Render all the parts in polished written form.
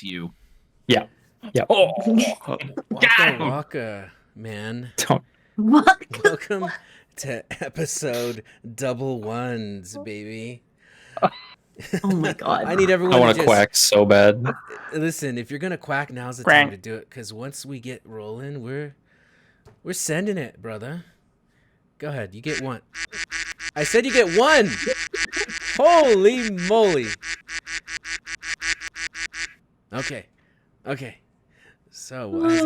It's you. Yeah. Yeah. Oh, Waka waka, man. Don't- What? Welcome to episode double ones, baby. Oh my God. I need I everyone want to to just quack so bad. listen. If you're gonna quack, now's the Quack. time to do it. Cause once we get rolling, we're sending it, brother. Go ahead. You get one. I said you get one. Holy moly. Okay. Okay. So as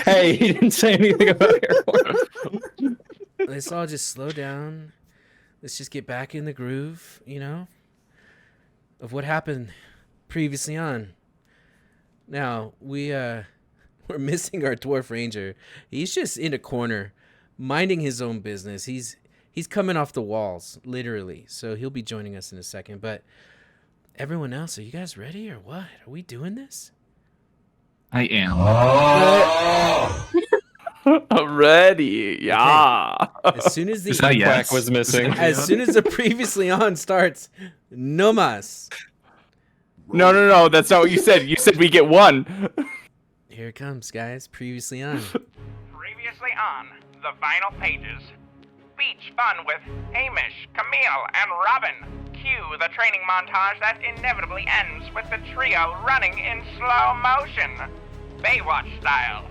Hey, he didn't say anything about airport. let's all just slow down. Let's just get back in the groove, of what happened previously on. Now, we're missing our dwarf ranger. He's just in a corner, minding his own business. He's coming off the walls, literally. So he'll be joining us in a second. But everyone else, are you guys ready or what? Are we doing this? I am. Ready, yeah. As soon as Is that the yes? Quack was missing. as soon as the previously on starts, no mas. No, that's not what you said. You said we get one. Here it comes, guys. Previously on. Previously on the final pages. Beach fun with Hamish, Camille, and Robin. Cue the training montage that inevitably ends with the trio running in slow motion. Baywatch style.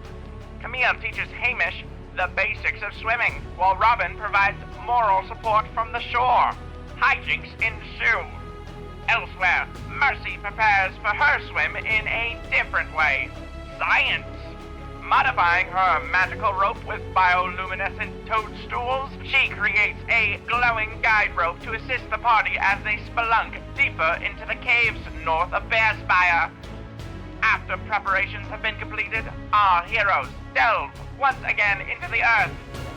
Camille teaches Hamish the basics of swimming, while Robin provides moral support from the shore. Hijinks ensue. Elsewhere, Mercy prepares for her swim in a different way. Science. Modifying her magical rope with bioluminescent toadstools, she creates a glowing guide rope to assist the party as they spelunk deeper into the caves north of Bearspire. After preparations have been completed, our heroes delve once again into the earth.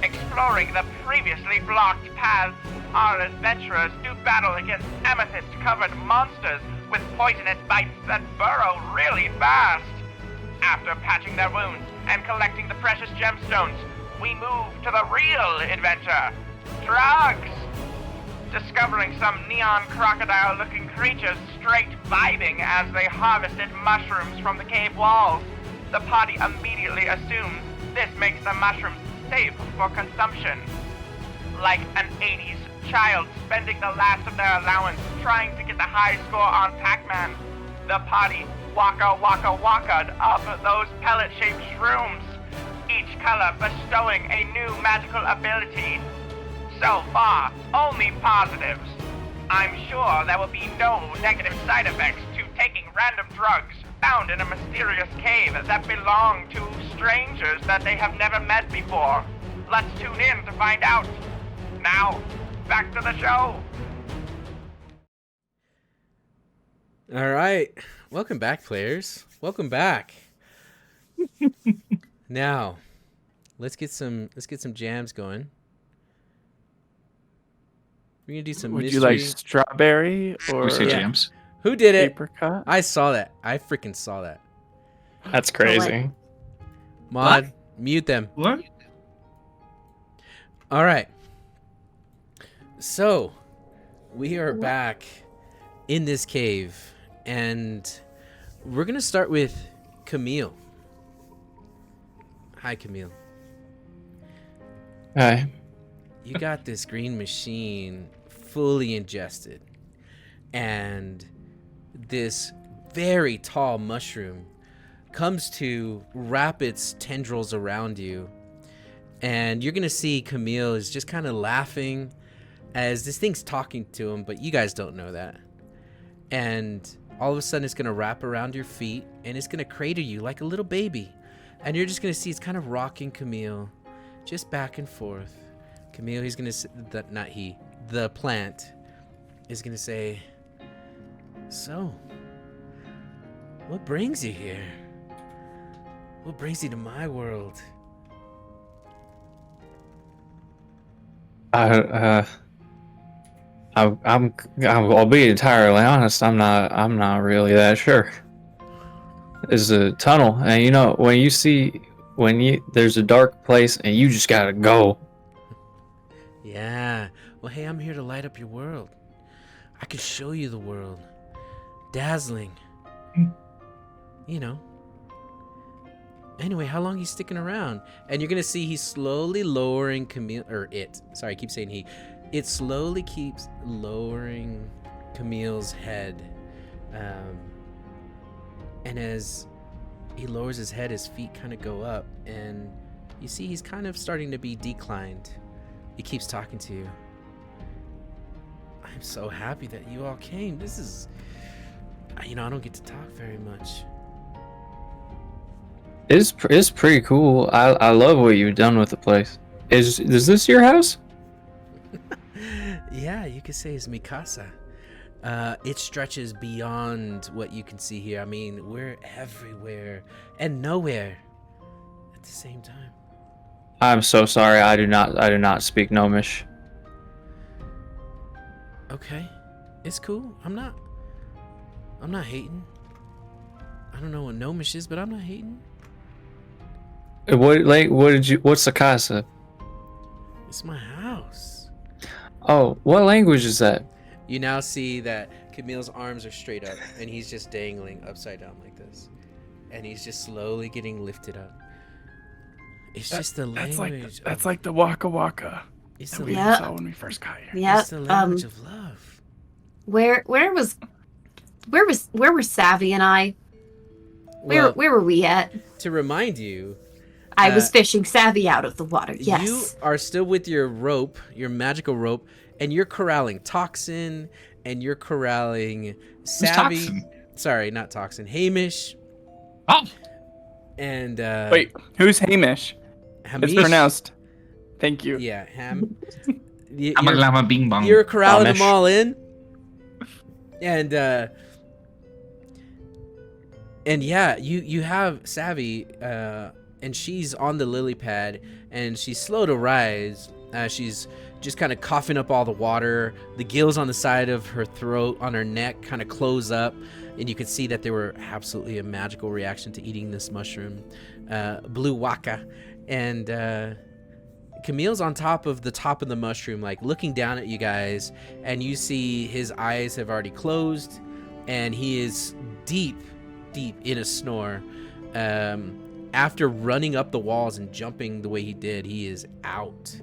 Exploring the previously blocked paths, our adventurers do battle against amethyst-covered monsters with poisonous bites that burrow really fast. After patching their wounds and collecting the precious gemstones, we move to the real adventure. Drugs! Discovering some neon crocodile-looking creatures straight vibing as they harvested mushrooms from the cave walls. The party immediately assumes this makes the mushrooms safe for consumption. Like an 80s child spending the last of their allowance trying to get the high score on Pac-Man, the party waka waka'd up those pellet-shaped shrooms, each color bestowing a new magical ability. So far, only positives. I'm sure there will be no negative side effects to taking random drugs found in a mysterious cave that belong to strangers that they have never met before. Let's tune in to find out. Now, back to the show. All right. Welcome back, players. Welcome back. Now, let's get some jams going. We're gonna do some Would mystery. you like strawberry or We say Yeah. jams. Who did it? apricot? I saw that. I freaking saw that. That's crazy. Mod, mute them. What? All right. So, we are back in this cave, and we're gonna start with Camille. Hi, Camille. Hi. You got this green machine fully ingested, and this very tall mushroom comes to wrap its tendrils around you, and you're gonna see Camille is just kind of laughing as this thing's talking to him, but you guys don't know that. And all of a sudden it's gonna wrap around your feet and it's gonna cradle you like a little baby, and you're just gonna see it's kind of rocking Camille just back and forth. Camille, he's gonna say, not he, the plant is gonna say, so, what brings you here? What brings you to my world? I'll be entirely honest. I'm not really that sure. There's a tunnel, and there's a dark place, and you just gotta go. Yeah. Well, hey, I'm here to light up your world. I can show you the world. Dazzling. you know. Anyway, how long he's sticking around? And you're gonna see he's slowly lowering Camille, or it. Sorry, I keep saying he. It slowly keeps lowering Camille's head, and as he lowers his head, his feet kind of go up, and you see he's kind of starting to be declined. He keeps talking to you. I'm so happy that you all came. This is, I don't get to talk very much. It's pretty cool. I love what you've done with the place. Is this your house? Yeah, you could say it's Mikasa. It stretches beyond what you can see here. I mean, we're everywhere and nowhere at the same time. I'm so sorry. I do not speak Gnomish. Okay, it's cool. I'm not hating. I don't know what Gnomish is, but I'm not hating. What's the casa? It's my house. Oh, what language is that? You now see that Camille's arms are straight up, and he's just dangling upside down like this, and he's just slowly getting lifted up. It's just the language. That's like the Waka Waka It's that the, we Yeah. saw when we first got here. Yeah. it's the language of love. Where were Savvy and I? Well, Where were we at? to remind you, I was Uh, fishing Savvy out of the water. Yes. you are still with your rope, your magical rope, and you're corralling Toxin, and you're corralling Who's Savvy. Toxin? Sorry, not Toxin. Hamish Oh, and Wait, who's Hamish? Hamish. It's pronounced. Thank you. Yeah, Ham. I'm a you're, llama bing bong. you're corralling Amish. them all in, and yeah, you have Savvy, and she's on the lily pad, and she's slow to rise. She's just kind of coughing up all the water. The gills on the side of her throat, on her neck, kind of close up, and you could see that there were absolutely a magical reaction to eating this mushroom, blue waka, and Camille's on top of the mushroom, like looking down at you guys, and you see his eyes have already closed, and he is deep in a snore. After running up the walls and jumping the way he did, he is out.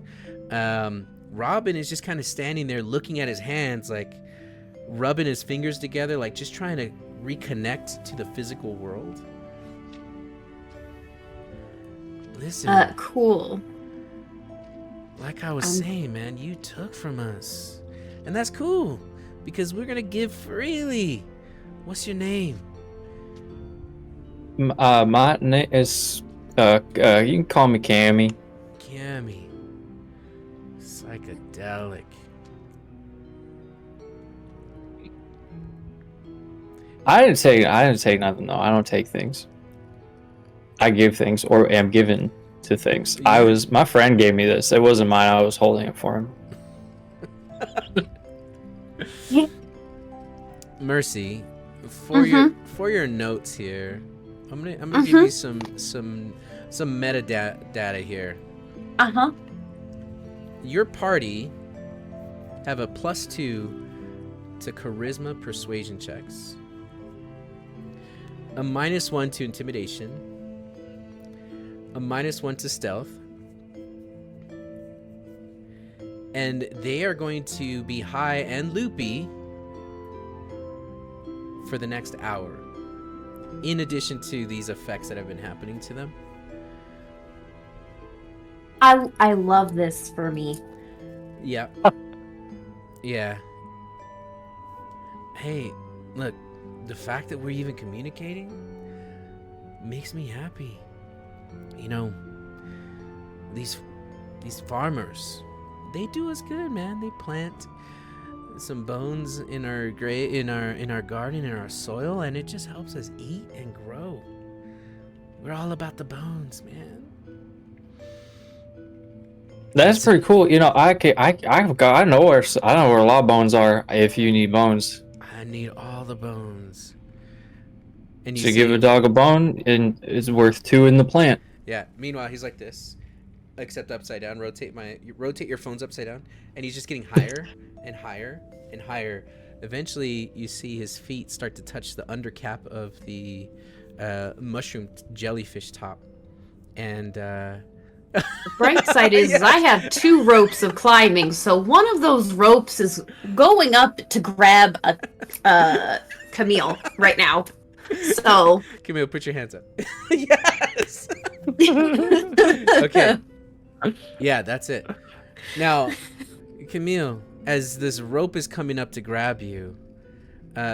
Robin is just kind of standing there looking at his hands, like rubbing his fingers together, like just trying to reconnect to the physical world. Listen, Cool. like I was saying, man, you took from us. And that's cool, because we're going to give freely. What's your name? My name is you can call me Cammy. Cammy. Psychedelic. I didn't take nothing. No, I don't take things. I give things, or am given to things. Yeah. My friend gave me this. It wasn't mine. I was holding it for him. Mercy, for your notes here, I'm gonna give you some metadata here. Uh-huh. Your party have a +2 to charisma persuasion checks, a -1 to intimidation, a -1 to stealth, and they are going to be high and loopy for the next hour, in addition to these effects that have been happening to them. I love this for me. Yeah. Yeah. Hey, look, the fact that we're even communicating makes me happy. You know, these farmers, they do us good, man. They plant some bones in our garden, in our soil, and it just helps us eat and grow. We're all about the bones, man. That's pretty cool. You know, I know where a lot of bones are. If you need bones, I need all the bones. And so you give a dog a bone, and it's worth 2 in the plant. Yeah. Meanwhile, he's like this, except upside down. Rotate your phones upside down, and he's just getting higher and higher and higher. Eventually, you see his feet start to touch the undercap of the mushroom jellyfish top. And The bright side is I have 2 ropes of climbing, so one of those ropes is going up to grab a Camille right now. So Camille, put your hands up. Yes. Okay. Yeah, that's it. Now, Camille, as this rope is coming up to grab you,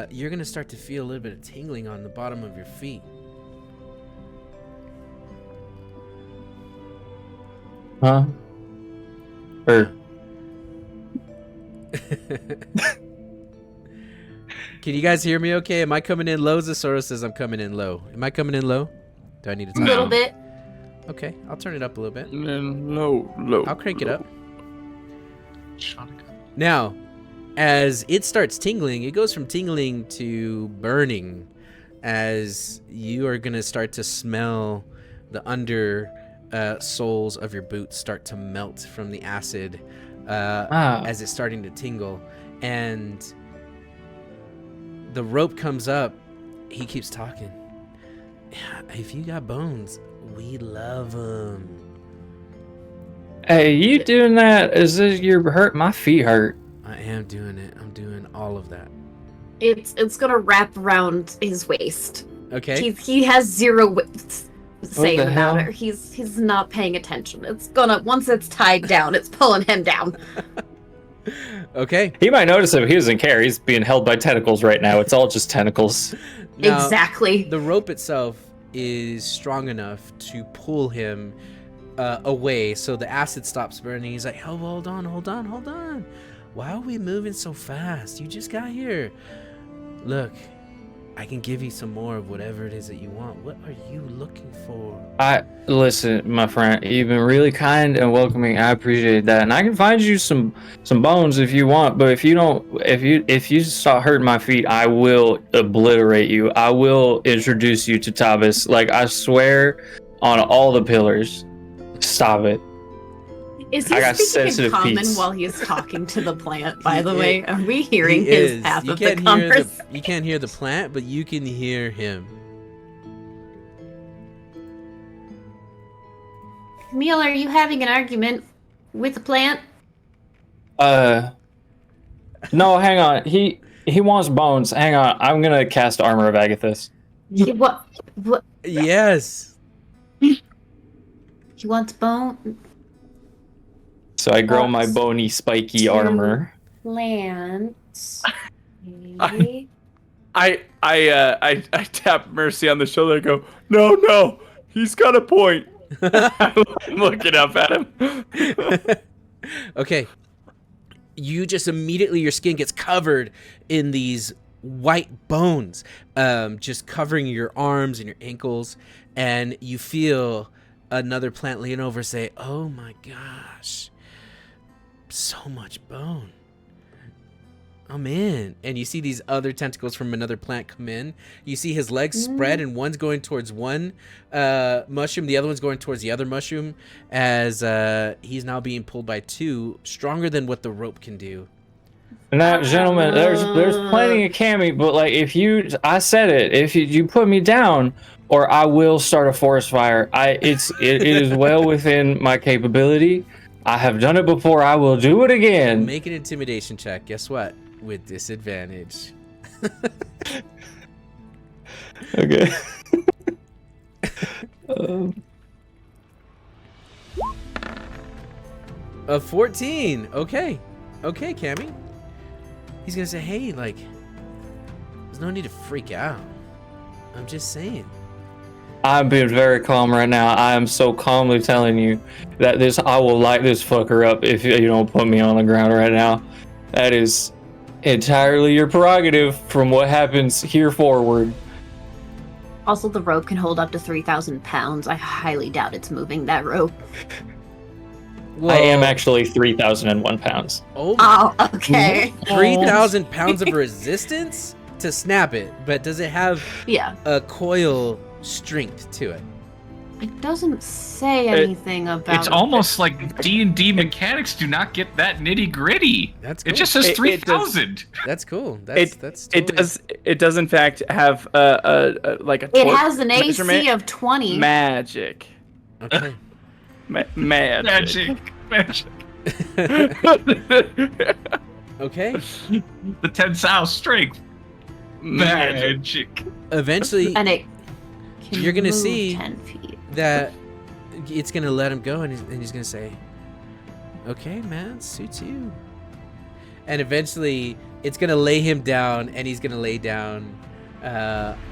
you're gonna start to feel a little bit of tingling on the bottom of your feet. Huh? Or Can you guys hear me okay? Am I coming in low? Zosora says I'm coming in low. Am I coming in low? Do I need to a talk? little bit. Okay, I'll turn it up a little bit. Low. I'll crank it up. Shonica. Now, as it starts tingling, it goes from tingling to burning as you are going to start to smell the under soles of your boots start to melt from the acid as it's starting to tingle. And the rope comes up. He keeps talking. If you got bones, we love them. hey, you doing that? Is this you're hurt? My feet hurt. I am doing it. I'm doing all of that. It's gonna wrap around his waist. Okay. He has 0 saying the about hell? it. He's not paying attention. It's gonna once it's tied down, it's pulling him down. Okay. He might notice it, but he doesn't care. He's being held by tentacles right now. It's all just tentacles. Now, Exactly. The rope itself is strong enough to pull him away, so the acid stops burning. He's like, oh, hold on. Why are we moving so fast? You just got here. Look, I can give you some more of whatever it is that you want. What are you looking for? Listen, my friend, you've been really kind and welcoming. I appreciate that, and I can find you some bones if you want. But if you start hurting my feet, I will obliterate you. I will introduce you to Tabas. Like, I swear on all the pillars. Stop it. Is he I got speaking in sensitive common feet. while he's talking to the plant, by the He way? Are we hearing He his is. half You of the can't hear conversation? you can't hear the plant, but you can hear him. Camille, are you having an argument with the plant? No, hang on. He wants bones. Hang on. I'm gonna cast Armor of Agathis. What? Yes. He wants bone? So I grow my bony, spiky armor. Plants. I tap Mercy on the shoulder and go, no, he's got a point. I'm looking up at him. Okay. You just immediately, your skin gets covered in these white bones, just covering your arms and your ankles, and you feel another plant lean over, say, oh my gosh, so much bone. I'm in. And you see these other tentacles from another plant come in. You see his legs spread, and one's going towards one mushroom, the other one's going towards the other mushroom, as he's now being pulled by 2, stronger than what the rope can do. Now, gentlemen, there's plenty of Cammy, but like I said it. If you put me down, or I will start a forest fire. It is well within my capability. I have done it before. I will do it again. Make an intimidation check. Guess what? With disadvantage. Okay. A 14. Okay, Cammy. He's gonna say, hey, like, there's no need to freak out. I'm just saying. I'm being very calm right now. I am so calmly telling you that I will light this fucker up if you don't put me on the ground right now. That is entirely your prerogative from what happens here forward. Also, the rope can hold up to 3,000 pounds. I highly doubt it's moving that rope. Whoa. I am actually 3,001 pounds. Oh, my. Oh, okay. 3,000 pounds of resistance to snap it, but does it have Yeah. a coil strength to it? It doesn't say anything about. It's almost like D&D mechanics do not get that nitty gritty. That's cool. It just says It does- 3,000. That's cool. It Totally... it does in fact have a like a It torque has an AC measurement. of 20. Magic. Okay. Magic. Magic. Okay. The tensile strength. Magic. Eventually, And it can You're gonna move see 10 feet. that it's gonna let him go, and he's gonna say, "Okay, man, suits you." And eventually, it's gonna lay him down, and he's gonna lay down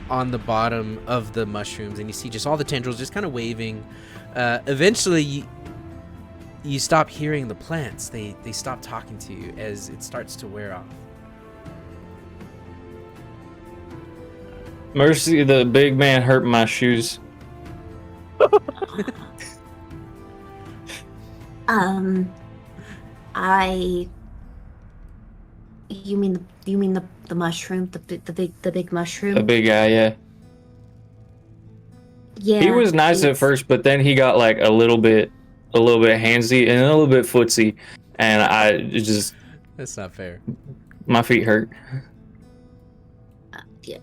on the bottom of the mushrooms, and you see just all the tendrils just kind of waving. Eventually, you stop hearing the plants. They stop talking to you as it starts to wear off. Mercy, the big man hurt my shoes. You mean the mushroom, the big mushroom? The big guy, yeah. Yeah. He was nice at it's- first, but then he got like a little bit handsy and a little bit footsy, and That's not fair. my feet hurt.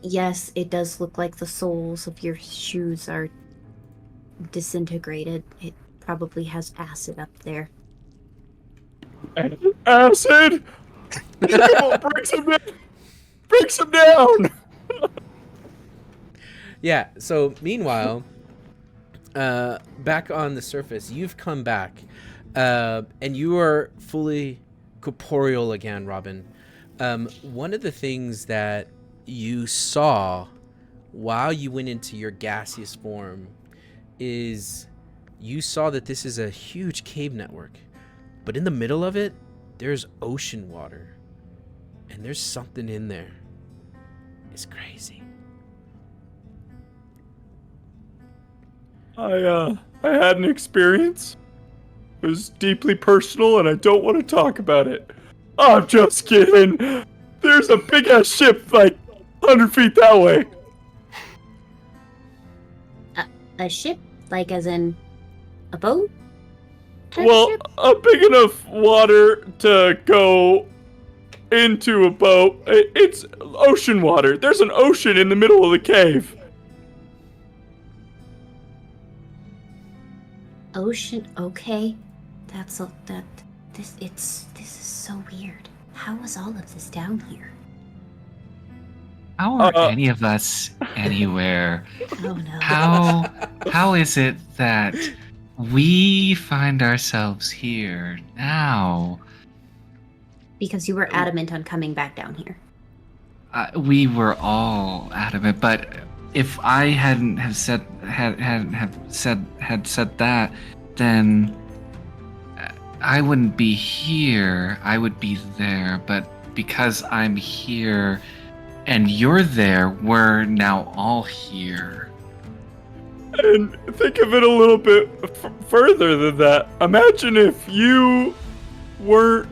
Yes, it does look like the soles of your shoes are disintegrated. It probably has acid up there. Acid. Come on, breaks him down. Yeah, so meanwhile, back on the surface, you've come back, and you are fully corporeal again, Robin. One of the things that you saw while you went into your gaseous form is you saw that this is a huge cave network, but in the middle of it, there's ocean water, and there's something in there. It's crazy. I had an experience. It was deeply personal, and I don't want to talk about it. I'm just kidding. There's a big ass ship like 100 feet that way. A ship, like as in a boat? Type Well, ship? a big enough water to go into a boat. It's ocean water. There's an ocean in the middle of the cave. Ocean. Okay, this is so weird. How is all of this down here? How are any of us anywhere? Oh no. How is it that we find ourselves here now? Because you were adamant on coming back down here. We were all adamant, but if I hadn't have said that, then I wouldn't be here. I would be there, but because I'm here and you're there, we're now all here. And think of it a little bit further than that. Imagine if you weren't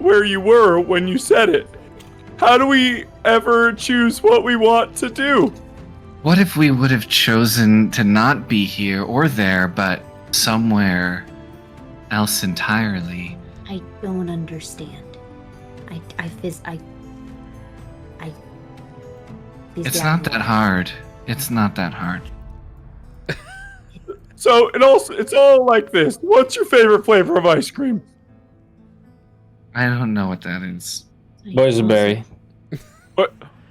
where you were when you said it. How do we ever choose what we want to do? What if we would have chosen to not be here or there, but somewhere else entirely? I don't understand. It's not that hard. It's not that hard. So it's all like this. What's your favorite flavor of ice cream? I don't know what that is. Boysenberry.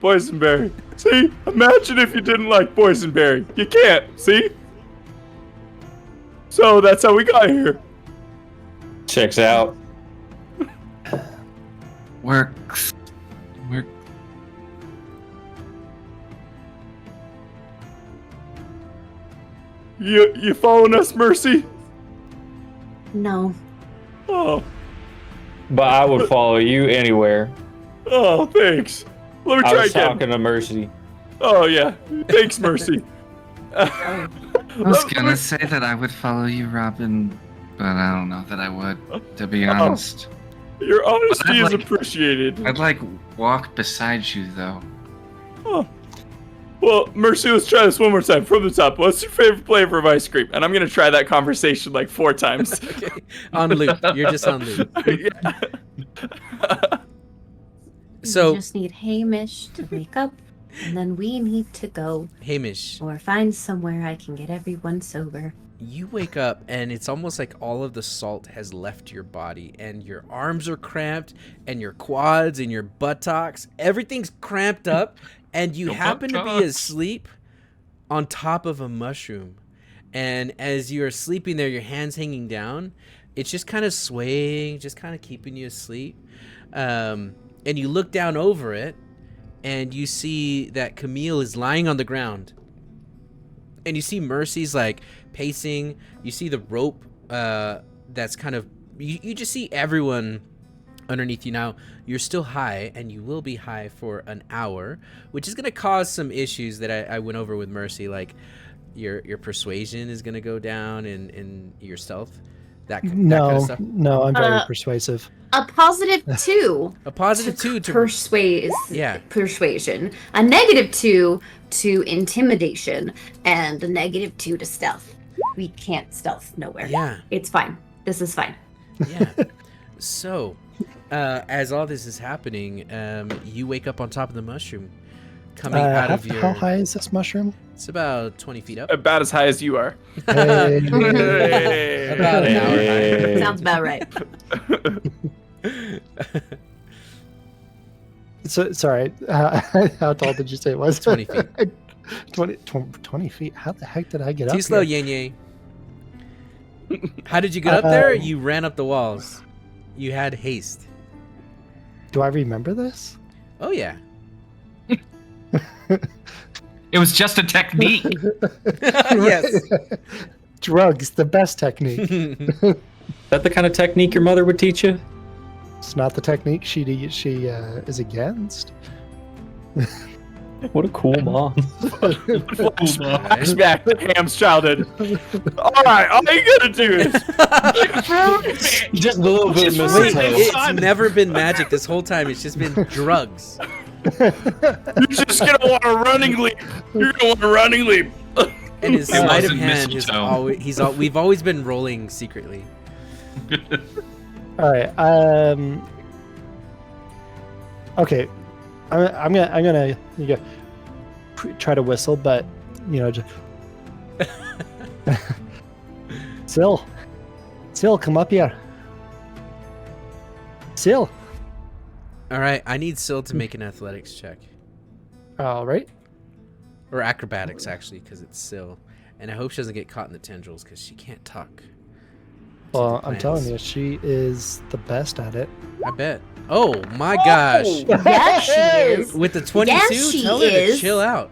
Boysenberry. See? Imagine if you didn't like boysenberry. You can't, see? So that's how we got here. Checks out. We're You following us, Mercy? No. Oh, But I would follow you anywhere. oh, thanks. Let me I try was again. talking to Mercy. Oh yeah, thanks, Mercy. I was gonna say that I would follow you, Robin, but I don't know that I would, to be honest. Your honesty I'd is like- appreciated. I'd like walk beside you though. Oh, Well, Mercy, let's try this one more time from the top. What's your favorite flavor of ice cream? And I'm gonna try that conversation like 4 times. Okay. On loop. You're just on loop. Yeah. So, we just need Hamish to wake up, and then we need to go Hamish, or find somewhere I can get everyone sober. you wake up and it's almost like all of the salt has left your body and your arms are cramped and your quads and your buttocks. Everything's cramped up and you Your happen to be buttocks. asleep on top of a mushroom. And as you're sleeping there, your hands hanging down, it's just kind of swaying, just kind of keeping you asleep. And you look down over it and you see that Camille is lying on the ground. And you see Mercy's like pacing. You see the rope that's kind of... You just see everyone underneath you. Now, you're still high, and you will be high for an hour, which is going to cause some issues that I went over with Mercy. Like, your persuasion is going to go down and your stealth. That kind of stuff. No, I'm very persuasive. A +2 A positive 2 to... persuasion, a -2 to intimidation, and a -2 to stealth. We can't stealth nowhere. Yeah. It's fine. This is fine. Yeah. So, as all this is happening, you wake up on top of the mushroom, coming out of your... How high is this mushroom? It's about 20 feet up. About as high as you are. Hey. About an hour high. Sounds about right. So, sorry, how tall did you say it was? 20 feet. 20 feet? How the heck did I get Too up slow, here? Yen Yang. How did you get up there? You ran up the walls. You had haste. Do I remember this? Oh, yeah. It was just a technique. Yes. Drugs, the best technique. Is that the kind of technique your mother would teach you? It's not the technique she is against. What a cool mom. Flashback to Ham's childhood. All right, all you gotta do is Just a little bit of Just Wait, Mistletoe. it's never been magic this whole time. It's just been drugs. you're just gonna want a running leap. You're gonna want a running leap. And his It sleight of wasn't hand is mistletoe. always... We've always been rolling secretly. All right. Okay. I'm gonna try to whistle, but just Sil, come up here. Sil. All right, I need Syl to make an athletics check. All right. Or acrobatics, actually, because it's Syl. And I hope she doesn't get caught in the tendrils, because she can't talk. Well, I'm telling you, she is the best at it. I bet. Oh, my gosh. Yes, she is. With the 22, Yes, she tell her to is. chill out.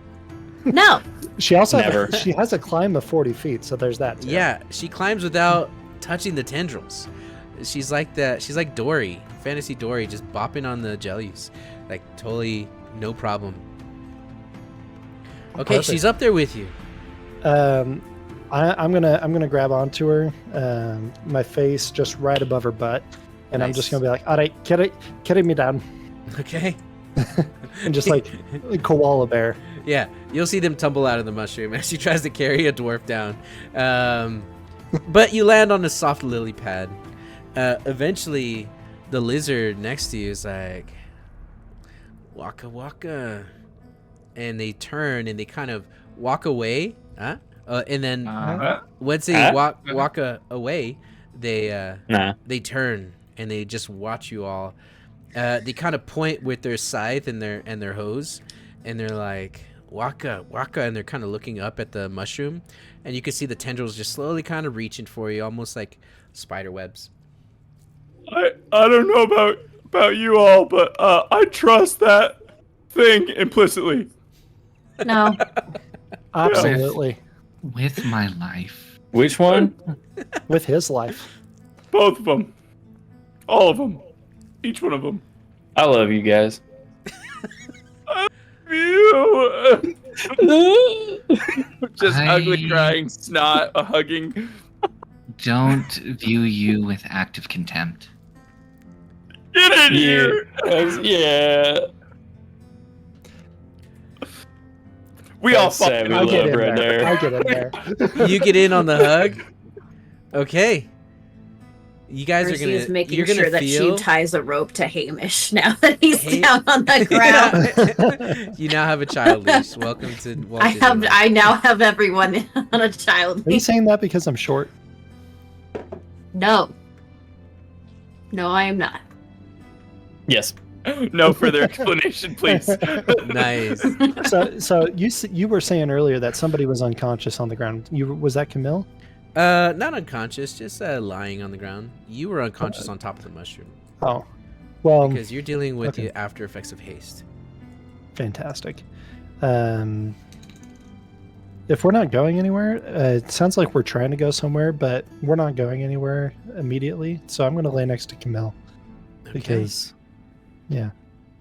No. She also Never. she has a climb of 40 feet, so there's that too. Yeah, she climbs without touching the tendrils. She's like Dory, Fantasy Dory, just bopping on the jellies. Like, totally no problem. Okay, Perfect. she's up there with you. I'm gonna grab onto her, my face just right above her butt, and I'm just Nice. gonna be like, all right, carry me down, Okay. and just like koala bear. Yeah, you'll see them tumble out of the mushroom as she tries to carry a dwarf down. But you land on a soft lily pad. Eventually, the lizard next to you is like, waka waka. And they turn and they kind of walk away. Huh? And then once they walk away, they turn and they just watch you all. They kind of point with their scythe and their hose, and they're like, waka waka, and they're kind of looking up at the mushroom, and you can see the tendrils just slowly kind of reaching for you, almost like spider webs. I don't know about you all, but I trust that thing implicitly. No. Absolutely, With my life. Which one? with his life. Both of them. All of them. Each one of them. I love you guys. You. Just I- ugly crying, snot, a hugging. Don't view you with active contempt. Get in here. Yeah. We all That's savvy fucking I get love in right there. there. I get in there. You get in on the hug. Okay. You guys Mercy are gonna. is making you're gonna sure that feel. she ties a rope to Hamish now that he's Hey- down on the ground. You now have a child leash. Welcome to Walt Disney World. I now have everyone on a child Are you leash. saying that because I'm short? No. No, I am not. Yes. No further explanation, please. Nice. So you were saying earlier that somebody was unconscious on the ground. Was that Camille? Not unconscious, just lying on the ground. You were unconscious on top of the mushroom Oh, well, because you're dealing with okay. the after effects of haste. fantastic. If we're not going anywhere, it sounds like we're trying to go somewhere, but we're not going anywhere immediately. So I'm going to lay next to Camille because, yeah,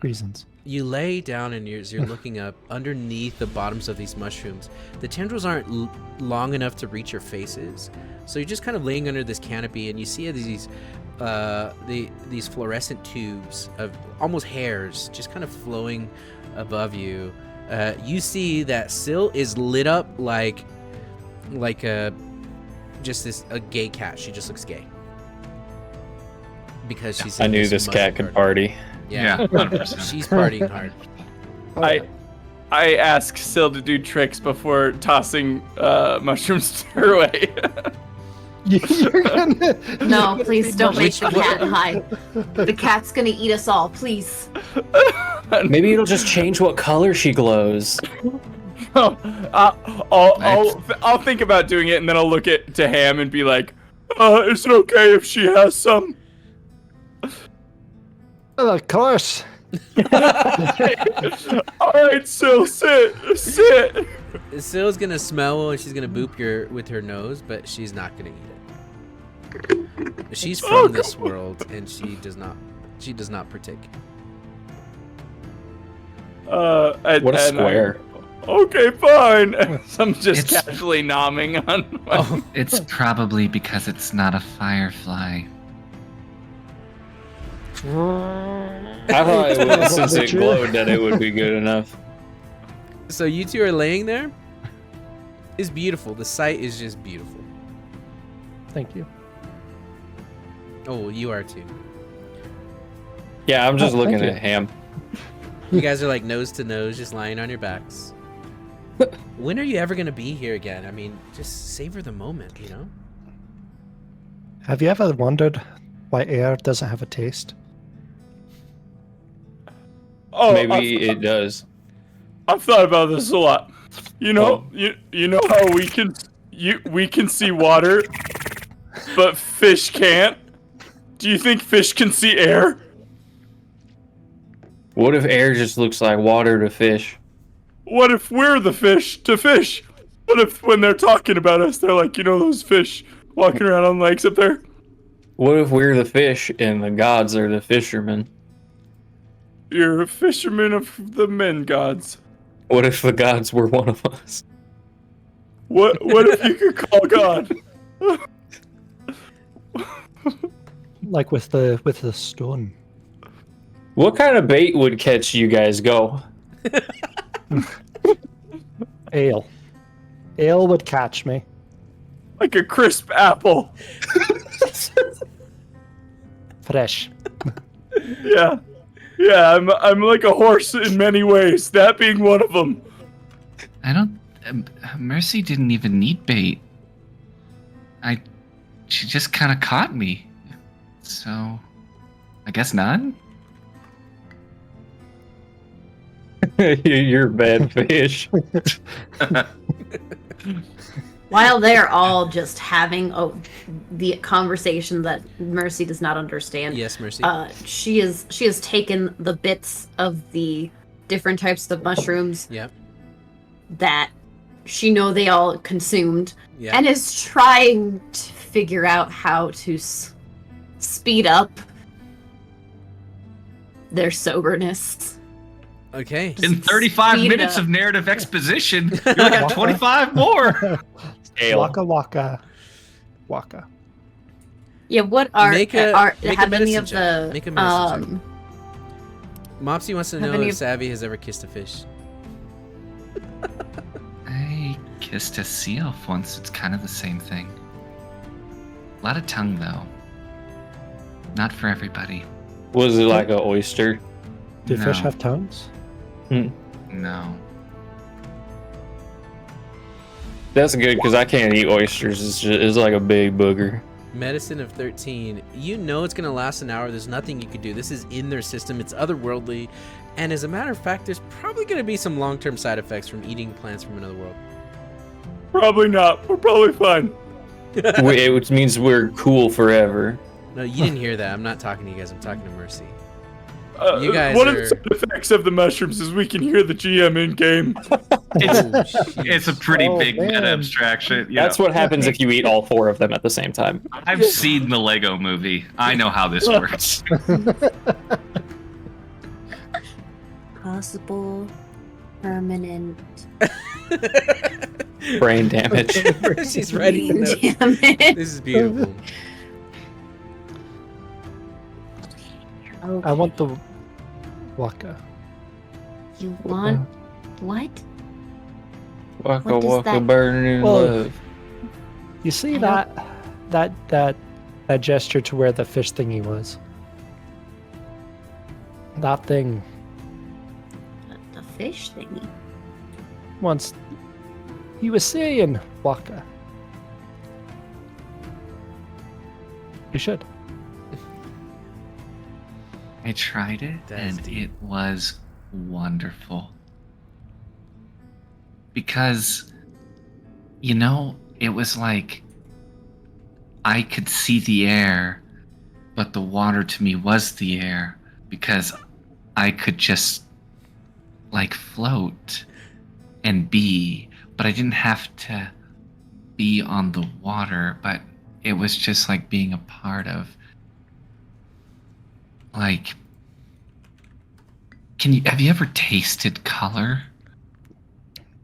reasons. You lay down and you're looking up underneath the bottoms of these mushrooms. The tendrils aren't long enough to reach your faces, so you're just kind of laying under this canopy, and you see these these fluorescent tubes of almost hairs just kind of flowing above you. You see that Syl is lit up like a gay cat. She just looks gay because she's. I in knew this cat mushroom could garden. party. Yeah, 100%. She's partying hard. I ask Syl to do tricks before tossing mushrooms her way. You're gonna... No, please don't make the Which- cat hide. The cat's gonna eat us all, please. Maybe it'll just change what color she glows. I'll think about doing it, and then I'll look to Ham and be like, "Is it okay if she has some?" Of course. All right, Syl, sit. Syl's gonna smell and she's gonna boop with her nose, but she's not gonna eat it. She's from this world and she does not partake. What a square. Okay, fine. I'm just It's- casually nomming on. Oh, It's probably because it's not a firefly. I thought it would, since it glowed that it would be good enough. so you two are laying there. It's beautiful. The sight is just beautiful. Thank you. Oh, you are too. Yeah, I'm just Oh, looking thank at Ham. You guys are like nose to nose, just lying on your backs. When are you ever gonna be here again? I mean, just savor the moment, you know? Have you ever wondered why air doesn't have a taste? Oh, Maybe it does. I've thought about this a lot. You know, you know how we can see water, but fish can't. Do you think fish can see air? What if air just looks like water to fish? What if we're the fish to fish? What if when they're talking about us, they're like, you know, those fish walking around on lakes up there? What if we're the fish and the gods are the fishermen? You're a fisherman of the men gods. What if the gods were one of us? What if you could call God? Like with the stone. What kind of bait would catch you guys go? Ale. Ale would catch me. Like a crisp apple. Fresh. Yeah. Yeah, I'm like a horse in many ways, that being one of them. I don't. Mercy didn't even need bait. She just kind of caught me. So, I guess not. You're a bad fish. While they're all just having the conversation that Mercy does not understand, Yes, Mercy. she has taken the bits of the different types of mushrooms Yep. that she know they all consumed, Yeah. and is trying to figure out how to speed up their soberness. Okay. In 35 speed it minutes up. of narrative exposition, you only got 25 more. Ale. Waka waka. Waka. Yeah, what Make a have any medicine of check. the Make a medicine check. Mopsy wants to have know any if of- Savvy has ever kissed a fish. kissed a sea elf once. It's kind of the same thing. A lot of tongue, though. Not for everybody. Was it like an oyster? Do fish No. have tongues? No. That's good because I can't eat oysters. It's like a big booger. Medicine of 13. You know it's going to last an hour. There's nothing you can do. This is in their system. It's otherworldly. And as a matter of fact, there's probably going to be some long-term side effects from eating plants from another world. Probably not. We're probably fine. Which means we're cool forever. No, you didn't hear that. I'm not talking to you guys. I'm talking to Mercy. You guys one of the are- side effects of the mushrooms is we can hear the GM in game. It's a pretty Oh, big man. meta abstraction. You That's know. what happens if you eat all 4 of them at the same time. I've seen the Lego movie. I know how this works. Possible permanent. Brain damage. She's writing the notes. Damn it. This is beautiful. I want the waka. You want what? Waka What does waka that- burning Well, love. You see I that gesture to where the fish thingy was? That thing The fish thingy. once he was saying waka. You should. I tried it, That's and deep. it was wonderful. Because, you know, it was like I could see the air, but the water to me was the air because I could just like float and be, but I didn't have to be on the water, but it was just like being a part of like have you ever tasted color?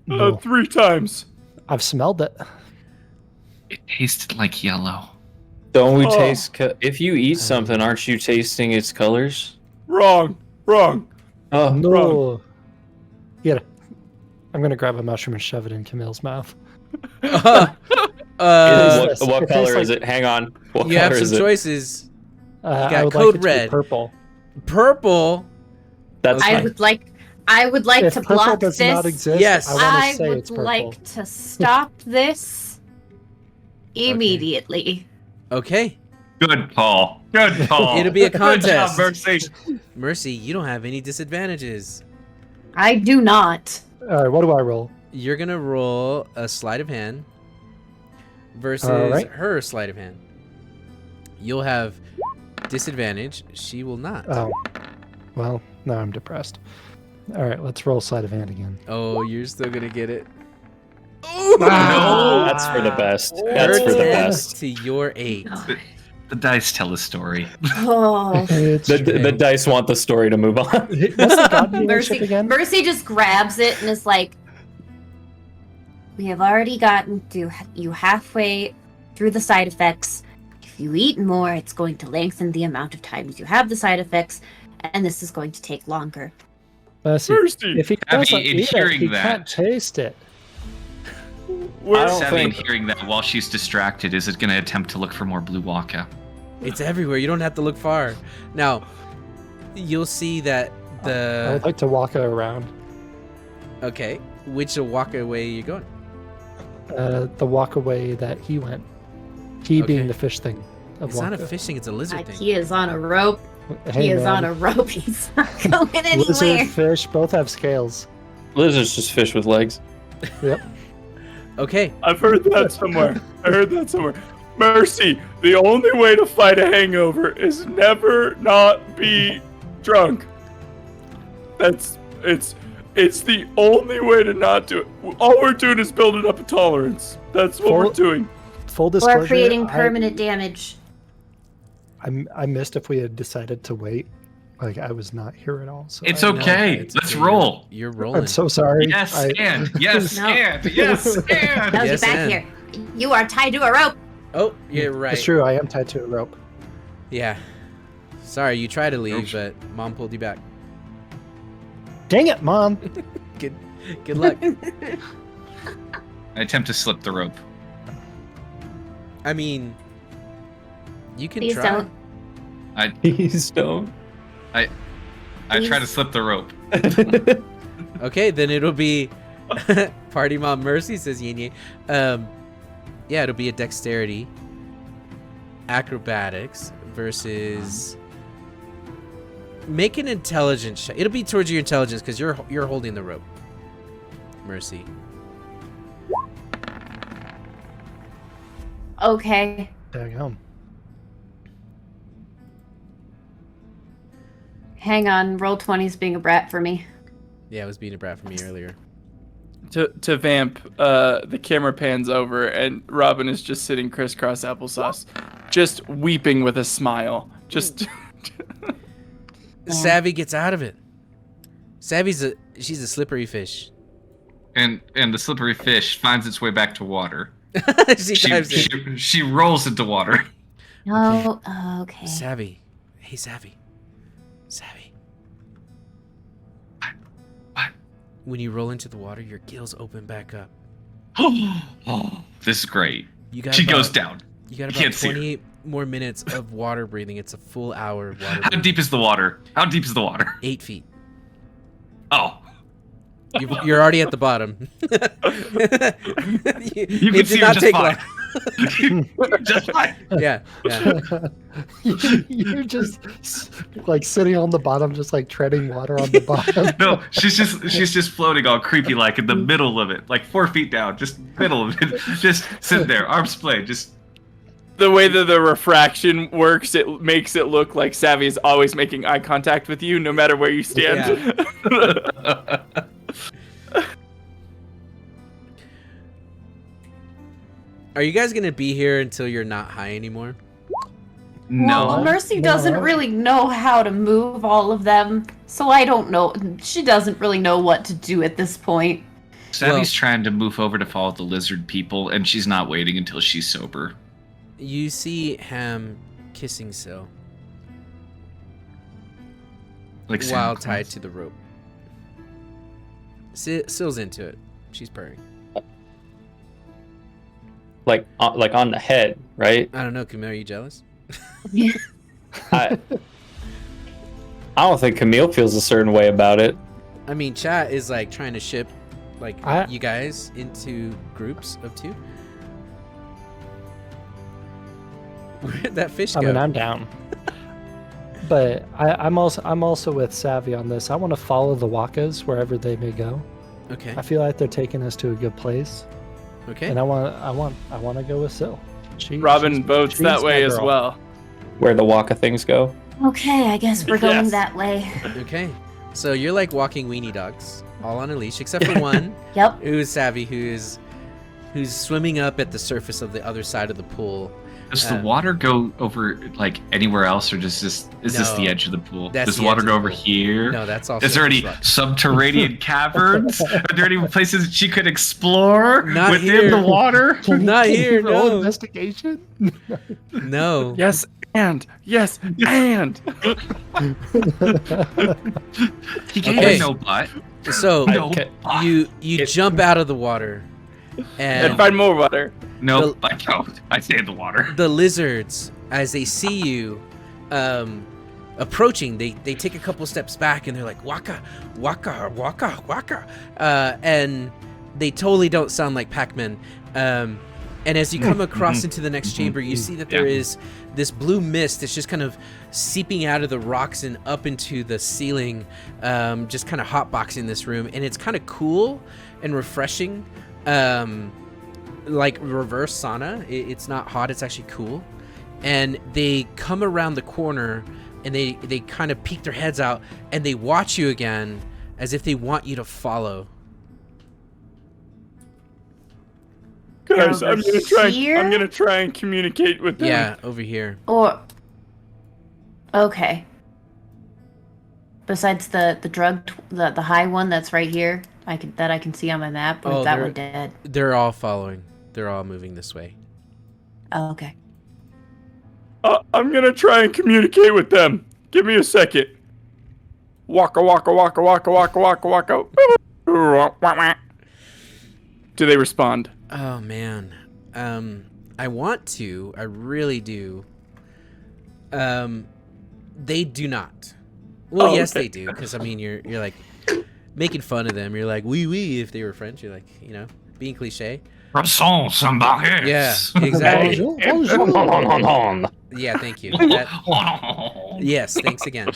No, 3 times. I've smelled it. It tasted like yellow. Don't we Oh. taste... if you eat something, aren't you tasting its colors? Wrong. Oh, No. Yeah. I'm gonna grab a mushroom and shove it in Camille's mouth. what It what tastes color like- is it? Hang on. What You have color is some it? choices. I got would code like it to red. be purple. Purple. That's I fine. would like If to purple block does this. not exist, Yes. I want I to say would it's purple. like to stop this immediately. Okay. Good Paul. Good Paul. It'll be a Good job, contest. Mercy. Mercy, you don't have any disadvantages. I do not. All right, what do I roll? You're going to roll a sleight of hand versus Alright. her sleight of hand. You'll have disadvantage. She will not. Oh, well, now I'm depressed. All right, let's roll sleight of hand again. Oh, you're still going to get it. No. That's for the best. That's Her for the 10 best. to your 8. The dice tell a story. Oh. It's The dice want the story to move on. What's the god dealership Mercy, again? Mercy just grabs it and is like, "We have already gotten to you halfway through the side effects. If you eat more, it's going to lengthen the amount of times you have the side effects, and this is going to take longer." Mercy. Thirsty. If he Abby, doesn't in eat hearing it, he that- can't taste it. I don't Savvy, in think- hearing that while she's distracted, is it going to attempt to look for more blue waka? It's everywhere. You don't have to look far. Now, you'll see that I would like to walk it around. Okay, which walk away you going? The walk away that he went. He Okay. being the fish thing. Of It's not a Wonka. fishing, it's a lizard thing. He is on a rope. Hey, He is man. on a rope. He's not going Lizard, anywhere. fish, both have scales. Lizard's just fish with legs. Yep. Okay, I've heard that somewhere. Mercy, the only way to fight a hangover is never not be drunk. It's the only way to not do it. All we're doing is building up a tolerance. That's what we're Full- doing. Full disclosure. Or creating permanent damage. I missed if we had decided to wait. Like I was not here at all. So It's I- okay. it's Let's okay. roll. You're rolling. I'm so sorry. Yes, I- and yes, No. and yes, and. Now Yes, get back and- here. You are tied to a rope. Oh, you're right. It's true. I am tied to a rope. Yeah. Sorry, you tried to leave, Oops. but mom pulled you back. Dang it, Mom! Good luck. I attempt to slip the rope. I mean, you can Please try. don't. Please don't. I try to slip the rope. Okay, then it'll be Party Mom Mercy, says Yin Yang. Yeah, it'll be a dexterity, acrobatics versus. Make an intelligence check. It'll be towards your intelligence because you're holding the rope. Mercy. Okay. Daggum. Hang on. Roll 20's being a brat for me. Yeah, it was being a brat for me earlier. To Vamp, the camera pans over and Robin is just sitting crisscross applesauce, just weeping with a smile. Just Savvy gets out of it. She's a slippery fish. And the slippery fish finds its way back to water. she dives in. She rolls into water. Oh, okay. Savvy. Hey, Savvy. What? When you roll into the water, your gills open back up. Oh, this is great. You got She about- goes down. You got Can't about see her. 28 more minutes of water breathing. It's a full hour of water How breathing. deep is the water? 8 feet. Oh. You're already at the bottom. You it can see did her not just take fine. long. Just fine. Yeah. You're just like sitting on the bottom, just like treading water on the bottom. No, she's just floating all creepy like in the middle of it, like 4 feet down, just middle of it, just sitting there, arms splayed, just. the way that the refraction works, it makes it look like Savvy is always making eye contact with you, no matter where you stand. Are you guys gonna be here until you're not high anymore? No. Well, Mercy No. doesn't really know how to move all of them, so I don't know. She doesn't really know what to do at this point. Savvy's trying to move over to follow the lizard people, and she's not waiting until she's sober. You see Ham kissing Syl Like while Santa tied Claus. to the rope. Syl's into it. She's purring. like on the head, right? I don't know, Camille, are you jealous? I don't think Camille feels a certain way about it. I mean, chat is like trying to ship like you guys into groups of 2. Where'd that fish go? I mean, I'm down. But I'm also with Savvy on this. I want to follow the Wakas wherever they may go. Okay. I feel like they're taking us to a good place, Okay. and I want to go with Syl. Robin votes she's that my way as girl. well. Where the Waka things go. Okay, I guess we're going Yes. that way. Okay. So you're like walking weenie dogs, all on a leash, except for one Yep. who's Savvy, who's swimming up at the surface of the other side of the pool. Does the water go over like anywhere else, or is this No, the edge of the pool? that's Does the the water edge go of the over pool. here? No, that's all. Is there any surface rock. subterranean caverns? Are there any places that she could explore Not within here. the water? Not here, Roll no. investigation. No. Yes, and yes, and He gave Okay. her no butt. So No Okay. butt. you jump out of the water, and and find more water. No, I don't. I stay in the water. the lizards, as they see you approaching, they take a couple steps back and they're like waka waka waka waka, and they totally don't sound like Pac-Man. And as you come across into the next chamber, you see that there is this blue mist that's just kind of seeping out of the rocks and up into the ceiling, just kind of hotboxing this room, and it's kind of cool and refreshing, like reverse sauna. It's not hot, it's actually cool. And they come around the corner and they kind of peek their heads out and they watch you again as if they want you to follow. Guys, Over I'm gonna try. here? I'm gonna try and communicate with them. Yeah, over here. Or okay. Besides the the high one that's right here, I can see on my map. Or Oh, is that there- one dead? They're all following. They're all moving this way. Oh, okay. I'm gonna try and communicate with them. Give me a second. Waka waka waka waka waka waka waka. Do they respond? Oh man. I want to. I really do. They do not. Well, Oh, yes, okay. they do. Because I mean, you're like making fun of them. You're like, oui. If they were French, you're like, being cliche. Croissant, some baguettes. Yeah, exactly. Bonjour, bonjour. Yeah, thank you. Yes, thanks again.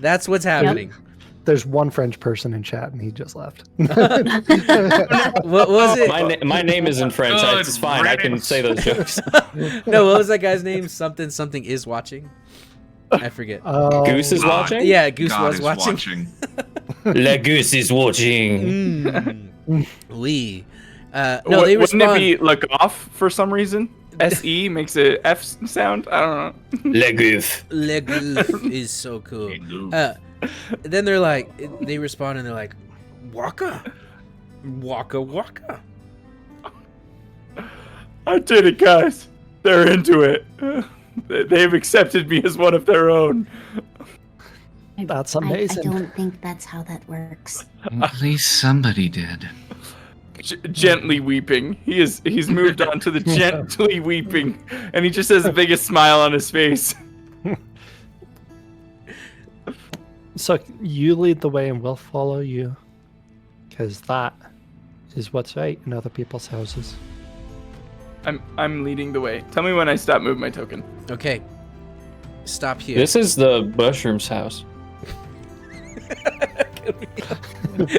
That's what's happening. There's one French person in chat, and he just left. What was it? My name is in French. Good It's fine. I can riddance. say those jokes. No, what was that guy's name? Something is watching. I forget. Goose is God. watching? Yeah, Goose God was is watching. La Goose is watching. We. No, they Wouldn't respond. it be like off for some reason? SE makes a F sound? I don't know. La Goose. Le Goose is so cool. Then they're like, they respond and they're like, Waka. I did it, guys. They're into it. They've accepted me as one of their own. That's I amazing. don't think that's how that works. At least somebody did. Gently weeping. He's moved on to the gently weeping, and he just has the biggest smile on his face. So you lead the way, and we'll follow you, because that is what's right in other people's houses. I'm leading the way. Tell me when I stop moving my token. Okay. Stop here. This is the Mushroom's house.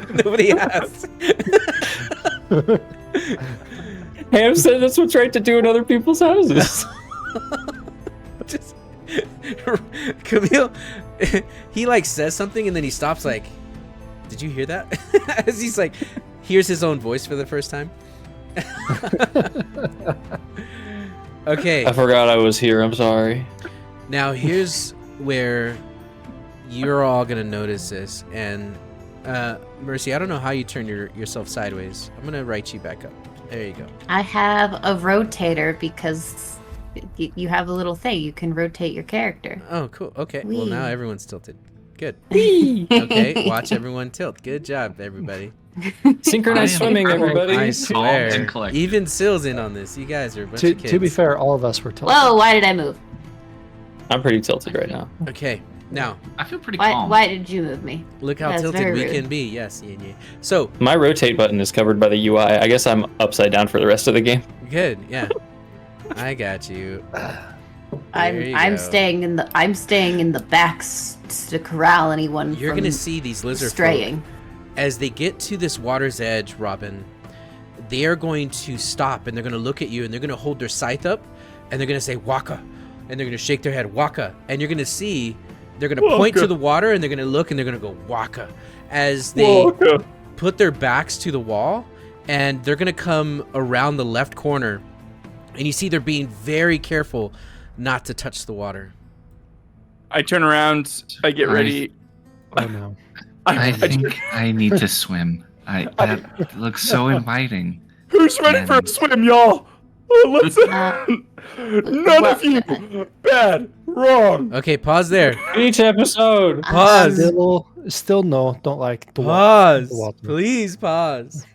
Nobody asked. Ham said that's what's right to do in other people's houses. Just, Camille, he like says something and then he stops like, did you hear that? As he's like, hears his own voice for the first time. Okay. I forgot I was here. I'm sorry. Now here's where you're all gonna notice this, and Mercy, I don't know how you turn yourself sideways. I'm gonna write you back up. There you go. I have a rotator because you have a little thing. You can rotate your character. Oh, cool. Okay. Well, now Whee. everyone's tilted. Good. Okay. Watch everyone tilt. Good job, everybody. Synchronized I am swimming, calm. everybody. I and swear. collected. Even Sill's in on this. You guys are a bunch To of kids. be fair, all of us were told. Whoa! Why did I move? I'm pretty tilted right now. Okay. Now, I feel pretty Why? calm. Why did you move me? look how That's tilted very we rude. can be. Yes. Yeah. So, My rotate button is covered by the UI. I guess I'm upside down for the rest of the game. good. Yeah. I got you. I'm There you I'm go. staying in the back to corral anyone You're from going to see these lizard folk. straying. As they get to this water's edge, Robin, they are going to stop and they're going to look at you and they're going to hold their scythe up and they're going to say waka, and they're going to shake their head waka, and you're going to see they're going to point to Waka. the water and they're going to look and they're going to go waka as they Waka. put their backs to the wall, and they're going to come around the left corner, and you see they're being very careful not to touch the water. I turn around. I get ready. Oh no. I think I need to swim. That looks so inviting. Who's ready for a swim, y'all? Oh, let's. None of you. Bad. Wrong. Okay, pause there. Each episode. Pause. Still no. Don't like the water. Pause. The water. Please pause.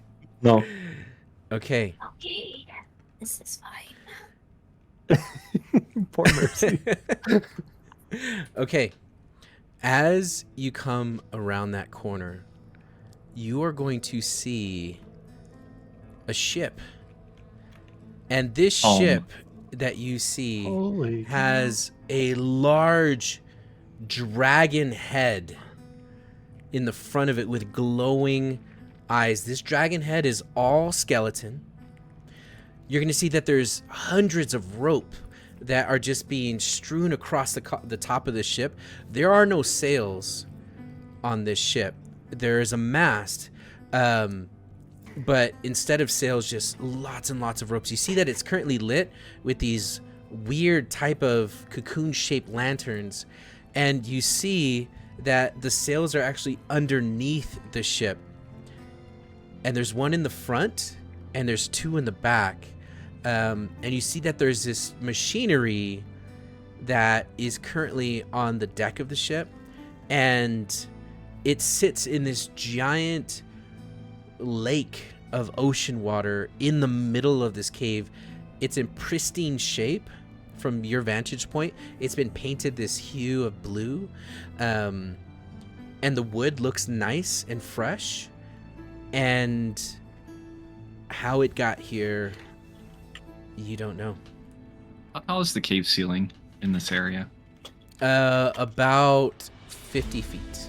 No. Okay. Okay, this is fine. Poor Mercy. Okay. As you come around that corner, you are going to see a ship. And this Oh. ship that you see Holy. has a large dragon head in the front of it with glowing eyes. This dragon head is all skeleton. You're going to see that there's hundreds of rope that are just being strewn across the top of the ship. There are no sails on this ship. There is a mast, but instead of sails, just lots and lots of ropes. You see that it's currently lit with these weird type of cocoon-shaped lanterns, and you see that the sails are actually underneath the ship. And there's one in the front, and there's two in the back. And you see that there's this machinery that is currently on the deck of the ship, and it sits in this giant lake of ocean water in the middle of this cave. It's in pristine shape from your vantage point. It's been painted this hue of blue, and the wood looks nice and fresh. And how it got here, you don't know. How tall is the cave ceiling in this area? About 50 feet.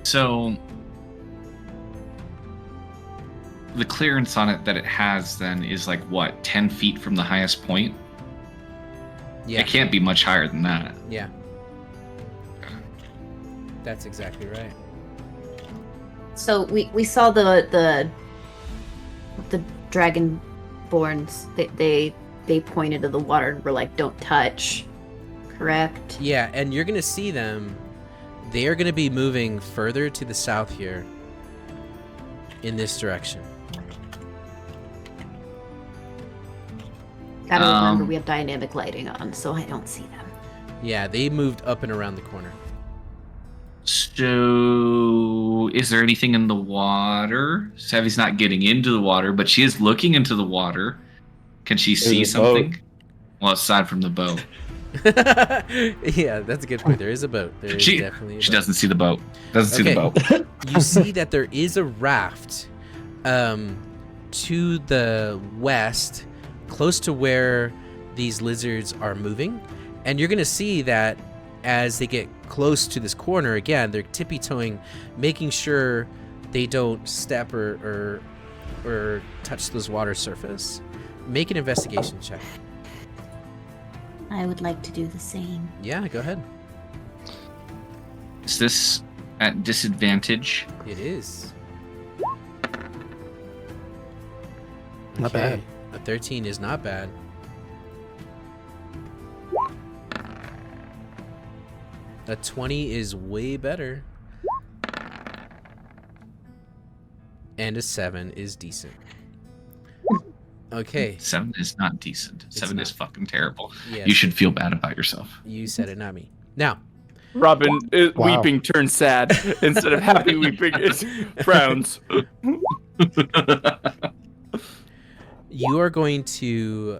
So the clearance on it that it has then is like what, 10 feet from the highest point? Yeah. It can't be much higher than that. Yeah. That's exactly right. So we saw the dragonborns. They pointed to the water and were like, "Don't touch." Correct. Yeah, and you're gonna see them. They are gonna be moving further to the south here. In this direction. Gotta remember we have dynamic lighting on, so I don't see them. Yeah, they moved up and around the corner. So, is there anything in the water? Savvy's not getting into the water, but she is looking into the water. Can she see a something? boat. Well, aside from the boat. Yeah, that's a good point. There is a boat. There is She definitely a she boat. doesn't see the boat. Doesn't see the boat. You see that there is a raft to the west, close to where these lizards are moving. And you're going to see that as they get close to this corner, again, they're tippy-toeing, making sure they don't step or touch this water surface. Make an investigation check. I would like to do the same. Yeah, go ahead. Is this at disadvantage? It is. Not bad. A 13 is not bad. A 20 is way better. And a 7 is decent. Okay. 7 is not decent. It's 7 is not. fucking terrible. Yes, You should feel bad about yourself. You said it, not me. Now, Robin, Wow. weeping turns sad. Instead of happy weeping, it frowns. you are going to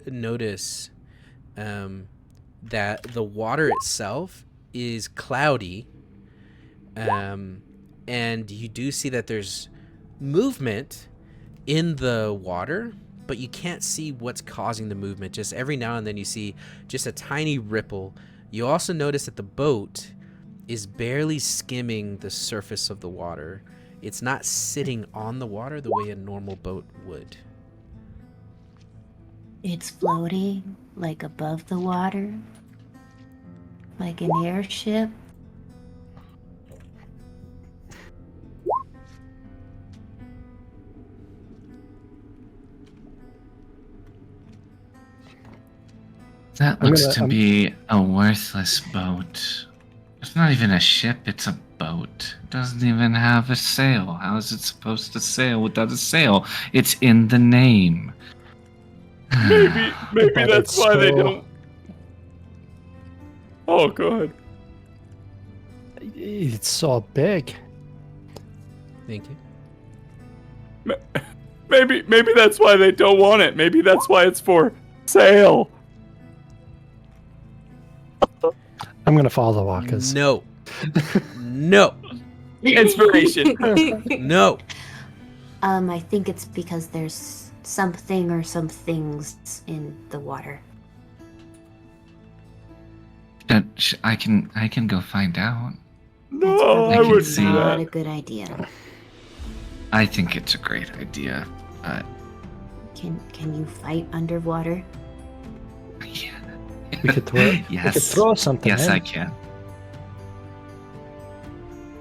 notice that the water itself is cloudy, and you do see that there's movement in the water, but you can't see what's causing the movement. Just every now and then you see just a tiny ripple. You also notice that the boat is barely skimming the surface of the water. It's not sitting on the water the way a normal boat would. It's floating, like above the water, like an airship. That I'm looks gonna- to I'm- be a worthless boat. It's not even a ship, it's a boat. It doesn't even have a sail. How is it supposed to sail without a sail? It's in the name. Maybe But that's it's why they so- don't. Oh, go ahead. It's so big. Thank you. Maybe that's why they don't want it. Maybe that's why it's for sale. I'm gonna follow the Wakas. No. No. Inspiration. No. I think it's because there's something or some things in the water. I can go find out. No, That's I probably can wouldn't see do not that. a good idea. I think it's a great idea. Can you fight underwater? Yeah. We could throw. We could Yes. throw something. Yes, in. I can.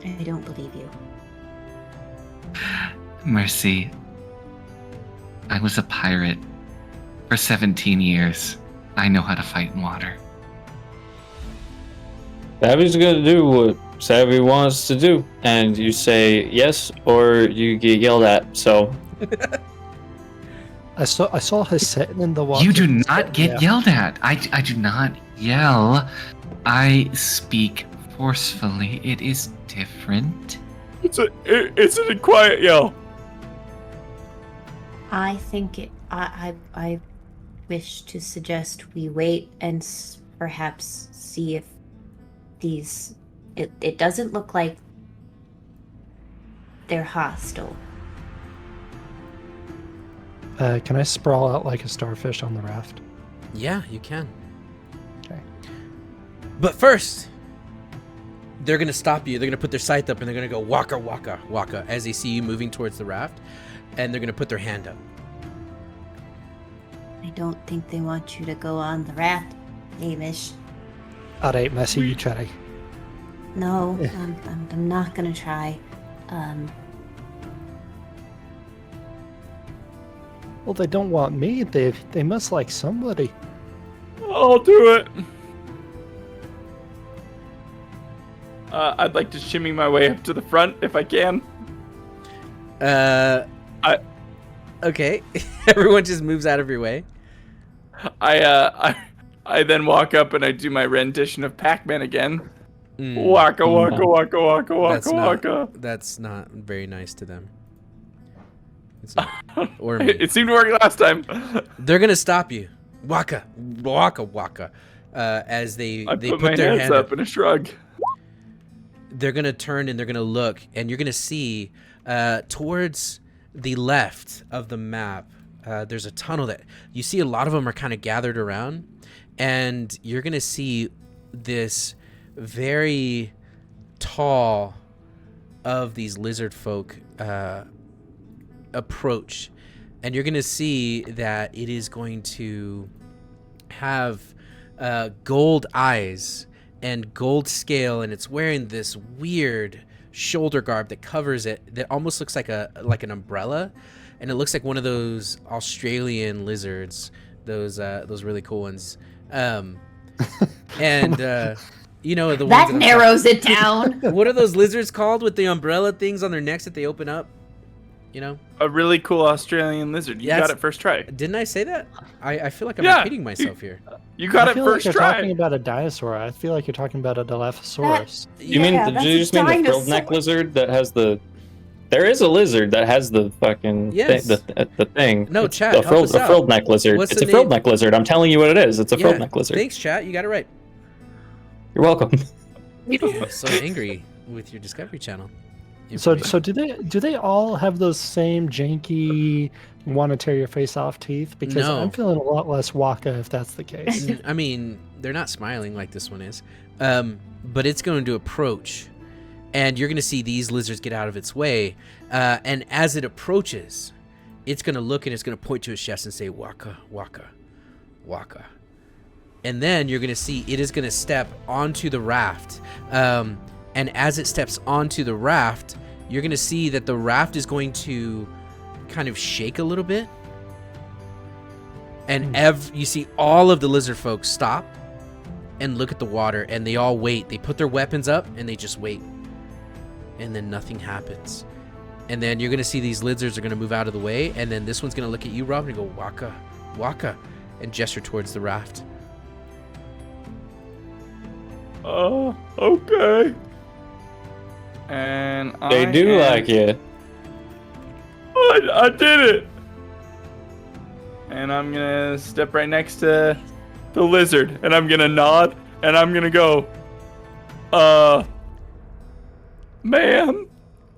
I don't believe you. Mercy. I was a pirate for 17 years. I know how to fight in water. Savvy's gonna do what Savvy wants to do, and you say yes or you get yelled at. So I saw her sitting in the water. You do not get Yeah. yelled at. I do not yell. I speak forcefully. It is different. It's a quiet yell. I think I wish to suggest we wait and perhaps see if these. It doesn't look like they're hostile. Can I sprawl out like a starfish on the raft? Yeah, you can. Okay. But first, they're gonna stop you. They're gonna put their sight up and they're gonna go waka waka waka as they see you moving towards the raft, and they're gonna put their hand up. I don't think they want you to go on the raft, Hamish. Alright, Messi, you try. No, I'm not gonna try. Well, they don't want me. They must like somebody. I'll do it. I'd like to shimmy my way up to the front if I can. Okay. Everyone just moves out of your way. I then walk up and I do my rendition of Pac-Man again. Waka waka waka waka waka waka. That's not very nice to them. It's not. Or me. It seemed to work last time. They're gonna stop you. Waka waka waka. As they put put my their hands hand up in a shrug. They're gonna turn and they're gonna look, and you're gonna see towards the left of the map. There's a tunnel that you see. A lot of them are kind of gathered around, and you're gonna see this very tall of these lizard folk approach, and you're gonna see that it is going to have gold eyes and gold scale, and it's wearing this weird shoulder garb that covers it that almost looks like an umbrella, and it looks like one of those Australian lizards, those really cool ones, and you know, the ones That narrows it down. what are those lizards called with the umbrella things on their necks that they open up? You know, A really cool Australian lizard. You Yes. got it first try. didn't I say that? I feel like I'm Yeah, repeating myself here. You got I it feel like first you're try. talking about a dinosaur. I feel like you're talking about a Dilophosaurus. You mean? Did you just mean the frilled neck lizard that has the? There is a lizard that has the fucking Yes. the thing. No, It's chat, a help frilled, us a out. frilled neck lizard. What's It's the a frilled name? neck lizard. I'm telling you what it is. It's a frilled neck lizard. Thanks, chat. You got it right. You're welcome. I'm so angry with your Discovery Channel. So information. do they all have those same janky want to tear your face off teeth? Because No. I'm feeling a lot less waka if that's the case. I mean, they're not smiling like this one is, but it's going to approach, and you're going to see these lizards get out of its way, and as it approaches, it's going to look and it's going to point to its chest and say waka waka waka, and then you're going to see it is going to step onto the raft, and as it steps onto the raft, you're going to see that the raft is going to kind of shake a little bit. And you see all of the lizard folks stop and look at the water, and they all wait. They put their weapons up and they just wait. And then nothing happens. And then you're going to see these lizards are going to move out of the way, and then this one's going to look at you, Rob, and go waka waka and gesture towards the raft. Oh, okay. And They do like you. I did it. And I'm gonna step right next to the lizard, and I'm gonna nod, and I'm gonna go, ma'am,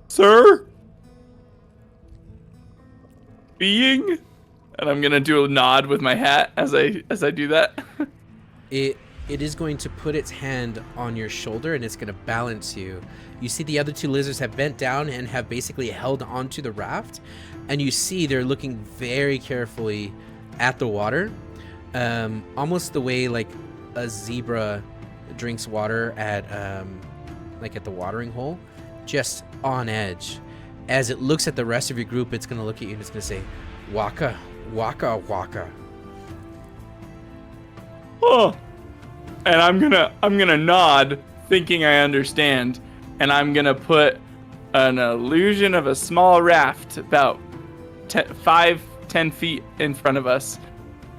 sir, being, and I'm gonna do a nod with my hat as I do that. It is going to put its hand on your shoulder, and it's going to balance you. You see the other two lizards have bent down and have basically held onto the raft, and you see they're looking very carefully at the water, almost the way like a zebra drinks water at the watering hole, just on edge. As it looks at the rest of your group, it's going to look at you and it's going to say, waka waka waka. Oh. And I'm gonna nod, thinking I understand, and I'm gonna put an illusion of a small raft about 5-10 feet in front of us,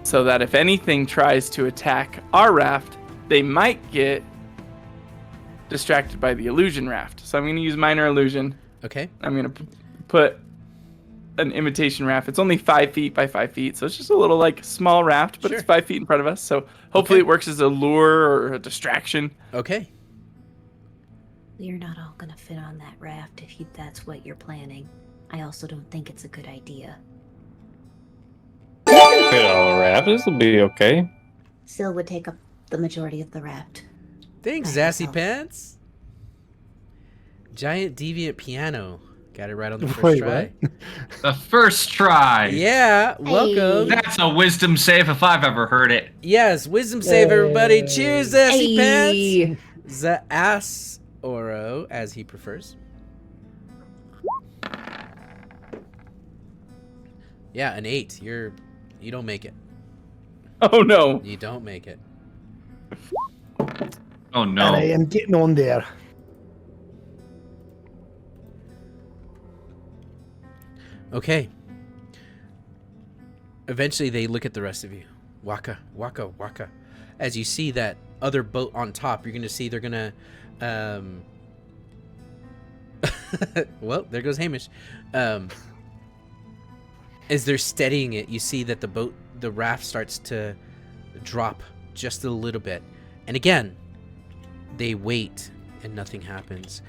so that if anything tries to attack our raft, they might get distracted by the illusion raft. So I'm going to use minor illusion. Okay. I'm going to put an imitation raft. It's only 5 feet by 5 feet, so it's just a little like small raft, but it's Sure. 5 feet in front of us. So hopefully Okay. it works as a lure or a distraction. Okay. We're not all gonna fit on that raft if that's what you're planning. I also don't think it's a good idea. Fit on the raft. This will be okay. Syl would take up the majority of the raft. Thanks, By Zassy myself. Pants. Giant deviant piano. Got it right on the first Wait, try. what? The first try. Yeah, welcome. That's a wisdom save if I've ever heard it. Yes, wisdom save, everybody. Yay. Cheers, Zassy Pants. Hey. Zass Oro, as he prefers. Yeah, an 8. You don't make it. Oh no. You don't make it. Oh And I no. am getting on there. Okay. Eventually, they look at the rest of you. Waka, waka, waka. As you see that other boat on top, you're going to see they're going to... well, there goes Hamish. As they're steadying it, you see that the raft starts to drop just a little bit. And again, they wait and nothing happens.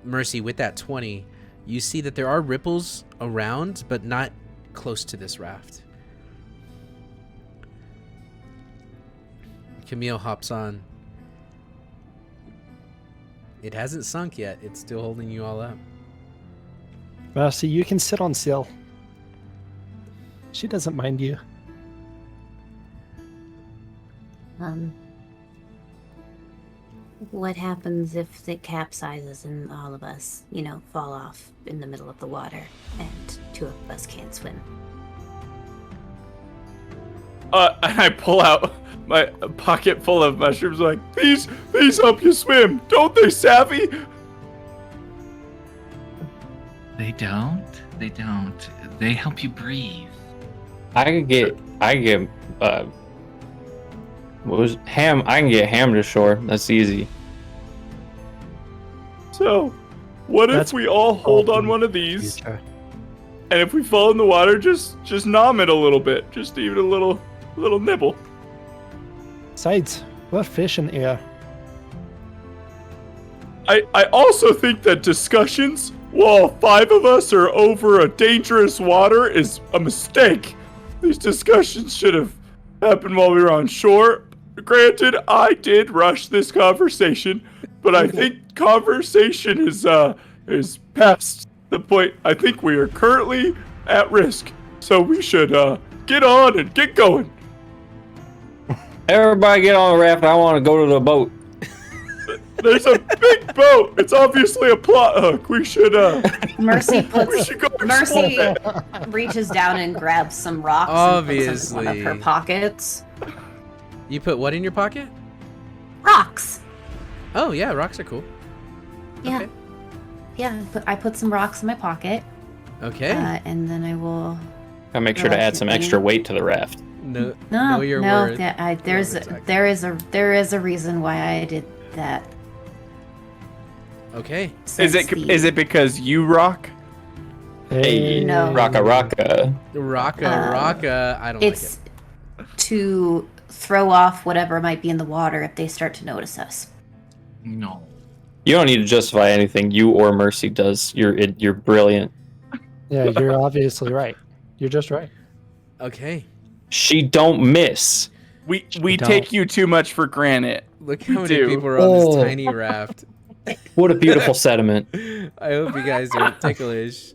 Mercy, with that 20, you see that there are ripples around, but not close to this raft. Camille hops on. It hasn't sunk yet. It's still holding you all up. Well, see, you can sit on Syl. She doesn't mind you. What happens if it capsizes and all of us, fall off in the middle of the water and 2 of us can't swim? And I pull out my pocket full of mushrooms like, these help you swim, don't they, Savvy? They don't. They don't. They help you breathe. I can get what was Ham? I can get Ham to shore. That's easy. So, what That's if we all hold on one of these, Future. and if we fall in the water, just nom it a little bit, just even a little nibble. Besides, we're fish in air. I also think that discussions while 5 of us are over a dangerous water is a mistake. These discussions should have happened while we were on shore. Granted, I did rush this conversation, but I think conversation is past the point. I think we are currently at risk, so we should get on and get going. Everybody get on the raft. I want to go to the boat. There's a big boat. It's obviously a plot hook. We should Mercy we puts should go explore Mercy it. reaches down and grabs some rocks and puts them in one of Obviously. her pockets. You put what in your pocket? Rocks. Oh, yeah, rocks are cool. Yeah. Okay. Yeah, I put some rocks in my pocket, Okay. and then I will... Gotta make sure to add some extra weight to the raft. Know No, your no, worth. there's Exactly. there is a reason why I did that. Okay. Is it because you rock? Hey, No. rocka rocka. Rocka. I don't It's to throw off whatever might be in the water if they start to notice us. No. You don't need to justify anything you or Mercy does. You're brilliant. Yeah, you're obviously right. You're just right. like it. Okay. She don't miss. We don't. take you too much for granted. Look how many do. people are on this Oh. tiny raft. What a beautiful sediment. I hope you guys are ticklish.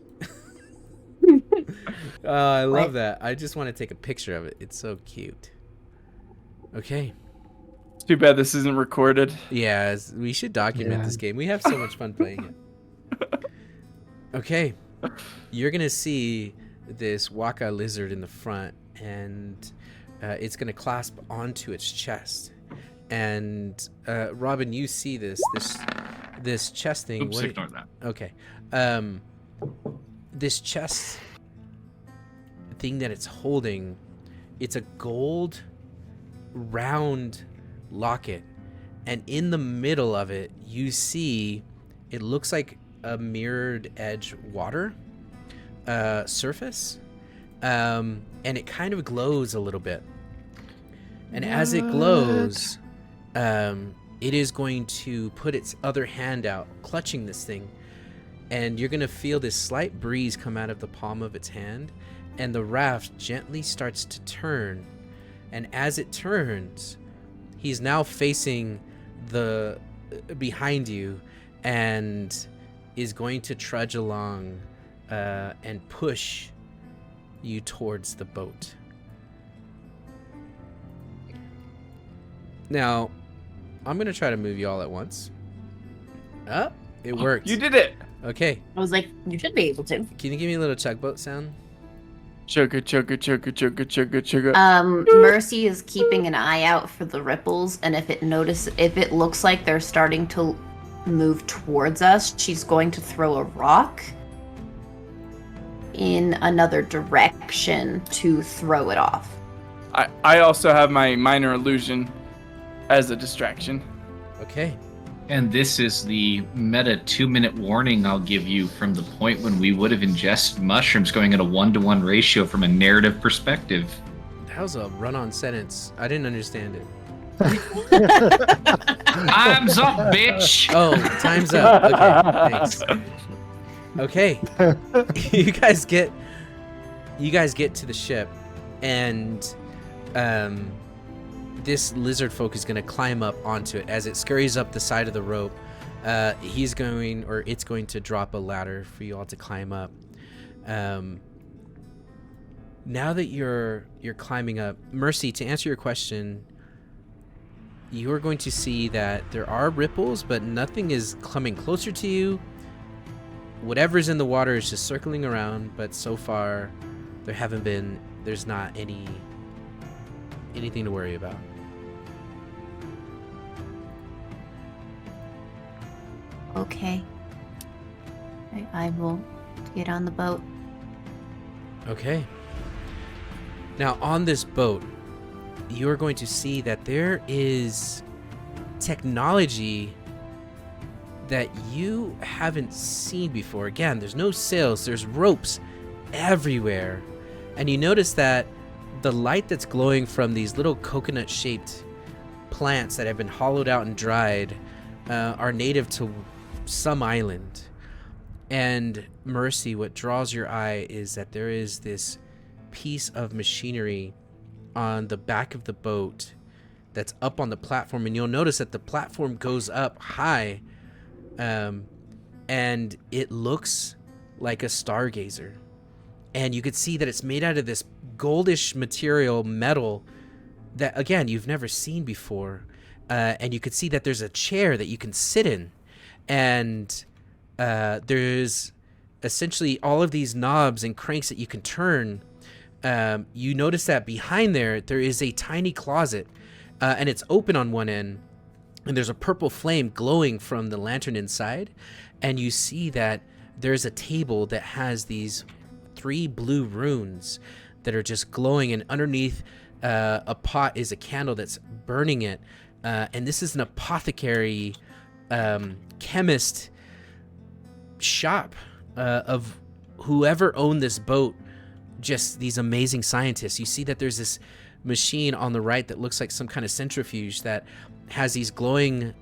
I love that. I just want to take a picture of it. It's so cute. Okay. Too bad this isn't recorded. Yeah, we should document Yeah. this game. We have so much fun playing it. Okay. You're going to see this waka lizard in the front, and it's going to clasp onto its chest. And Robin, you see this chest thing. Oops, What- ignore that. Okay. This chest thing that it's holding, it's a gold round locket, And in the middle of it, you see, it looks like a mirrored edge water surface. And it kind of glows a little bit. And as it glows, it is going to put its other hand out, clutching this thing. And you're going to feel this slight breeze come out of the palm of its hand. And the raft gently starts to turn. And as it turns, he's now facing the behind you and is going to trudge along and push you towards the boat. Now, I'm going to try to move you all at once. It worked. You did it. Okay. I was like, you should be able to. Can you give me a little tugboat sound? Chugga, chugga, chugga, chugga, chugga, chugga. Mercy is keeping an eye out for the ripples, and if it looks like they're starting to move towards us, she's going to throw a rock in another direction to throw it off. I also have my minor illusion as a distraction. Okay. And this is the meta 2-minute warning I'll give you from the point when we would have ingested mushrooms going at a 1-to-1 ratio from a narrative perspective. That was a run-on sentence. I didn't understand it. Time's up, bitch! Oh, time's up. Okay, thanks. Okay. You guys get to the ship, and this lizard folk is going to climb up onto it. As it scurries up the side of the rope, it's going to drop a ladder for you all to climb up. Now that you're climbing up, Mercy, to answer your question, you're going to see that there are ripples, but nothing is coming closer to you. Whatever's in the water is just circling around, but so far there's not anything to worry about. Okay. I will get on the boat. Okay. Now, on this boat, you're going to see that there is technology that you haven't seen before. Again, there's no sails, there's ropes everywhere. And you notice that the light that's glowing from these little coconut-shaped plants that have been hollowed out and dried are native to some island. And Mercy, what draws your eye is that there is this piece of machinery on the back of the boat that's up on the platform, and you'll notice that the platform goes up high, and it looks like a stargazer. And you could see that it's made out of this goldish material, metal, that, again, you've never seen before. And you could see that there's a chair that you can sit in. And there's essentially all of these knobs and cranks that you can turn. You notice that behind there is a tiny closet, and it's open on one end. And there's a purple flame glowing from the lantern inside. And you see that there's a table that has these 3 blue runes that are just glowing, and underneath a pot is a candle that's burning it. And this is an apothecary chemist shop of whoever owned this boat, just these amazing scientists. You see that there's this machine on the right that looks like some kind of centrifuge that has these glowing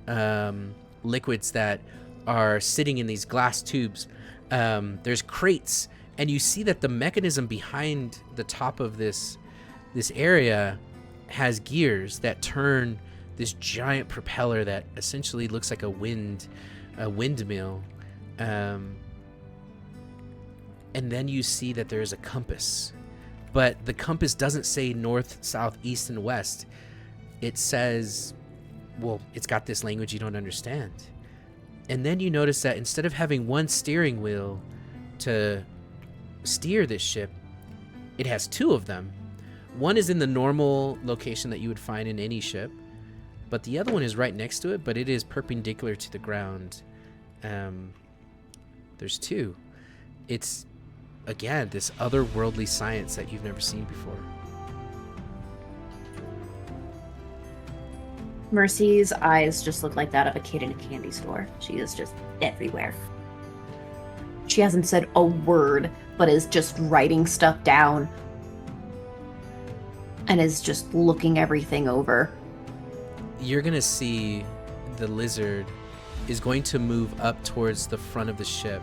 liquids that are sitting in these glass tubes. There's crates, and you see that the mechanism behind the top of this area has gears that turn this giant propeller that essentially looks like a windmill. And then you see that there is a compass, but the compass doesn't say north, south, east, and west. It says, well, it's got this language you don't understand. And then you notice that instead of having one steering wheel to steer this ship, it has 2 of them. One is in the normal location that you would find in any ship, but the other one is right next to it, but it is perpendicular to the ground. There's 2. It's, again, this otherworldly science that you've never seen before. Mercy's eyes just look like that of a kid in a candy store. She is just everywhere. She hasn't said a word, but is just writing stuff down. And is just looking everything over. You're gonna see the lizard is going to move up towards the front of the ship.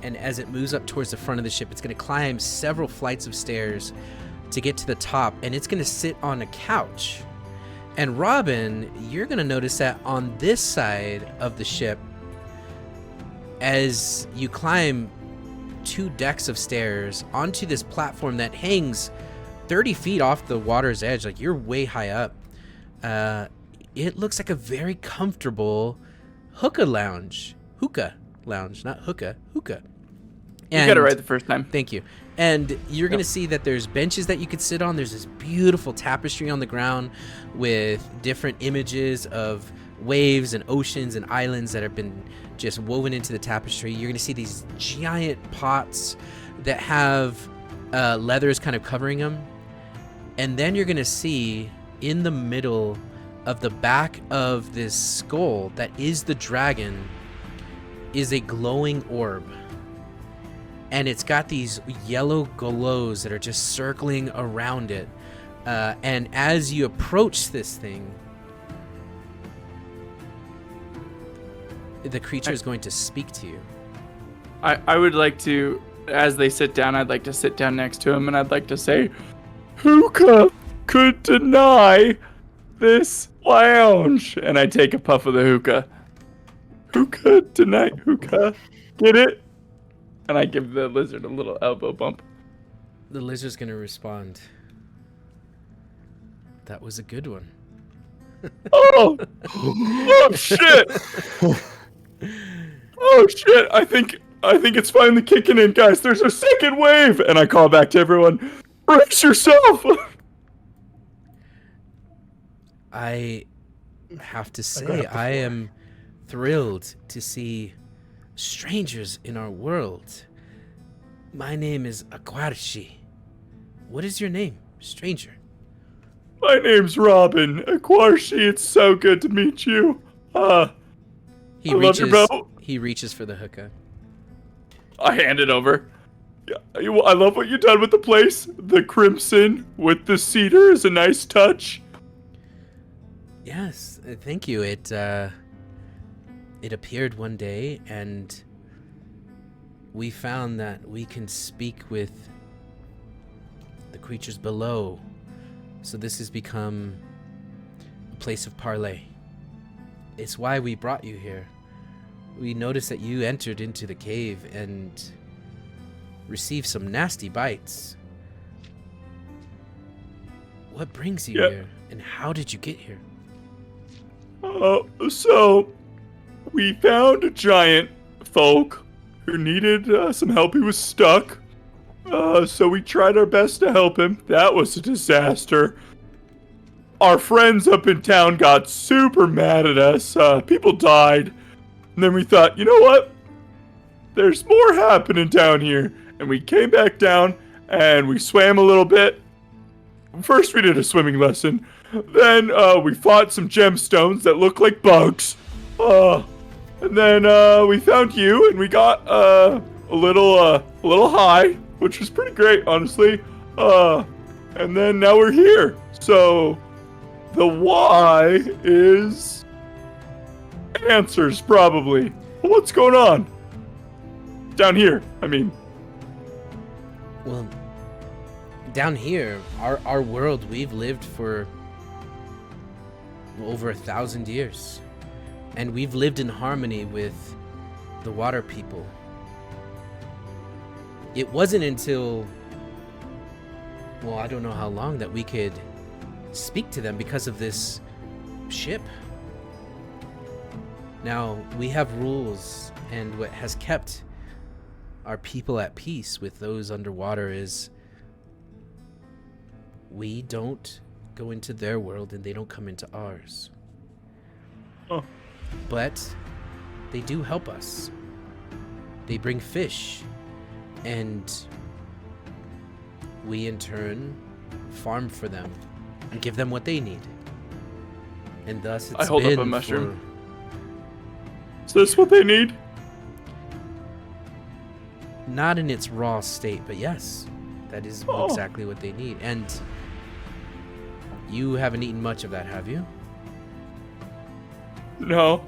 And as it moves up towards the front of the ship, it's gonna climb several flights of stairs to get to the top, and it's gonna sit on a couch. And Robin, you're gonna notice that on this side of the ship, as you climb 2 decks of stairs onto this platform that hangs 30 feet off the water's edge, like you're way high up, it looks like a very comfortable hookah lounge, not hookah. And You got it right the first time. Thank you. And you're going to see that there's benches that you could sit on. There's this beautiful tapestry on the ground with different images of waves and oceans and islands that have been just woven into the tapestry. You're going to see these giant pots that have leathers kind of covering them. And then you're going to see in the middle of the back of this skull that is the dragon is a glowing orb. And it's got these yellow glows that are just circling around it. And as you approach this thing, the creature is going to speak to you. I would like to, as they sit down, I'd like to sit down next to him and I'd like to say, Hookah could deny this lounge. And I take a puff of the hookah. Hookah deny hookah. Get it? And I give the lizard a little elbow bump. The lizard's going to respond. That was a good one. Oh! Oh shit! Oh shit! I think it's finally kicking in, guys. There's a second wave, and I call back to everyone. Brace yourself. I have to say, I am thrilled to see strangers in our world. My name is Aquarshi. What is your name, stranger? My name's Robin. Aquarshi, it's so good to meet you. He I love your boat. He reaches for the hookah. I hand it over. I love what you've done with the place. The crimson with the cedar is a nice touch. Yes, thank you. It appeared one day, and we found that we can speak with the creatures below. So this has become a place of parley. It's why we brought you here. We noticed that you entered into the cave and received some nasty bites. What brings you here, and how did you get here? So we found a giant folk who needed some help. He was stuck. So we tried our best to help him. That was a disaster. Our friends up in town got super mad at us. People died. And then we thought, you know what? There's more happening down here. And we came back down and we swam a little bit. First we did a swimming lesson. Then we fought some gemstones that look like bugs. And then we found you and we got a little high, which was pretty great, honestly. And then now we're here. So the why is answers, probably. What's going on? Down here, I mean. Well, down here, our world, we've lived for over 1,000 years. And we've lived in harmony with the water people. It wasn't until, well, I don't know how long, that we could speak to them because of this ship. Now, we have rules, and what has kept our people at peace with those underwater is we don't go into their world and they don't come into ours. Oh. But they do help us. They bring fish, and we in turn farm for them and give them what they need. And thus it's I hold up been a mushroom. for Is this what they need? not in its raw state, but yes, that is Oh. exactly what they need. And you haven't eaten much of that, have you? No.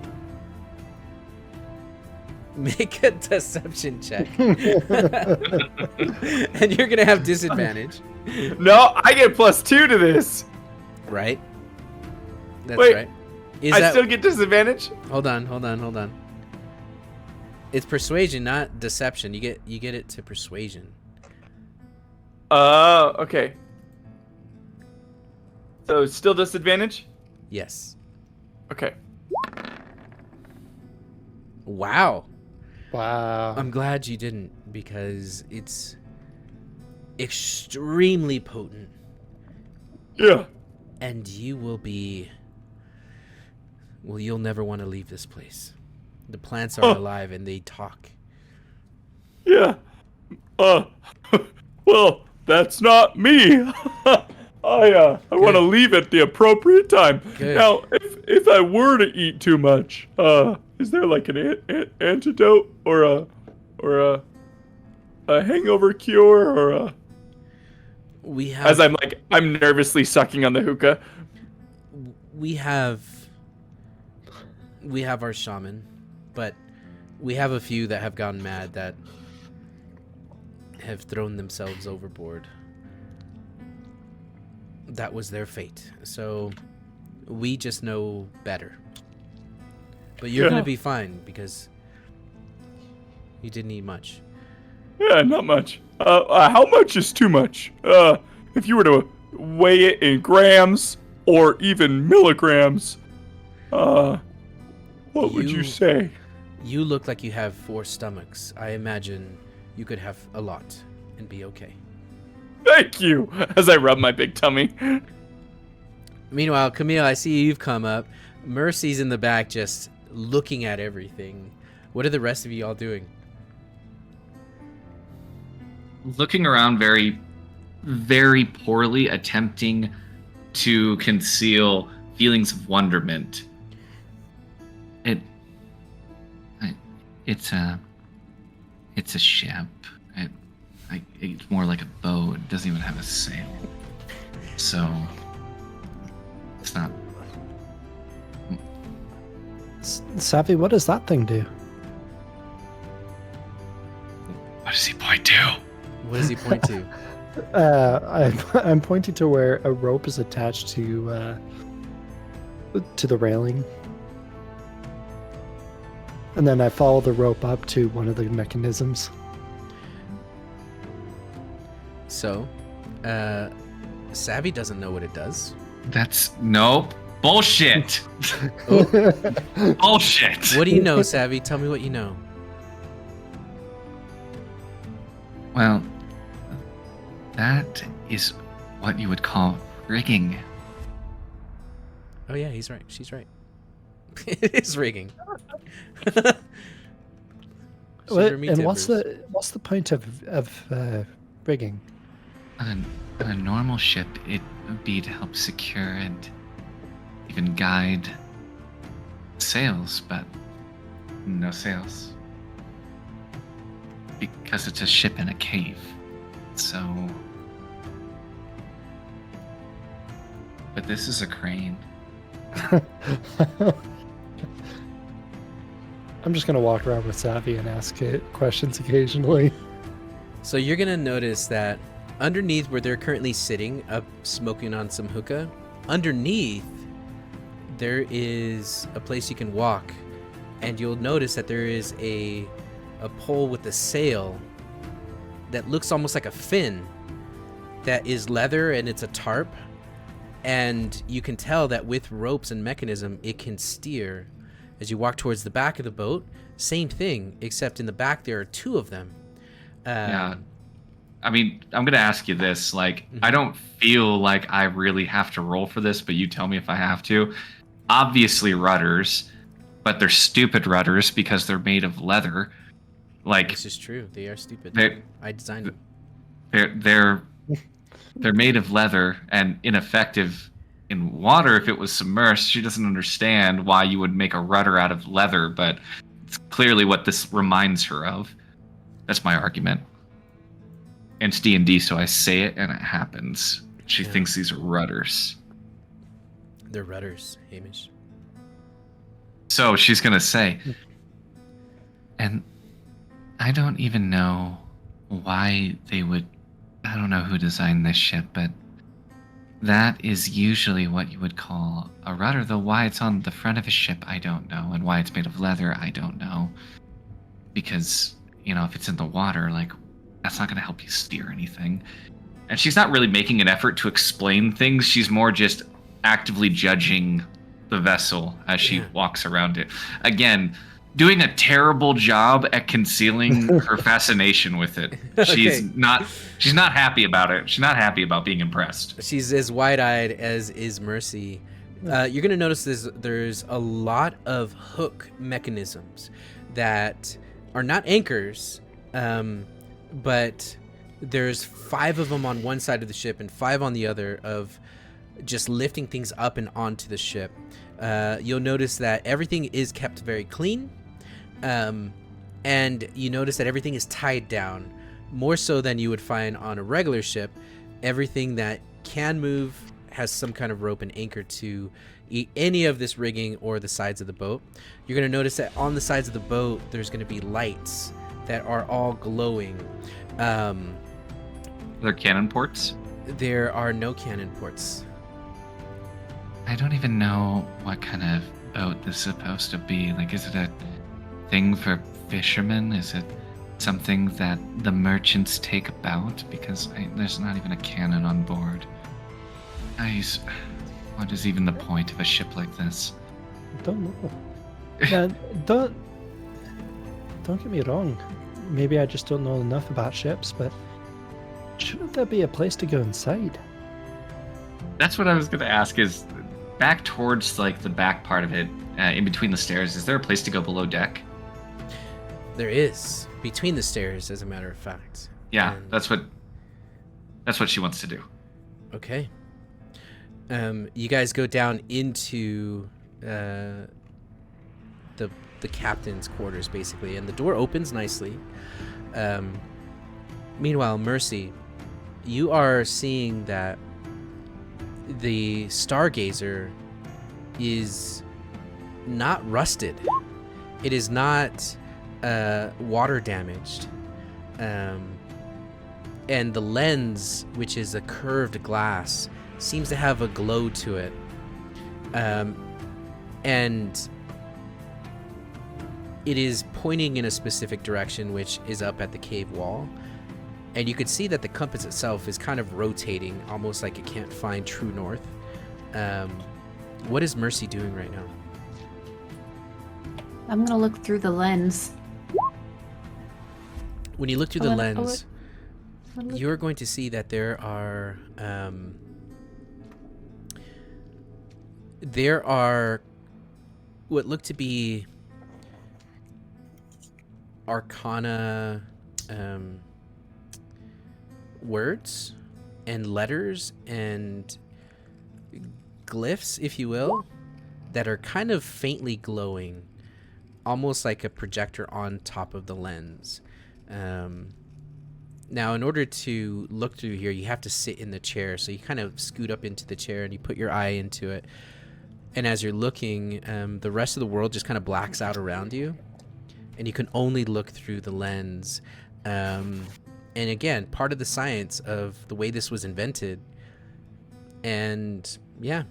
Make a deception check. And you're gonna have disadvantage, No, I get +2 to this. right? That's Wait, right. Is I that still get disadvantage? hold on. It's persuasion, not deception. You get it to persuasion. Okay. So still disadvantage? Yes. Okay. Wow. Wow. I'm glad you didn't, because it's extremely potent, Yeah. and you will be. Well, you'll never want to leave this place. The plants are alive and they talk. Yeah. Well, that's not me. I want to leave at the appropriate time. Good. Now, if I were to eat too much, is there like an antidote or a hangover cure or a? We have. As I'm nervously sucking on the hookah. we have our shaman, but we have a few that have gone mad that have thrown themselves overboard. That was their fate. So we just know better. But you're Yeah. gonna be fine because you didn't eat much. Yeah, not much. How much is too much? If you were to weigh it in grams or even milligrams, what would you You- say? You look like you have 4 stomachs. I imagine you could have a lot and be okay. Thank you. As I rub my big tummy. Meanwhile, Camille, I see you've come up. Mercy's in the back just looking at everything. What are the rest of you all doing? Looking around very, very poorly, attempting to conceal feelings of wonderment. It's a ship. It's more like a boat. It doesn't even have a sail. So it's not. Savvy, what does that thing do? What does he point to? What does he point to? I'm pointing to where a rope is attached to the railing, and then I follow the rope up to one of the mechanisms. So, Savvy doesn't know what it does. That's nope. Bullshit. Bullshit. What do you know, Savvy? Tell me what you know. Well, that is what you would call rigging. Oh yeah, he's right. She's right. It is rigging. What, Shiver me and what's timbers. the point of rigging? On a normal ship, it would be to help secure and even guide sails, but no sails. Because it's a ship in a cave. So. But this is a crane. I'm just gonna walk around with Savvy and ask it questions occasionally. So you're gonna notice that underneath where they're currently sitting, up smoking on some hookah, underneath there is a place you can walk, and you'll notice that there is a pole with a sail that looks almost like a fin that is leather, and it's a tarp, and you can tell that with ropes and mechanism it can steer. As you walk towards the back of the boat, same thing, except in the back there are 2 of them. Yeah. I mean, I'm going to ask you this. Like, I don't feel like I really have to roll for this, but you tell me if I have to. Obviously, rudders, but they're stupid rudders because they're made of leather. Like, This is true. They are stupid. They- I designed them. they're made of leather and ineffective in water if it was submersed. She doesn't understand why you would make a rudder out of leather, but it's clearly what this reminds her of. That's my argument. And it's D&D, so I say it and it happens. She Yeah. thinks these are rudders. They're rudders, Hamish. So she's gonna say, and I don't even know why they would. I don't know who designed this ship, but that is usually what you would call a rudder. Though why it's on the front of a ship, I don't know, and why it's made of leather, I don't know. Because if it's in the water, like that's not gonna help you steer anything. And she's not really making an effort to explain things. She's more just actively judging the vessel as she walks around it. Again, doing a terrible job at concealing her fascination with it. She's not happy about it. She's not happy about being impressed. She's as wide-eyed as is Mercy. You're going to notice there's a lot of hook mechanisms that are not anchors, but there's 5 of them on one side of the ship and 5 on the other of just lifting things up and onto the ship. You'll notice that everything is kept very clean, and you notice that everything is tied down more so than you would find on a regular ship. Everything that can move has some kind of rope and anchor to any of this rigging or the sides of the boat. You're going to notice that on the sides of the boat there's going to be lights that are all glowing. They're cannon ports? There are no cannon ports. I don't even know what kind of boat this is supposed to be. Like, is it a thing for fishermen? Is it something that the merchants take about? Because there's not even a cannon on board. What is even the point of a ship like this? Don't know. Yeah, don't get me wrong. Maybe I just don't know enough about ships, but shouldn't there be a place to go inside? That's what I was going to ask, is back towards like the back part of it, in between the stairs, is there a place to go below deck? There is, between the stairs, as a matter of fact. Yeah, And- that's what she wants to do. Okay. You guys go down into the captain's quarters, basically, and the door opens nicely. Meanwhile, Mercy, you are seeing that the Stargazer is not rusted. It is not water damaged. And the lens, which is a curved glass, seems to have a glow to it. And it is pointing in a specific direction, which is up at the cave wall. And you can see that the compass itself is kind of rotating, almost like it can't find true north. What is Mercy doing right now? I'm gonna look through the lens. When you look through the lens, I'll look- you're going to see that there are what look to be arcana words and letters and glyphs, if you will, that are kind of faintly glowing, almost like a projector on top of the lens. Now, in order to look through here, you have to sit in the chair. So you kind of scoot up into the chair and you put your eye into it. And as you're looking, the rest of the world just kind of blacks out around you. And you can only look through the lens. And again, part of the science of the way this was invented. And yeah,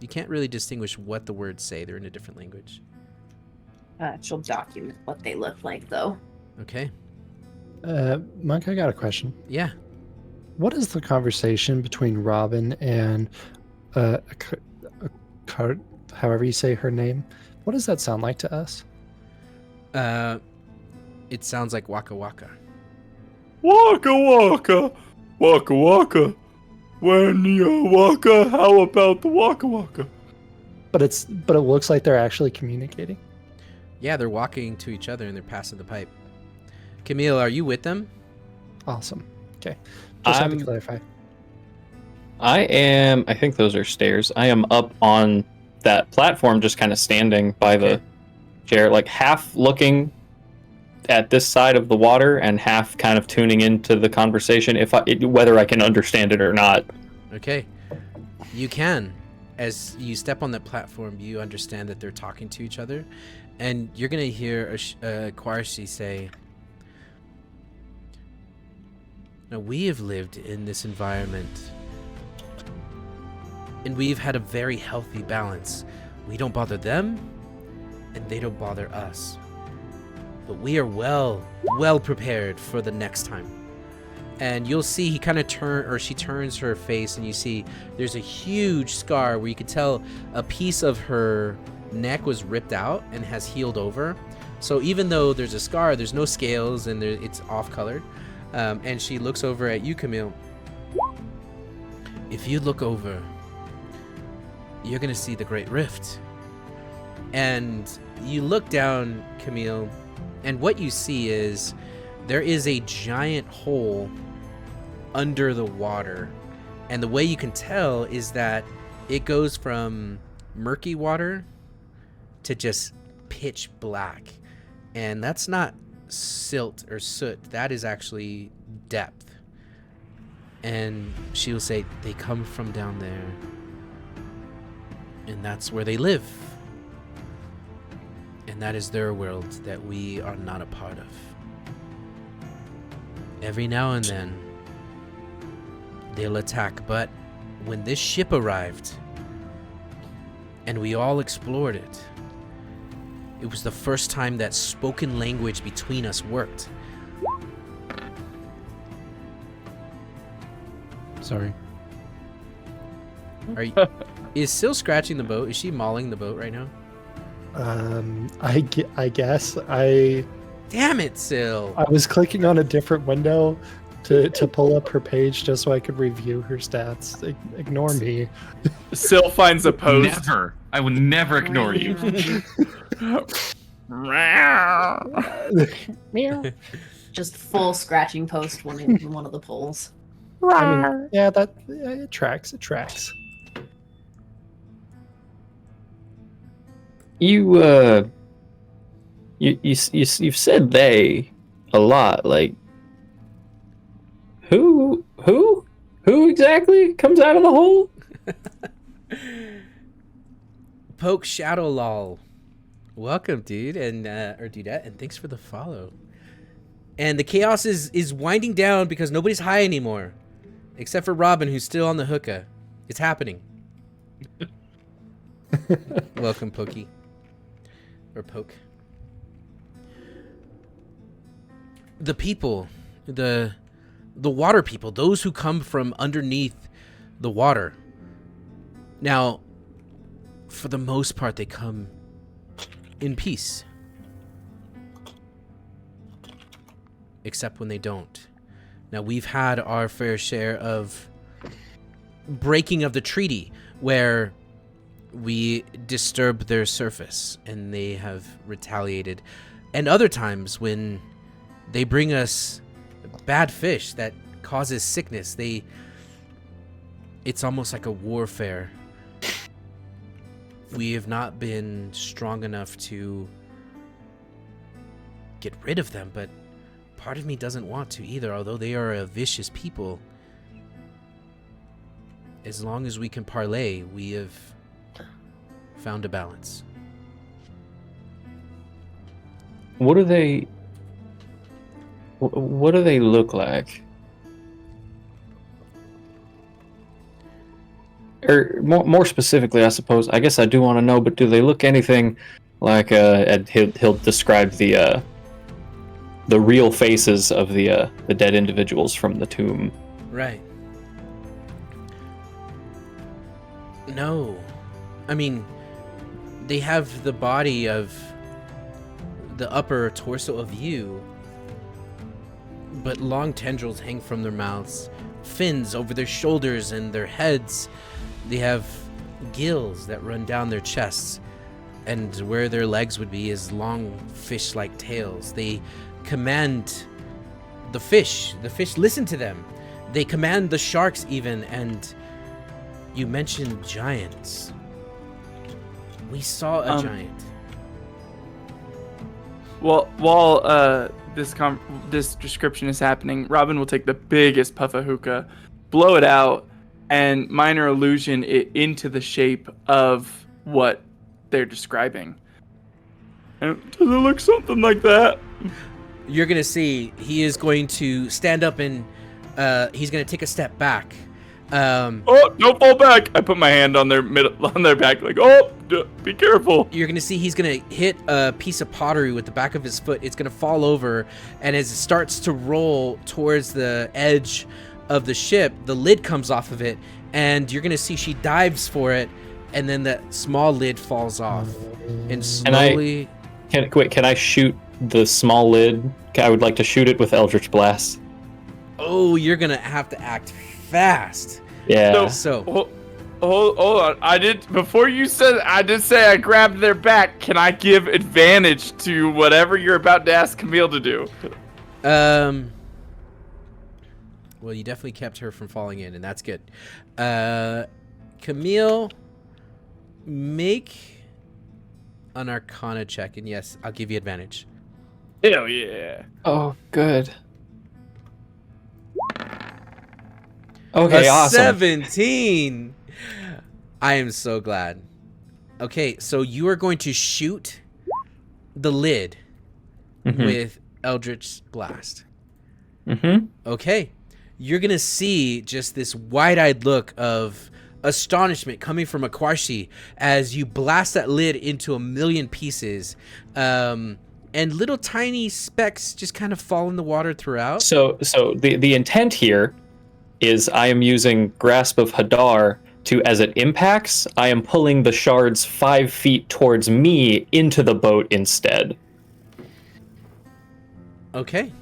you can't really distinguish what the words say. They're in a different language. She'll document what they look like, though. Okay. Monk, I got a question. Yeah. What is the conversation between Robin and however you say her name? What does that sound like to us? It sounds like Waka Waka. Waka waka, waka waka. When you waka, how about the waka waka? But it looks like they're actually communicating. Yeah, they're walking to each other and they're passing the pipe. Camille, are you with them? Awesome. Okay. Just have to I'm- clarify. I think those are stairs. I am up on that platform, just kind of standing by the chair, like half looking at this side of the water and half kind of tuning into the conversation, whether I can understand it or not. Okay. You can. As you step on that platform, you understand that they're talking to each other, and you're going to hear Quarshi say, "Now, we have lived in this environment, and we've had a very healthy balance. We don't bother them, and they don't bother us. But we are well prepared for the next time." And you'll see he kind of she turns her face, and you see there's a huge scar where you could tell a piece of her neck was ripped out and has healed over. So even though there's a scar, there's no scales, and it's off-colored. And she looks over at you, Camille. "If you look over, you're going to see the Great Rift." And you look down, Camille, and what you see is there is a giant hole under the water. And the way you can tell is that it goes from murky water to just pitch black. And that's not silt or soot. That is actually depth. And she will say, "They come from down there. And that's where they live. And that is their world that we are not a part of. Every now and then, they'll attack, but when this ship arrived, and we all explored it, it was the first time that spoken language between us worked." Sorry. Is Syl scratching the boat? Is she mauling the boat right now? I guess I Damn it, Syl. was clicking on a different window to pull up her page just so I could review her stats. Ignore me. Syl finds a post. Never. I will never ignore you. Just full scratching post in one of the polls. I mean, yeah, it tracks. It tracks. You've said they a lot. Like, who exactly comes out of the hole? Poke Shadow Lol. Welcome, dude, and or dudette, and thanks for the follow. And the chaos is winding down because nobody's high anymore, except for Robin, who's still on the hookah. It's happening. Welcome, Pokey. Or Poke. The people, the water people, those who come from underneath the water. Now, for the most part, they come in peace. Except when they don't. Now, we've had our fair share of breaking of the treaty, where we disturb their surface, and they have retaliated. And other times when they bring us bad fish that causes sickness, it's almost like a warfare. We have not been strong enough to get rid of them, but part of me doesn't want to either, although they are a vicious people. As long as we can parlay, we have found a balance. What do they look like? Or more specifically, I suppose, I guess I do want to know, but do they look anything like and he'll describe the real faces of the dead individuals from the tomb? Right. No. I mean, they have the body of the upper torso of you, but long tendrils hang from their mouths, fins over their shoulders and their heads. They have gills that run down their chests, and where their legs would be is long fish-like tails. They command the fish. The fish listen to them. They command the sharks even, and You mentioned giants. We saw a giant. Well, while this description is happening, Robin will take the biggest puff of hookah, blow it out, and minor illusion it into the shape of what they're describing. And does it look something like that? You're gonna see he is going to stand up and he's gonna take a step back. Oh, don't fall back! I put my hand on their back, like, oh, be careful. You're gonna see he's gonna hit a piece of pottery with the back of his foot. It's gonna fall over, and as it starts to roll towards the edge of the ship, the lid comes off of it, and you're gonna see she dives for it, and then that small lid falls off, and slowly. Can I shoot the small lid? I would like to shoot it with Eldritch Blast. Oh, you're gonna have to act fast. Yeah. So hold on. Before you said, I did say I grabbed their back. Can I give advantage to whatever you're about to ask Camille to do? well, you definitely kept her from falling in, and that's good. Camille, make an Arcana check, and yes, I'll give you advantage. Hell yeah. Oh, good. Okay, awesome. 17. I am so glad. Okay, so you are going to shoot the lid with Eldritch Blast. Okay. You're going to see just this wide-eyed look of astonishment coming from Akwarshi as you blast that lid into a million pieces. And little tiny specks just kind of fall in the water throughout. So the intent here is I am using Grasp of Hadar to, as it impacts, I am pulling the shards 5 feet towards me into the boat instead. Okay.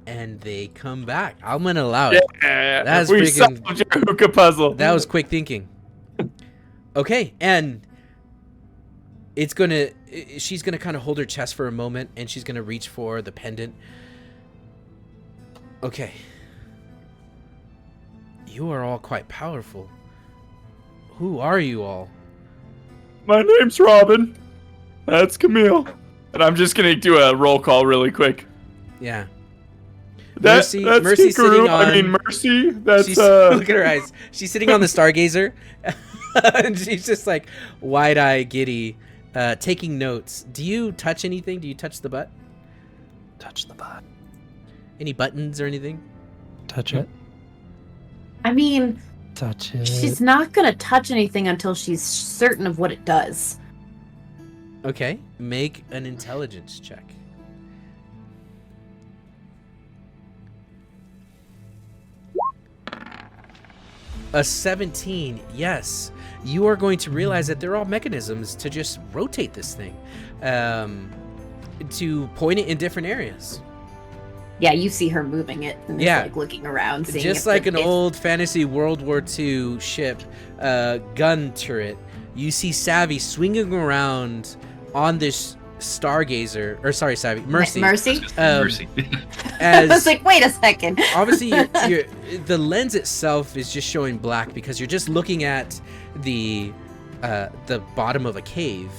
And they come back. I'm gonna allow it. Yeah, That's we freaking- solved your hookah puzzle. That was quick thinking. Okay, and she's gonna kind of hold her chest for a moment, and she's gonna reach for the pendant. Okay. You are all quite powerful. Who are you all? My name's Robin. That's Camille. And I'm just gonna do a roll call really quick. Yeah. That's Mercy's Hikaru. sitting on. I mean Mercy. That's She's, look at her eyes. She's sitting on the Stargazer, and she's just like wide-eyed, giddy, taking notes. Do you touch anything? Do you touch the butt? Touch the butt. Any buttons or anything? Touch it. I mean, Touch it. she's not gonna touch anything until she's certain of what it does. Okay. Make an intelligence check. A 17, yes. You are going to realize that they're all mechanisms to just rotate this thing, to point it in different areas. Yeah, you see her moving it and Yeah. like looking around, seeing Just if like the- an if- old fantasy World War II ship gun turret, you see Savvy swinging around on this Stargazer, or sorry, Savvy, Mercy. Mercy. Mercy. I was As like, wait a second. obviously the lens itself is just showing black because you're just looking at the bottom of a cave,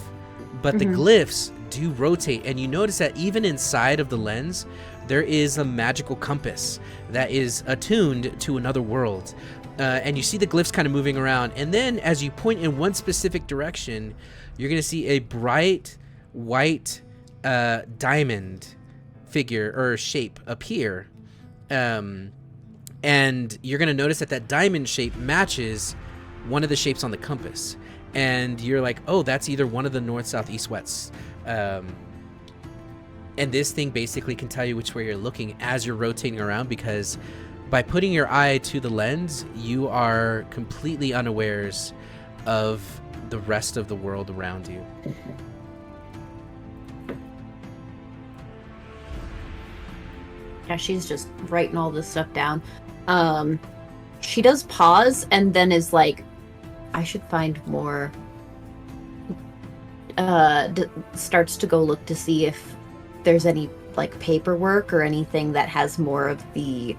but the glyphs do rotate, and you notice that even inside of the lens there is a magical compass that is attuned to another world, and you see the glyphs kind of moving around, and then as you point in one specific direction, you're going to see a bright white diamond figure or shape appear, and you're going to notice that that diamond shape matches one of the shapes on the compass, and you're like, oh, that's either one of the north, south, east, west. And this thing basically can tell you which way you're looking as you're rotating around, because by putting your eye to the lens, you are completely unawares of the rest of the world around you. Yeah, she's just writing all this stuff down. She does pause and then is like, I should find more. Starts to go look to see if there's any like paperwork or anything that has more of the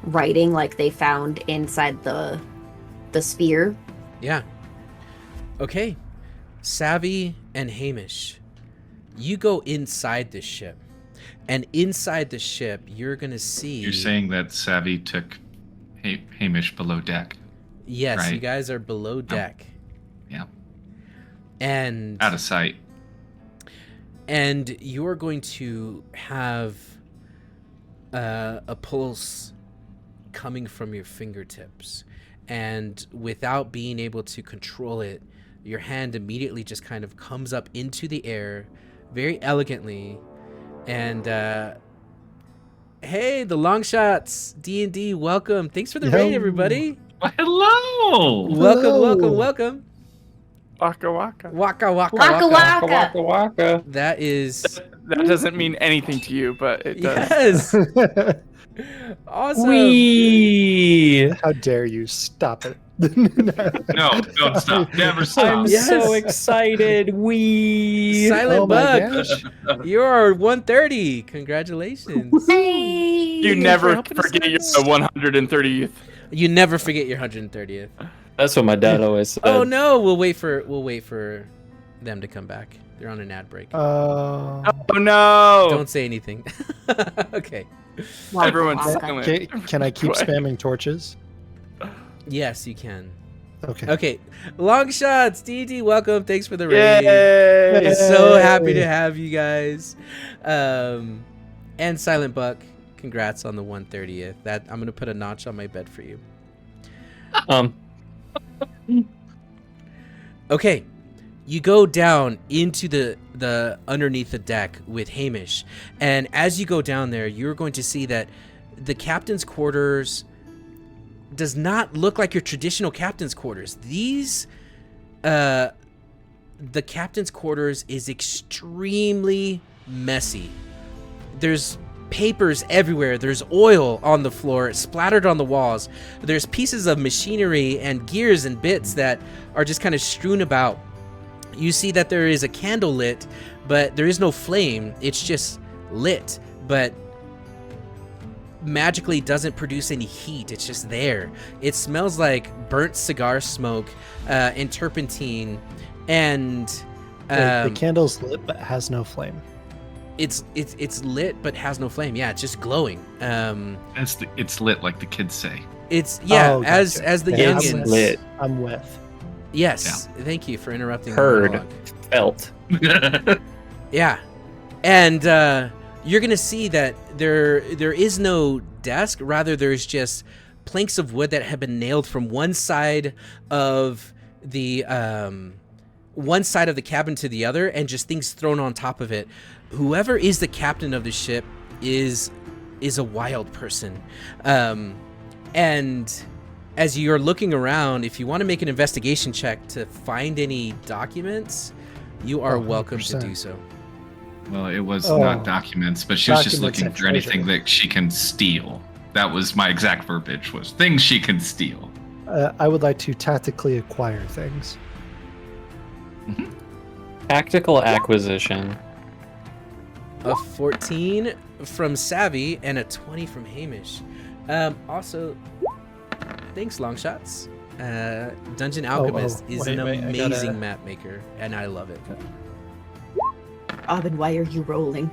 writing like they found inside the the spear. Yeah. Okay. Savvy and Hamish, you go inside the ship. And inside the ship, you're going to see... You're saying that Savvy took Hamish below deck. Yes, right? you guys are below deck. Yeah. And... Out of sight. And you're going to have a pulse coming from your fingertips. And without being able to control it, your hand immediately just kind of comes up into the air very elegantly. And, hey, the long shots, D&D, welcome. Thanks for the Yo. raid, everybody. Well, hello! Welcome, Hello. welcome, welcome. Waka waka. Waka, waka, Waka waka. waka. Waka. That is... That doesn't mean anything to you, but it does. Yes! Awesome. Wee! How dare you stop it? No, don't stop. Never stop. I'm Yes. so excited. Wee! Silent Oh my Bug, gosh. you're 130. Congratulations. Hey! You never helping us forget your out. 130th. You never forget your 130th. That's what my dad always said. Oh no, we'll wait for them to come back. They're on an ad break. Oh no! Don't say anything. Okay. Waka Everyone's waka. silent. Can I keep What? spamming torches? Yes, you can. Okay. Okay. Long shots, DD, welcome. Thanks for the raid. Yay! So happy Yay. to have you guys. And Silent Buck, congrats on the 130th. That I'm gonna put a notch on my bed for you. Okay. You go down into the underneath the deck with Hamish, and as you go down there, you're going to see that the captain's quarters does not look like your traditional captain's quarters. These, the captain's quarters is extremely messy. There's papers everywhere. There's oil on the floor, splattered on the walls. There's pieces of machinery and gears and bits that are just kind of strewn about. You see that there is a candle lit, but there is no flame. It's just lit, but magically doesn't produce any heat. It's just there. It smells like burnt cigar smoke and turpentine, and The candle's lit but has no flame. it's lit but has no flame. Yeah, it's just glowing. It's lit, like the kids say. It's Oh, gotcha. as the Yeah, youngins. lit. I'm with. Yes, thank you for interrupting. the Heard. monologue. Felt. Yeah, and you're gonna see that there is no desk. Rather, there's just planks of wood that have been nailed from one side of the cabin to the other, and just things thrown on top of it. Whoever is the captain of the ship is a wild person, and as you're looking around, if you want to make an investigation check to find any documents, you are Oh, welcome to 100%. do so. Well, it was Oh. not documents, but she was just Documents looking and for anything treasure. that she can steal. That was my exact verbiage, was things she can steal. I would like to tactically acquire things. Tactical acquisition. A 14 from Savvy and a 20 from Hamish. Also, thanks, Longshots. Dungeon Alchemist is wait, an wait, I amazing gotta- map maker, and I love it. Robin, why are you rolling?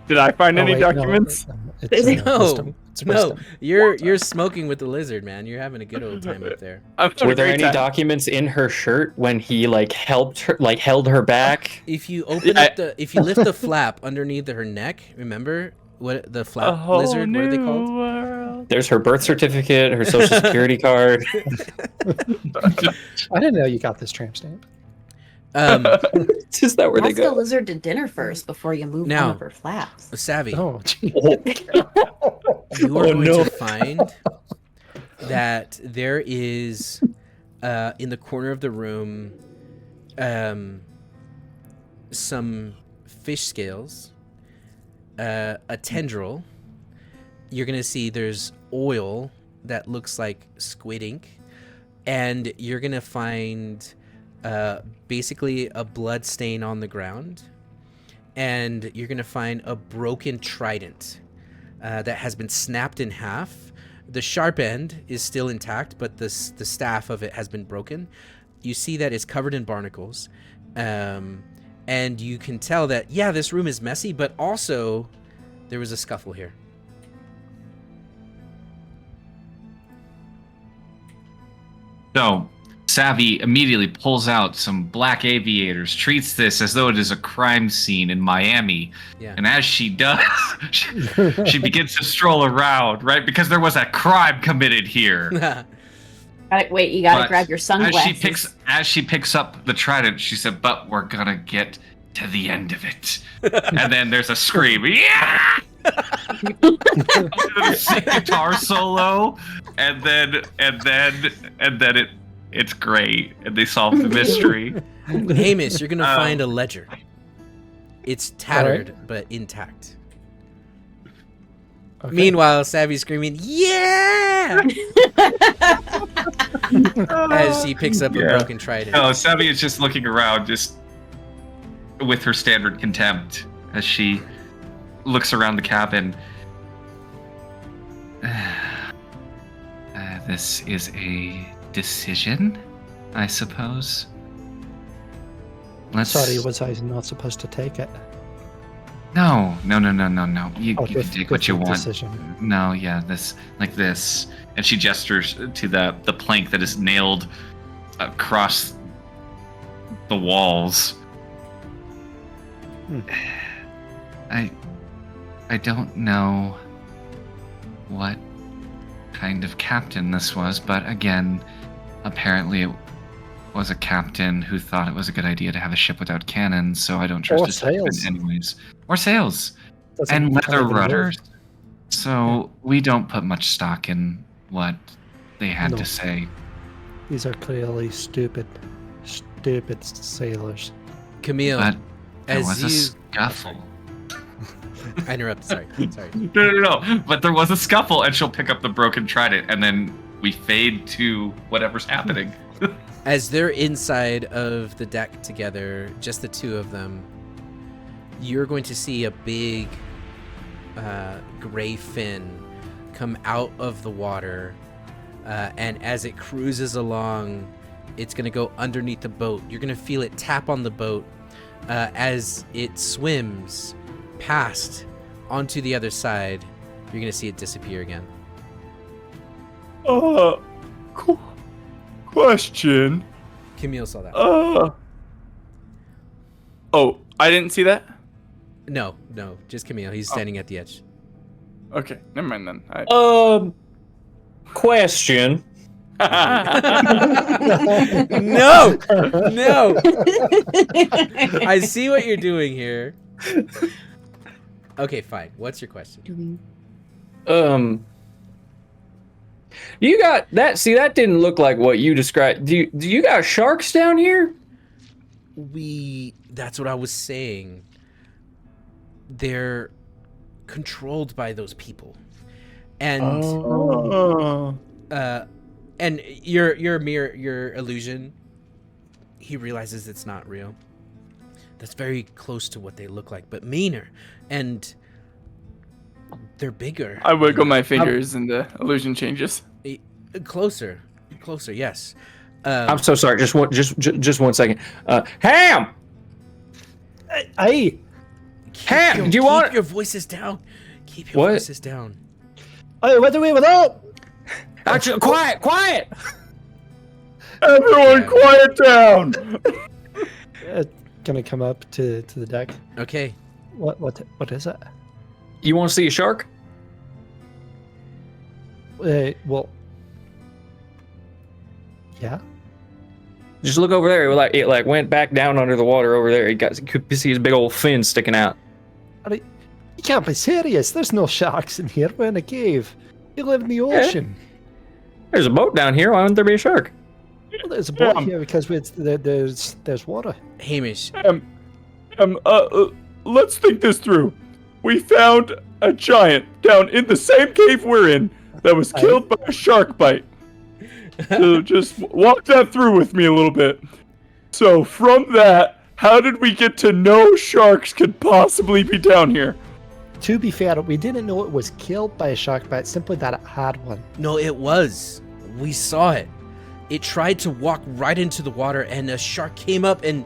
Did I find Oh, any wait, no, documents? it's, No, wisdom. It's No, wisdom. you're smoking with the lizard, man. You're having a good old time up there. I'm having Were a there great any time. documents in her shirt when he helped her, held her back? If you open Yeah, up if you lift the flap underneath her neck, remember what the A flap whole lizard? What are they new called? world. There's her birth certificate, her social security card. I didn't know you got this tramp stamp. Is that where they Ask the go? lizard to dinner first before you move Now- one of her flaps. Savvy, Oh, gee. you are Oh, going no. to find that there is in the corner of the room some fish scales, a tendril. You're gonna see there's oil that looks like squid ink, and you're gonna find basically a blood stain on the ground, and you're gonna find a broken trident that has been snapped in half The sharp end is still intact, but the staff of it has been broken. You see that it's covered in barnacles. And you can tell that, yeah, this room is messy, but also there was a scuffle here. So, Savvy immediately pulls out some black aviators, treats this as though it is a crime scene in Miami. Yeah. And as she does, she begins to stroll around, right? Because there was a crime committed here. Wait, you gotta But grab your sunglasses. As she picks up the trident, she said, "But we're gonna get to the end of it." And then there's a scream, "Yeah!" A guitar solo, and then it's great, and they solve the mystery. Hamish, you're gonna find a ledger. It's tattered but intact. Okay. Meanwhile, Savvy's screaming, "Yeah!" as she picks up a broken trident. No, Savvy is just looking around, just with her standard contempt, as she looks around the cabin. This is a decision, I suppose. Sorry, was I not supposed to take it? No. You can this- take what this you is want. decision. No, yeah, this, like this. And she gestures to the plank that is nailed across the walls. I don't know what kind of captain this was, but again, apparently it was a captain who thought it was a good idea to have a ship without cannons, so I don't trust Or his judgment sails. anyways. Or sails. Doesn't And leather even work. rudders. So we don't put much stock in what they had No. to say. These are clearly stupid sailors. Camille, But there as was a you... scuffle. I interrupted, sorry. No. But there was a scuffle, and she'll pick up the broken trident, and then we fade to whatever's happening. As they're inside of the deck together, just the two of them, you're going to see a big gray fin come out of the water, and as it cruises along, it's going to go underneath the boat. You're going to feel it tap on the boat as it swims past onto the other side. You're going to see it disappear again. Question. Camille saw that. Oh, I didn't see that? No, just Camille. He's standing at the edge. Okay, never mind then. Question. No! I see what you're doing here. Okay, fine. What's your question? You got that? See, that didn't look like what you described. Do you got sharks down here? That's what I was saying. They're controlled by those people. And and your illusion, he realizes it's not real. That's very close to what they look like, but meaner, and they're bigger. I wiggle my fingers and the illusion changes. Closer, yes. I'm so sorry. Just 1 second. Ham. Hey, Ham. Do you want? Keep your voices down. Keep your What? voices down. hey, what do we with that? Actually, quiet. Everyone, quiet down! Gonna come up to the deck. Okay. What is it? You want to see a shark? Well, yeah. Just look over there. It went back down under the water over there. You could see his big old fin sticking out. You can't be serious. There's no sharks in here. We're in a cave. You live in the ocean. There's a boat down here. Why wouldn't there be a shark? Well, there's a boat here because there's water. Hamish, Let's think this through. We found a giant down in the same cave we're in that was killed by a shark bite. So just walk that through with me a little bit. So from that, how did we get to no sharks could possibly be down here? to be fair, we didn't know it was killed by a shark, but simply that it had one. No, it was. We saw it. It tried to walk right into the water, and a shark came up and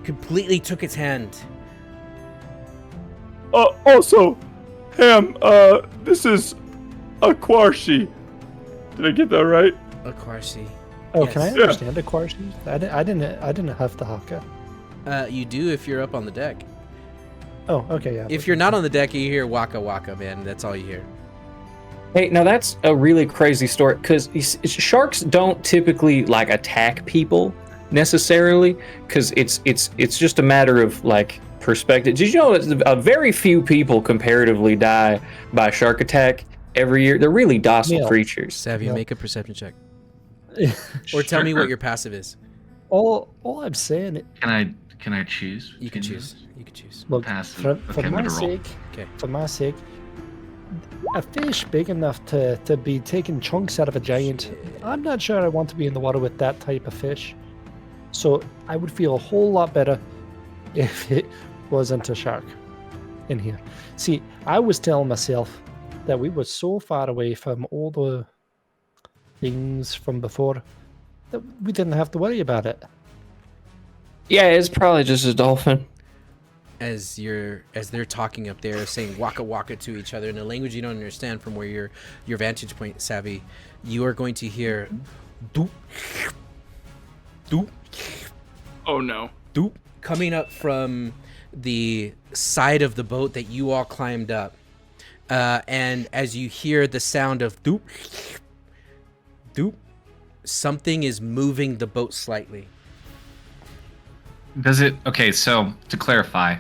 completely took its hand. Also, Ham, this is a Quarshi. Did I get that right? A Quarshi. Oh, can I Yes. understand a Quarshi? I didn't have the haka. You do if you're up on the deck. Oh, okay, yeah. If you're not on the deck, you hear waka waka, man. That's all you hear. Hey, now that's a really crazy story because sharks don't typically like attack people necessarily because it's just a matter of like perspective. Did you know that a very few people comparatively die by shark attack every year? They're really docile Neil. creatures. Savvy, Yeah. make a perception check. Or tell me what your passive is. all I'm saying, Can I choose? You can between choose. those? You can choose. look, Passive. for Okay, I'm my gonna roll. sake, Okay. for my sake, a fish big enough to be taking chunks out of a giant, I'm not sure I want to be in the water with that type of fish. So I would feel a whole lot better if it wasn't a shark in here. See, I was telling myself that we were so far away from all the things from before that we didn't have to worry about it. Yeah, it's probably just a dolphin. As they're talking up there, saying waka waka to each other in a language you don't understand from where your vantage point, Savvy, you are going to hear doop doop Oh no. doop coming up from the side of the boat that you all climbed up. And as you hear the sound of doop doop, something is moving the boat slightly. Does it? Okay, so to clarify,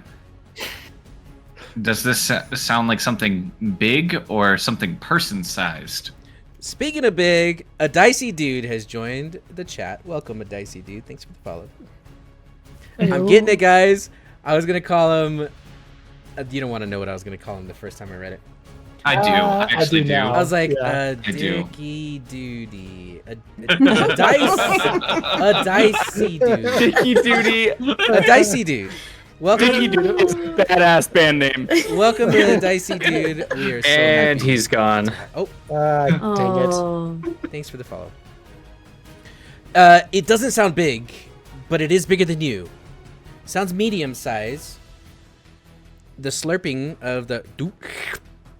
does this sound like something big or something person-sized? Speaking of big, a dicey dude has joined the chat. Welcome, a dicey dude. Thanks for the follow. I'm getting it, guys. I was gonna call him. You don't want to know what I was gonna call him the first time I read it. I do. I I do actually do. now. I was like, Yeah. I do. Dicky Doody, a dicey dude, Dicky Duty. a dicey dude. Welcome, Dicky Duty is a badass band name. welcome to the dicey dude. We are so And happy. he's gone. Oh, Dang it. Oh, thanks for the follow. It doesn't sound big, but it is bigger than you. Sounds medium size. The slurping of the doop,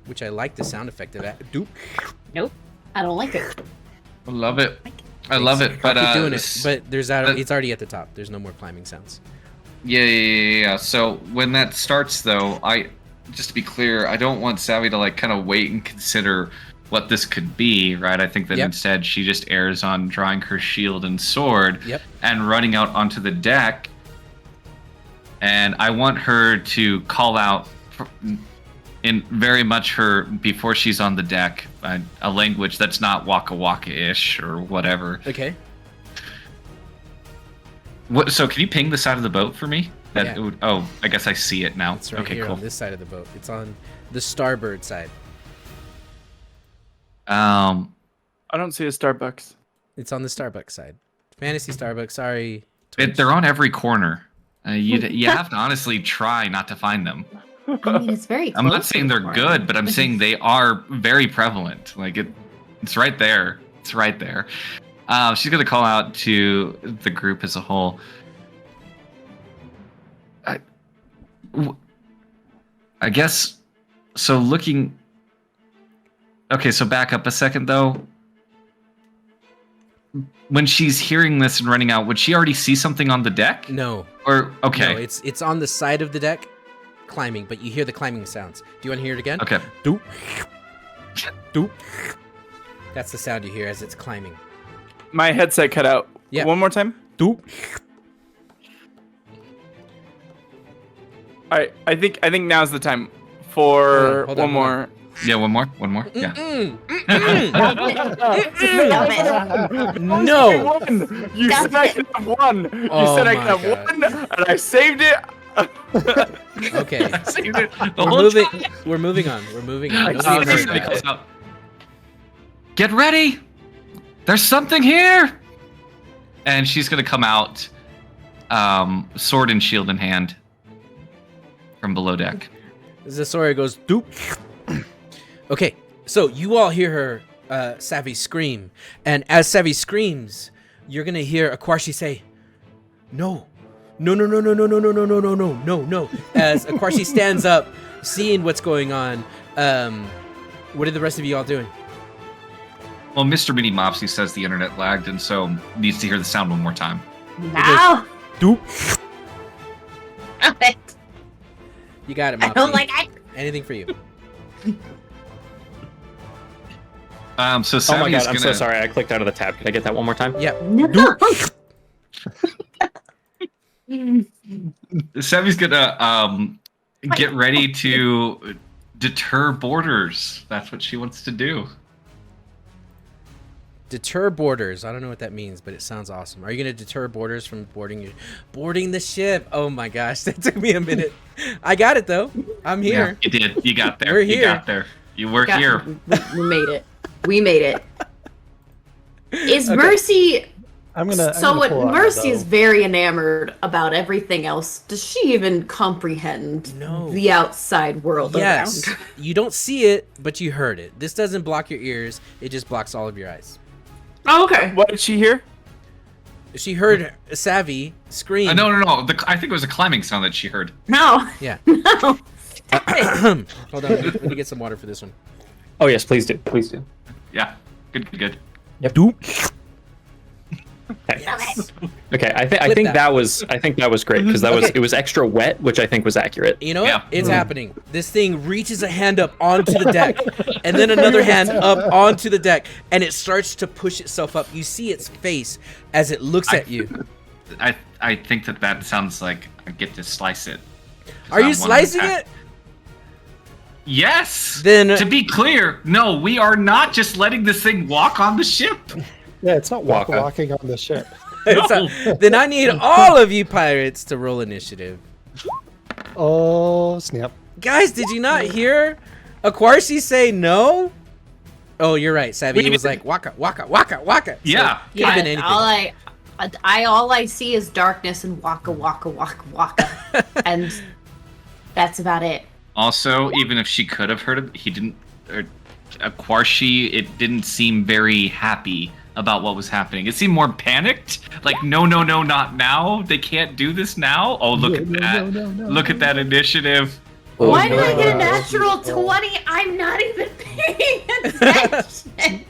which I like the sound effect of that. Doop. Nope. I don't like it. I love it. I love it. But Keep doing it. s- But it's already at the top. There's no more climbing sounds. yeah. So when that starts, though, just to be clear, I don't want Savvy to like kind of wait and consider what this could be, right? I think that Yep. instead she just errs on drawing her shield and sword Yep. and running out onto the deck. And I want her to call out in very much her before she's on the deck, a language that's not Waka Waka-ish or whatever. Okay. So can you ping the side of the boat for me? Yeah. Oh, I guess I see it now. It's right Okay, here cool. on this side of the boat. It's on the starboard side. I don't see a Starbucks. It's on the Starbucks side. Fantasy Starbucks. Sorry. They're on every corner. You have to honestly try not to find them. I mean, it's very close. I'm not to saying the they're core. good, but I'm saying they are very prevalent. Like it's right there. It's right there. She's gonna call out to the group as a whole. I guess so. Looking. Okay, so back up a second though. When she's hearing this and running out, would she already see something on the deck? No. Or okay. No, it's on the side of the deck, climbing, but you hear the climbing sounds. Do you want to hear it again? Okay. Doop. Doop. That's the sound you hear as it's climbing. My headset cut out. Yeah. One more time. Doop. All right. I think now's the time for Hold on, one more. Yeah, one more. Yeah. No. One. You Stop said I it. could have one. You Oh said I my could have God. one, and I saved it. Okay. Saved it the We're whole moving. time. We're moving on. We're moving on. We'll see if Everybody it's calls bad. out, get ready! There's something here! And she's gonna come out, sword and shield in hand, from below deck. Zasora goes, doop. Okay, so you all hear her, Savvy scream. And as Savvy screams, you're going to hear Aquarshi say, no. No. As Aquarshi stands up, seeing what's going on. What are the rest of you all doing? Well, Mr. Mini Mopsy says the internet lagged, and so needs to hear the sound one more time. Now. Doop. Stop it. You got it, I Mopsy. don't like it. Anything for you. So Oh my Savvy's god, I'm gonna. so sorry. I clicked out of the tab. Can I get that one more time? Yeah. No. Savvy's gonna get ready to deter boarders. That's what she wants to do. Deter boarders. I don't know what that means, but it sounds awesome. Are you going to deter boarders from boarding the ship? Oh my gosh, that took me a minute. I got it though. I'm here. Yeah, you did. You got there. We're You here. got there. We're here. We made it. We made it. Is Okay. Mercy? I'm gonna. So what? pull out my Mercy is bow. very enamored about everything else. Does she even comprehend No. the outside world Yes. around? You don't see it, but you heard it. This doesn't block your ears. It just blocks all of your eyes. Oh, okay. What did she hear? She heard Savvy scream. No. I think it was a climbing sound that she heard. No. Yeah. No. Hold on. Let me get some water for this one. Oh yes, please do. Please do. Yeah. Good. Yep. Okay. Yes. Okay. I Clip think that. that was great because that was Okay. it was extra wet, which I think was accurate. You know what? Yeah. It's happening. This thing reaches a hand up onto the deck, and then another hand up onto the deck, and it starts to push itself up. You see its face as it looks at you. I think that sounds like I get to slice it. 'Cause Are you I'm one slicing of the- it? Yes. Then To be clear, no, we are not just letting this thing walk on the ship. Yeah, it's not Waka. walking on the ship. then I need all of you pirates to roll initiative. Oh snap! Guys, did you not hear Aquarshi say no? Oh, you're right. Savvy was like waka waka waka waka. So Yeah. could have been anything. All I see is darkness and waka waka waka waka, and that's about it. Also, even if she could have heard it, he didn't. Aquarshi, it didn't seem very happy about what was happening. It seemed more panicked. Like, no, not now. They can't do this now. Oh, look at that. Look at that initiative. Oh, Why did I get a no. natural 20? I'm not even paying attention.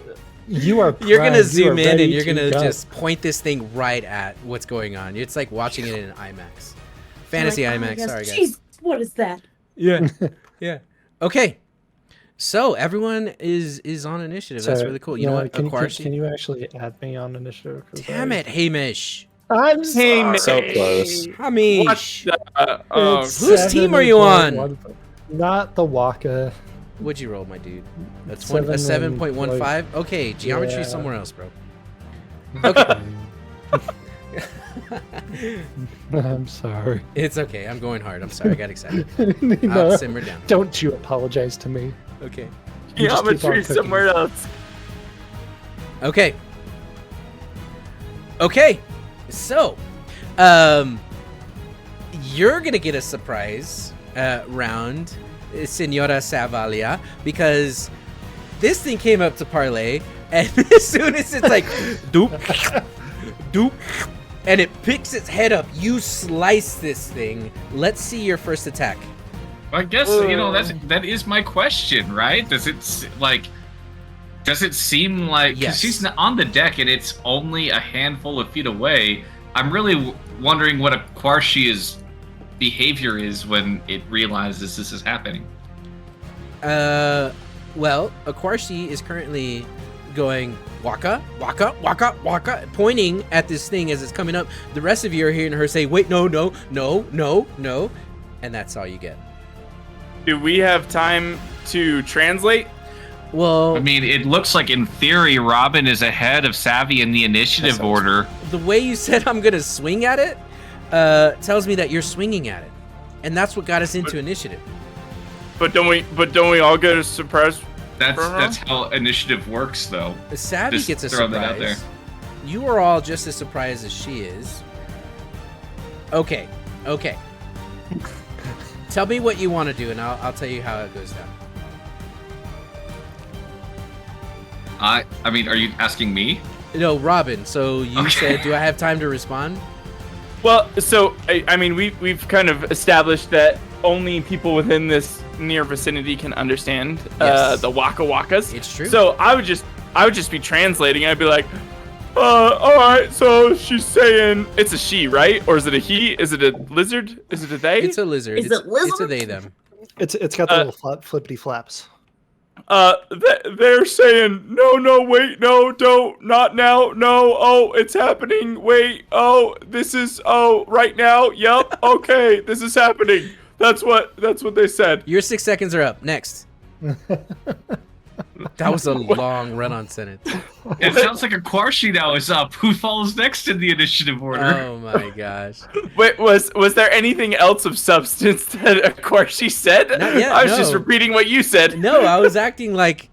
You are. You're gonna primed. You zoom are in ready and you're to gonna go. just point this thing right at what's going on. It's like watching it in an IMAX. Fantasy Like, oh, IMAX. yes, Sorry, guys. Jeez, what is that? Yeah. Yeah. Okay. So everyone is on initiative. That's So, really cool. You know what? Can Aquarshi. you actually add me on initiative? 'Cause Damn it, Hamish. I'm sorry. So close. Hamish. It's Whose team are you on? 7.1. Not the Waka. What'd you roll, my dude? A 7.15? Okay, geometry Yeah. somewhere else, bro. Okay. I'm sorry. It's okay. I'm going hard. I'm sorry. I got excited. No, I'll simmer down. don't you apologize to me. Okay. You just keep on Geometry cooking. somewhere else. Okay. Okay. So, you're gonna get a surprise round, Senora Savalia, because this thing came up to parlay, and as soon as it's like doop, doop, and it picks its head up, you slice this thing. Let's see your first attack. I guess that is my question, right? Does it seem like? Because Yes. she's not on the deck and it's only a handful of feet away. I'm really wondering what Aquarshi's behavior is when it realizes this is happening. Well, Aquarshi is currently going waka, waka, waka, waka, pointing at this thing as it's coming up. The rest of you are hearing her say, wait, no, no, no, no, no. And that's all you get. Do we have time to translate? Well, I mean, it looks like in theory Robin is ahead of Savvy in the initiative sounds- order. the way you said I'm going to swing at it tells me that you're swinging at it. And that's what got us into initiative. But don't we all get a surprise? That's how initiative works, though. Savvy Just gets a throwing surprise. that out there. You are all just as surprised as she is. Okay. Tell me what you want to do, and I'll tell you how it goes down. I mean, are you asking me? No, Robin. So you Okay. said, do I have time to respond? Well, so I mean, we've kind of established that only people within this near vicinity can understand Yes. the Waka Wakas. It's true. So I would just be translating. I'd be like, all right. So she's saying it's a she, right? Or is it a he? Is it a lizard? Is it a they? It's a lizard. Is It's it lizard? It's a they them. It's got the little flippity flaps. They're saying no, wait, no, don't, not now, no, oh, it's happening, wait, oh, this is, oh, right now, yep, okay, this is happening. That's what they said. Your 6 seconds are up. Next. That was a long run-on sentence. It sounds like a Quarshi now is up. Who follows next in the initiative order? Oh my gosh. Wait, was there anything else of substance that of course she said? Not yet, I was just no. repeating what you said. No, I was acting like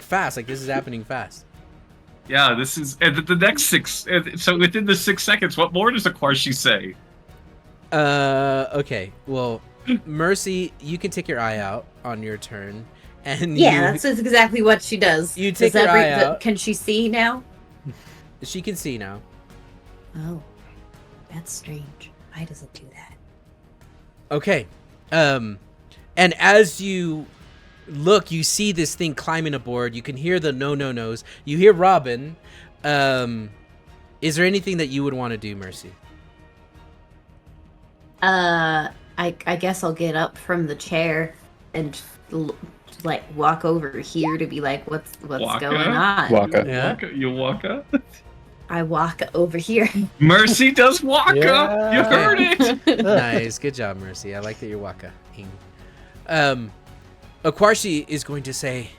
fast. Like this is happening fast. Yeah, this is and the next 6. So within the 6 seconds, what more does a Quarshi say? Okay. Well, Mercy, you can take your eye out on your turn, and Yeah, that's exactly what she does. You Does take your eye out. Can she see now? she can see now. Oh, that's strange. Why does it do that? Okay. And as you look, you see this thing climbing aboard. You can hear the no-no-nos. You hear Robin. Is there anything that you would want to do, Mercy? I guess I'll get up from the chair and like walk over here to be like, what's Waka? going on? Waka. Yeah. You Waka? I walk over here. Mercy does Waka! Yeah. You heard it! Nice. Good job, Mercy. I like that you're waka-ing. Aquarshi is going to say,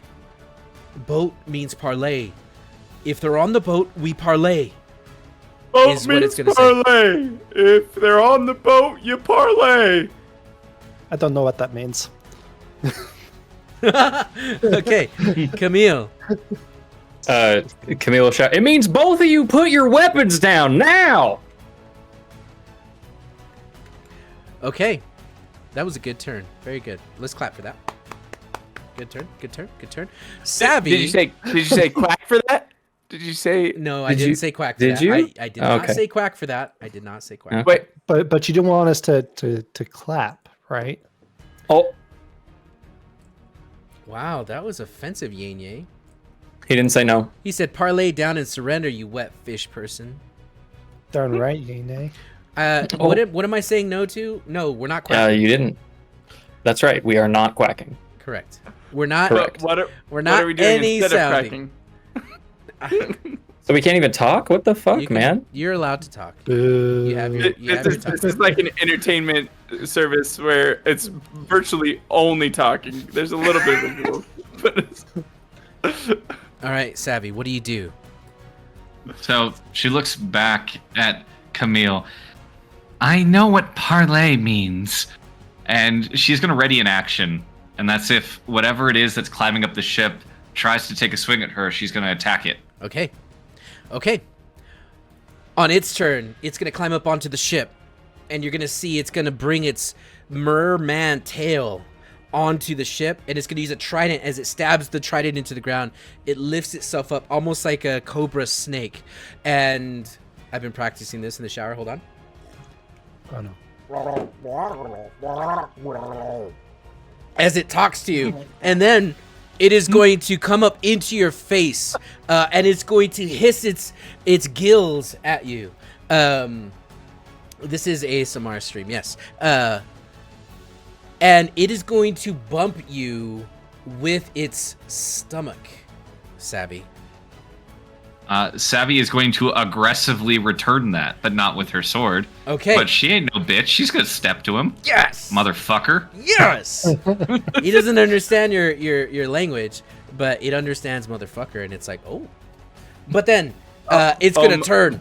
boat means parlay. If they're on the boat, we parlay. Boat Is what it's means gonna say. parlay. If they're on the boat, you parlay. I don't know what that means. Okay, Camille. Camille will shout, it means both of you put your weapons down now! Okay, that was a good turn. Very good. Let's clap for that. Good turn. Good turn. Good turn. Savvy. Did you say quack for that? Did you say? No, I Did didn't you- say quack for did that. you? I did not Okay. say quack for that. I did not say quack. Okay. Wait. But you didn't want us to clap, right? Oh, Wow, that was offensive, Yenye. he didn't say no. He said, parlay down and surrender, you wet fish person. Darn right, Yene. What am I saying no to? No, we're not quacking. You didn't. That's right. We are not quacking. Correct. We're not. Correct. We're We're not are we doing any instead sounding. of cracking? So we can't even talk? What the fuck, You can- man? You're allowed to talk. Boo. You have your This is like an entertainment service where it's virtually only talking. There's a little bit of visual, but it's... All right, Savvy, what do you do? So she looks back at Camille. I know what parlay means. And she's going to ready an action. And that's if whatever it is that's climbing up the ship tries to take a swing at her, she's going to attack it. Okay. Okay. On its turn, it's going to climb up onto the ship. And you're going to see it's going to bring its merman tail onto the ship. And it's going to use a trident as it stabs the trident into the ground. It lifts itself up almost like a cobra snake. And I've been practicing this in the shower. Hold on. Oh no. As it talks to you, and then it is going to come up into your face, and it's going to hiss its gills at you. This is ASMR stream, yes. And it is going to bump you with its stomach, Savvy. Savvy is going to aggressively return that, but not with her sword. Okay. But she ain't no bitch. She's going to step to him. Yes. Motherfucker. Yes. He doesn't understand your language, but it understands motherfucker, and it's like, oh. But then it's gonna turn.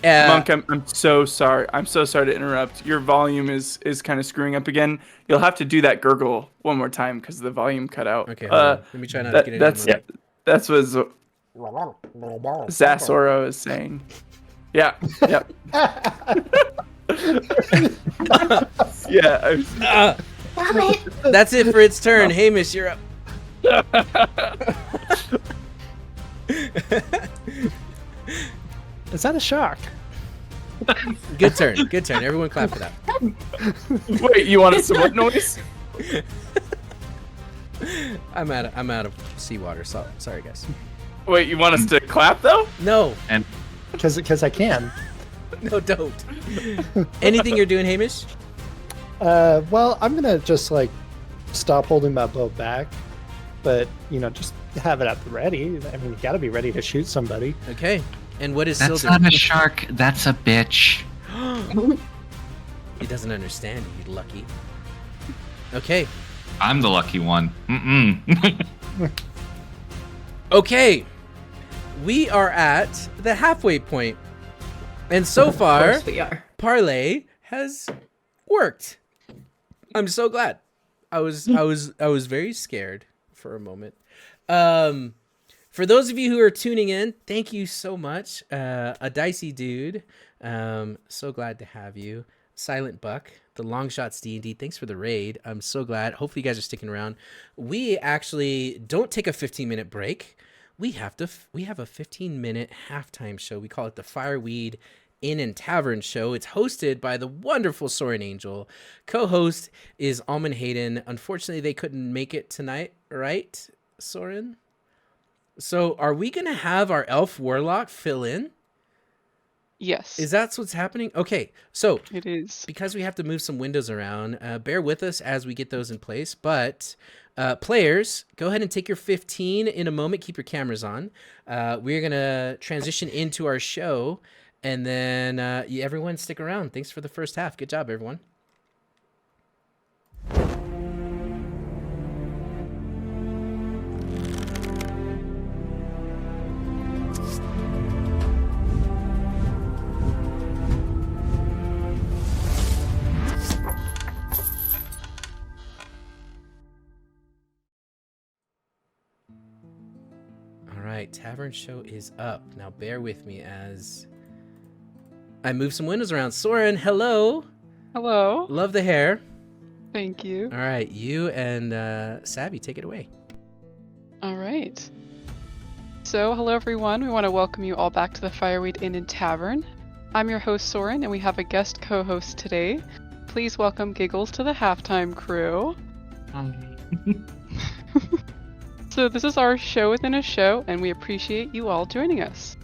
Monk, I'm so sorry. I'm so sorry to interrupt. Your volume is kind of screwing up again. You'll have to do that gurgle one more time because the volume cut out. Okay, hold on. Let me try not to get it. That's what Zasoro is saying. Yeah. Yep. Yeah. Stop it! That's it for its turn. Hamish, you're up. Is that a shock? Good turn. Good turn. Everyone clap for that. Wait, you want some what noise? I'm out of seawater. So sorry, guys. Wait, you want us to clap though? No, Because I can. no, don't. Anything you're doing, Hamish? Well, I'm gonna just like stop holding my bow back, but just have it at the ready. I mean, you gotta be ready to shoot somebody. Okay. And what is That's Sildur? not a shark. That's a bitch. He doesn't understand you, lucky. Okay. I'm the lucky one. Mm-mm. Okay. We are at the halfway point. And so far, Of course we are. Parlay has worked. I'm so glad. I was very scared for a moment. For those of you who are tuning in, thank you so much. A Dicey Dude, so glad to have you. Silent Buck, the Long Shots D&D, thanks for the raid. I'm so glad. Hopefully you guys are sticking around. We actually don't take a 15-minute break. We have a 15-minute halftime show. We call it the Fireweed Inn and Tavern Show. It's hosted by the wonderful Soren Angel. Co-host is Almond Hayden. Unfortunately, they couldn't make it tonight, right, Soren? So are we going to have our elf warlock fill in? Yes. Is that what's happening? Okay, so It is. because we have to move some windows around, bear with us as we get those in place. But players, go ahead and take your 15 in a moment. Keep your cameras on. We're going to transition into our show. And then everyone stick around. Thanks for the first half. Good job, everyone. All right, Tavern Show is up. Now bear with me as I move some windows around. Soren, hello. Hello. Love the hair. Thank you. All right, you and Savvy, take it away. All right. So, hello everyone. We want to welcome you all back to the Fireweed Inn and Tavern. I'm your host Soren, and we have a guest co-host today. Please welcome Giggles to the halftime crew. So this is our show within a show, and we appreciate you all joining us.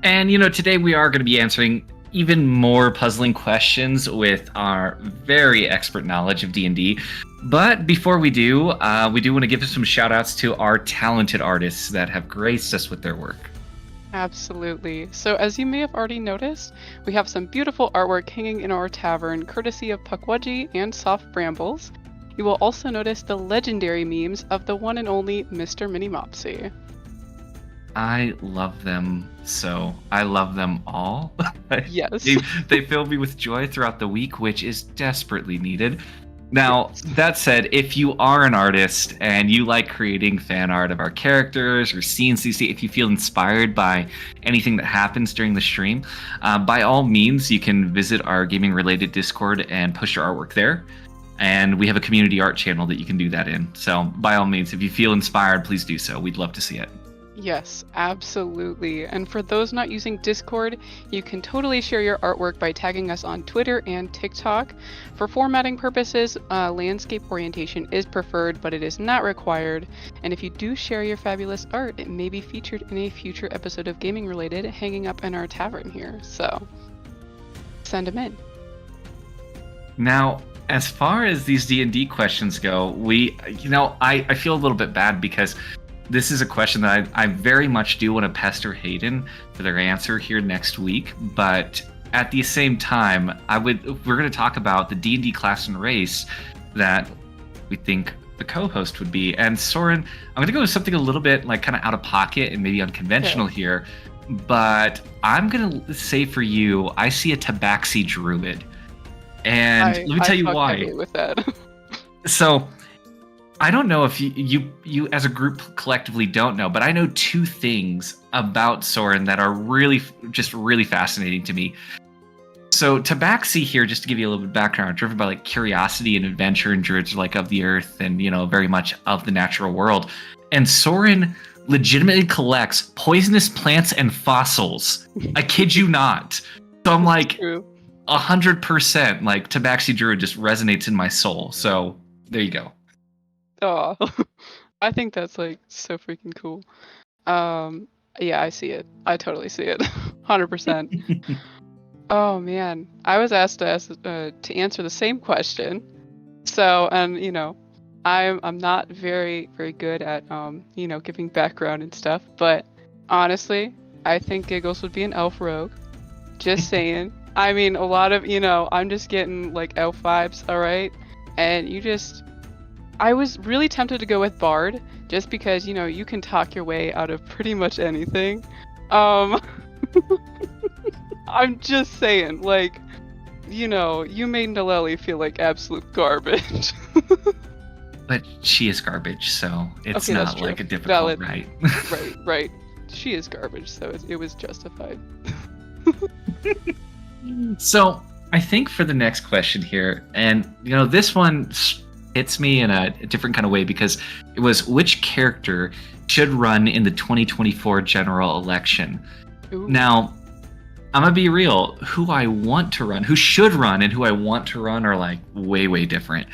And today we are going to be answering even more puzzling questions with our very expert knowledge of D&D. But before we do want to give some shout outs to our talented artists that have graced us with their work. Absolutely. So as you may have already noticed, we have some beautiful artwork hanging in our tavern, courtesy of Pukwudgie and Soft Brambles. You will also notice the legendary memes of the one and only Mr. Minimopsy. I love them so. I love them all. Yes. They fill me with joy throughout the week, which is desperately needed. Now, that said, if you are an artist and you like creating fan art of our characters or scenes you see, if you feel inspired by anything that happens during the stream, by all means, you can visit our gaming-related Discord and push your artwork there. And we have a community art channel that you can do that in. So by all means, if you feel inspired, please do so. We'd love to see it. Yes, absolutely. And for those not using Discord, you can totally share your artwork by tagging us on Twitter and TikTok. For formatting purposes, landscape orientation is preferred, but it is not required. And if you do share your fabulous art, it may be featured in a future episode of Gaming Related hanging up in our tavern here. So send them in. Now, as far as these D&D questions go, I feel a little bit bad because this is a question that I very much do want to pester Hayden for their answer here next week. But at the same time, we're going to talk about the D&D class and race that we think the co-host would be. And Soren, I'm going to go with something a little bit like kind of out of pocket and maybe unconventional here. But I'm going to say for you, I see a Tabaxi druid. And let me tell you why. With that. So, I don't know if you as a group collectively don't know, but I know two things about Soren that are really fascinating to me. So Tabaxi here, just to give you a little bit of background, driven by like curiosity and adventure, and druids are like of the earth and very much of the natural world. And Soren legitimately collects poisonous plants and fossils. I kid you not. So I'm like, True. 100% like Tabaxi Druid just resonates in my soul. So there you go. Oh, I think that's like so freaking cool. Yeah, I see it. I totally see it. 100%. Oh man, I was asked to answer the same question. So, and I'm not very good at giving background and stuff, but honestly, I think Giggles would be an elf rogue. Just saying. I mean, a lot of I'm just getting like elf vibes, all right? And I was really tempted to go with Bard, just because you can talk your way out of pretty much anything. I'm just saying, like, you made Naleli feel like absolute garbage. But she is garbage, so it's Okay, that's not true. like a difficult Valid. right. Right. She is garbage, so it was justified. So I think for the next question here, and this one hits me in a different kind of way, because it was which character should run in the 2024 general election. Ooh. Now, I'm gonna be real. Who I want to run, who should run, and who I want to run are like way different.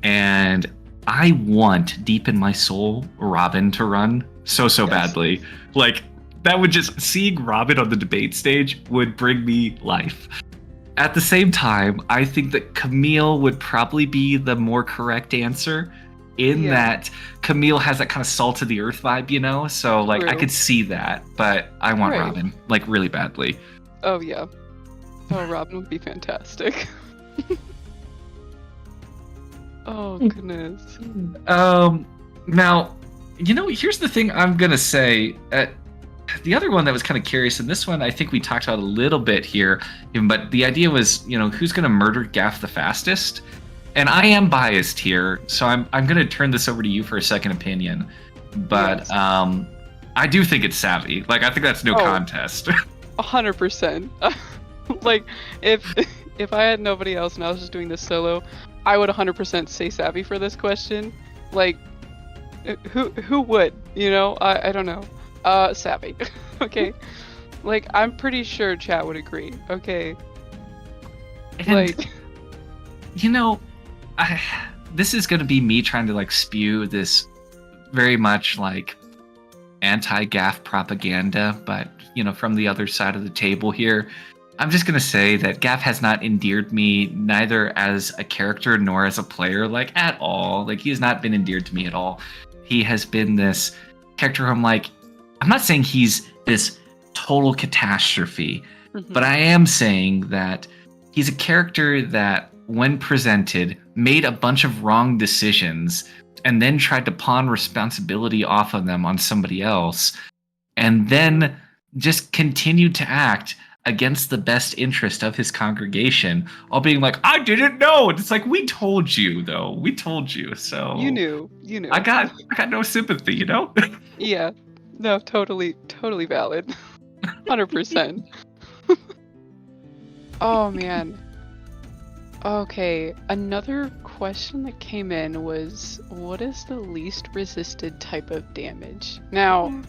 And I want deep in my soul Robin to run so Yes. badly. Like, that would just, seeing Robin on the debate stage would bring me life. At the same time, I think that Camille would probably be the more correct answer, in that Camille has that kind of salt of the earth vibe, so like I True. could see that, but I want Right. Robin like really badly. Oh yeah. Oh, Robin would be fantastic. Oh goodness. Now, here's the thing I'm gonna say. The other one that was kind of curious, and this one I think we talked about a little bit here, but the idea was, who's gonna murder Gaff the fastest? And I am biased here, so I'm gonna turn this over to you for a second opinion. But Yes. I do think it's Savvy. Like, I think that's no Oh. contest. 100%. Like, if I had nobody else and I was just doing this solo, I would 100% say Savvy for this question. Like, who would? I don't know. Savvy. Okay. Like, I'm pretty sure chat would agree. Okay. And, Like, this is going to be me trying to like spew this very much like anti-Gaff propaganda, but from the other side of the table here, I'm just going to say that Gaff has not endeared me neither as a character nor as a player, like at all. Like, he has not been endeared to me at all. He has been this character who I'm like, I'm not saying he's this total catastrophe, but I am saying that he's a character that, when presented, made a bunch of wrong decisions and then tried to pawn responsibility off of them on somebody else, and then just continued to act against the best interest of his congregation, all being like, I didn't know. And it's like, we told you, though. We told you. So you knew. I got no sympathy, Yeah. No, totally valid. 100%. Oh man. Okay, another question that came in was, what is the least resisted type of damage? Now,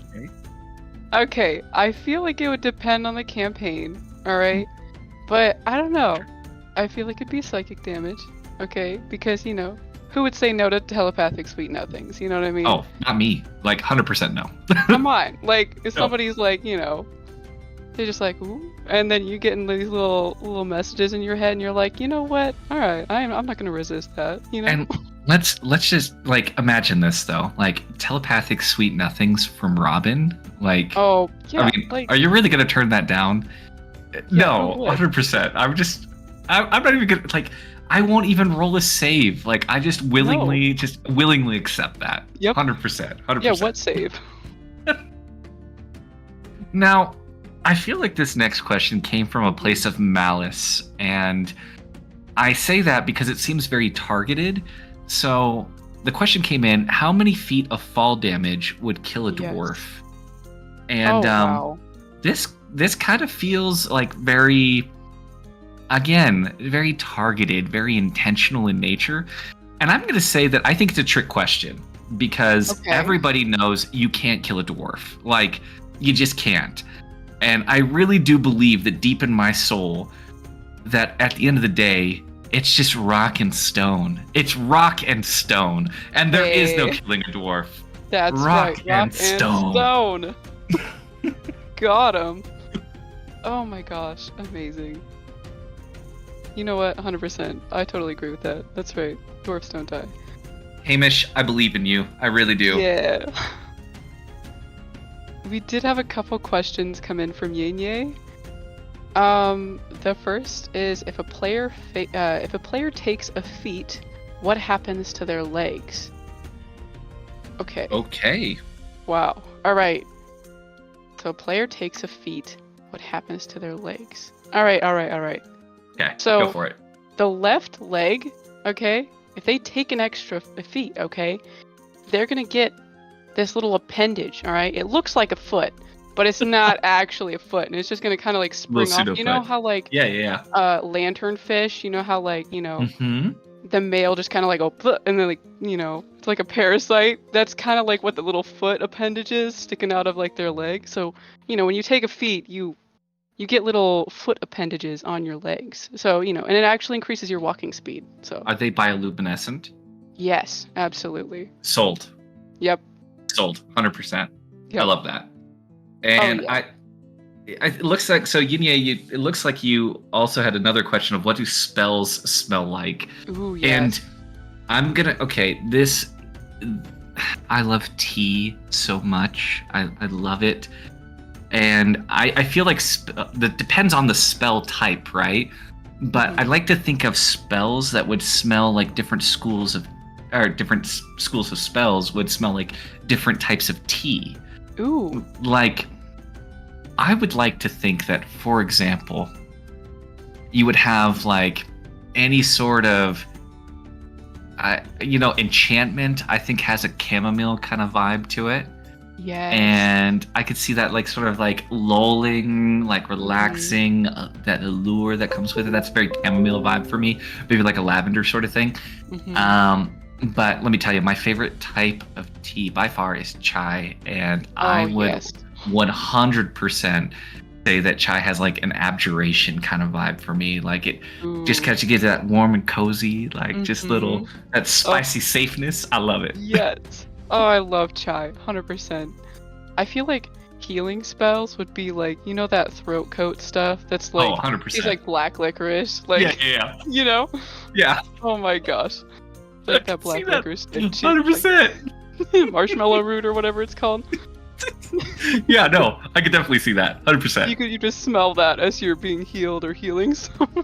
okay, I feel like it would depend on the campaign, alright? But I don't know. I feel like it'd be psychic damage, okay? Because, who would say no to telepathic sweet nothings? You know what I mean? Oh, not me. Like, 100% no. Come on. Like, if somebody's like, they're just like, ooh, and then you get in these little messages in your head, and you're like, you know what? All right, I'm not gonna resist that. And let's just like imagine this though, like telepathic sweet nothings from Robin. Like, oh yeah, I mean, like, are you really gonna turn that down? No, I would. 100%. I'm not even gonna like. I won't even roll a save. Like, I just willingly accept that. Yep. 100%. 100%. yeah, what save? Now, I feel like this next question came from a place of malice, and I say that because it seems very targeted. So the question came in, how many feet of fall damage would kill a Yes. dwarf? And wow. this kind of feels like very again, very targeted, very intentional in nature. And I'm going to say that I think it's a trick question because Okay. everybody knows you can't kill a dwarf. Like, you just can't. And I really do believe that deep in my soul that at the end of the day, it's just rock and stone. It's rock and stone. And there is no Hey. killing a dwarf. That's Rock right. and stone. Stone. Got him. Oh my gosh, amazing. You know what? 100%. I totally agree with that. That's right. Dwarfs don't die. Hamish, I believe in you. I really do. Yeah. We did have a couple questions come in from Yenye. The first is if a player takes a feat, what happens to their legs? Okay. Okay. Wow. All right. So a player takes a feat, what happens to their legs? All right. Okay. So- go for it. The left leg, okay? If they take an extra feat, okay, they're gonna get this little appendage, all right? It looks like a foot, but it's not actually a foot, and it's just gonna kind of like spring Little off. You know pseudo-foot. how like Yeah. lanternfish, you know how like Mm-hmm. the male just kind of like go "Bleh," and then like it's like a parasite. That's kind of like what the little foot appendage is sticking out of like their leg. So when you take a feat, you get little foot appendages on your legs. So and it actually increases your walking speed. So Are they bioluminescent? yes, absolutely. Sold. Yep. Sold. 100%. Yep. I love that. And yeah. it looks like Yinya, it looks like you also had another question of what do spells smell like? Ooh, yes. And I'm gonna I love tea so much. I love it. And I feel like that depends on the spell type, right? But I like to think of spells that would smell like different schools of spells would smell like different types of tea. Ooh. Like, I would like to think that, for example, you would have like any sort of enchantment, I think has a chamomile kind of vibe to it. Yes. And I could see that like sort of like lulling, like relaxing, that allure that comes with it. That's very chamomile vibe for me. Maybe like a lavender sort of thing. Mhm. But let me tell you, my favorite type of tea by far is chai. And I would yes. 100% say that chai has like an abjuration kind of vibe for me. Like it just kind of gives that warm and cozy, like just little, that spicy safeness. I love it. Yes. Oh, I love chai, 100%. I feel like healing spells would be like, that throat coat stuff that's like, 100%. tastes like black licorice, like, yeah. Yeah. Oh my gosh. Like that black licorice stick. 100%. Marshmallow root or whatever it's called. Yeah, no, I could definitely see that. 100%. You just smell that as you're being healed or healing someone.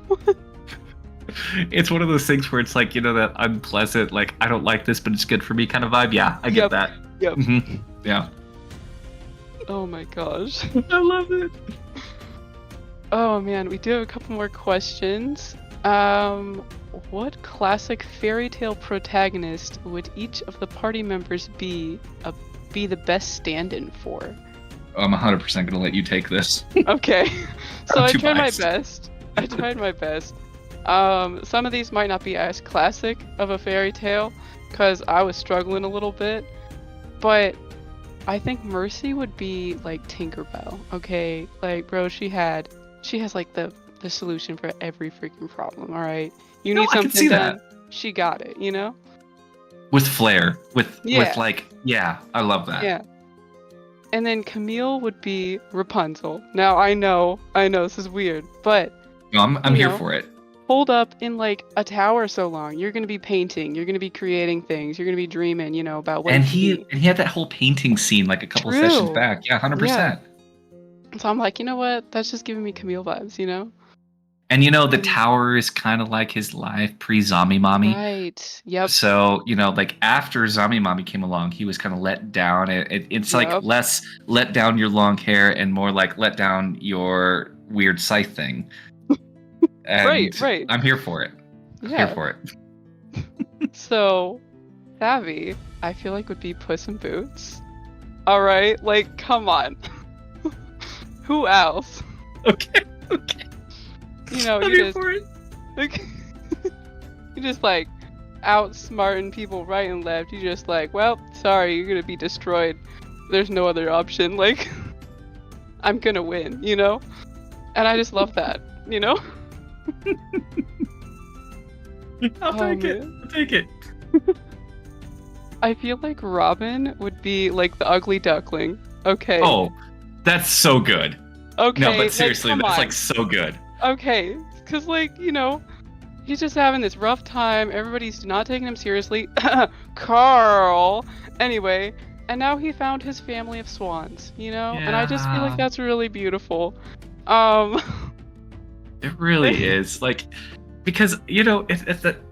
It's one of those things where it's like, that unpleasant, like, I don't like this, but it's good for me kind of vibe. Yeah, I get that. Yep. Mhm. Yeah. Oh my gosh. I love it. Oh man, we do have a couple more questions. What classic fairy tale protagonist would each of the party members be the best stand-in for? I'm 100% going to let you take this. Okay. So I'm I too tried biased. my best. Some of these might not be as classic of a fairy tale because I was struggling a little bit, but I think Mercy would be like Tinkerbell. Okay, like bro, she has like the solution for every freaking problem. All right, you need I can something see done. that. She got it. With flair. With Yeah. like, yeah, I love that. Yeah. And then Camille would be Rapunzel. Now I know this is weird, but No, I'm You here know. for it. hold up in like a tower so long. You're gonna be painting. You're gonna be creating things. You're gonna be dreaming. About what. And it could he be. had that whole painting scene like a couple sessions True. back. Yeah, 100%. So I'm like, you know what? That's just giving me Camille vibes. And the tower is kind of like his life pre-Zombie Mommy. Right. Yep. So, like after Zombie Mommy came along, he was kind of let down. It's like Yep. less let down your long hair and more like let down your weird scythe thing. And Right. I'm here for it. Yeah. Here for it. So, Savvy, I feel like would be Puss in Boots. All right. Like, come on. Who else? Okay. you know, I'm you here just for it. like you just like outsmarting people right and left. You just like, well, sorry, you're gonna be destroyed. There's no other option. Like, I'm gonna win, you know? And I just love that, you know? I'll take it. man. I'll take it. I feel like Robin would be like the ugly duckling. Okay. Oh, that's so good. okay. No, like, but seriously, come that's on. like so good. Okay, because, like, you know, he's just having this rough time. Everybody's not taking him seriously. Carl! Anyway, and now he found his family of swans, you know? And I just feel Yeah. like that's really beautiful. It really is. Like, because, you know,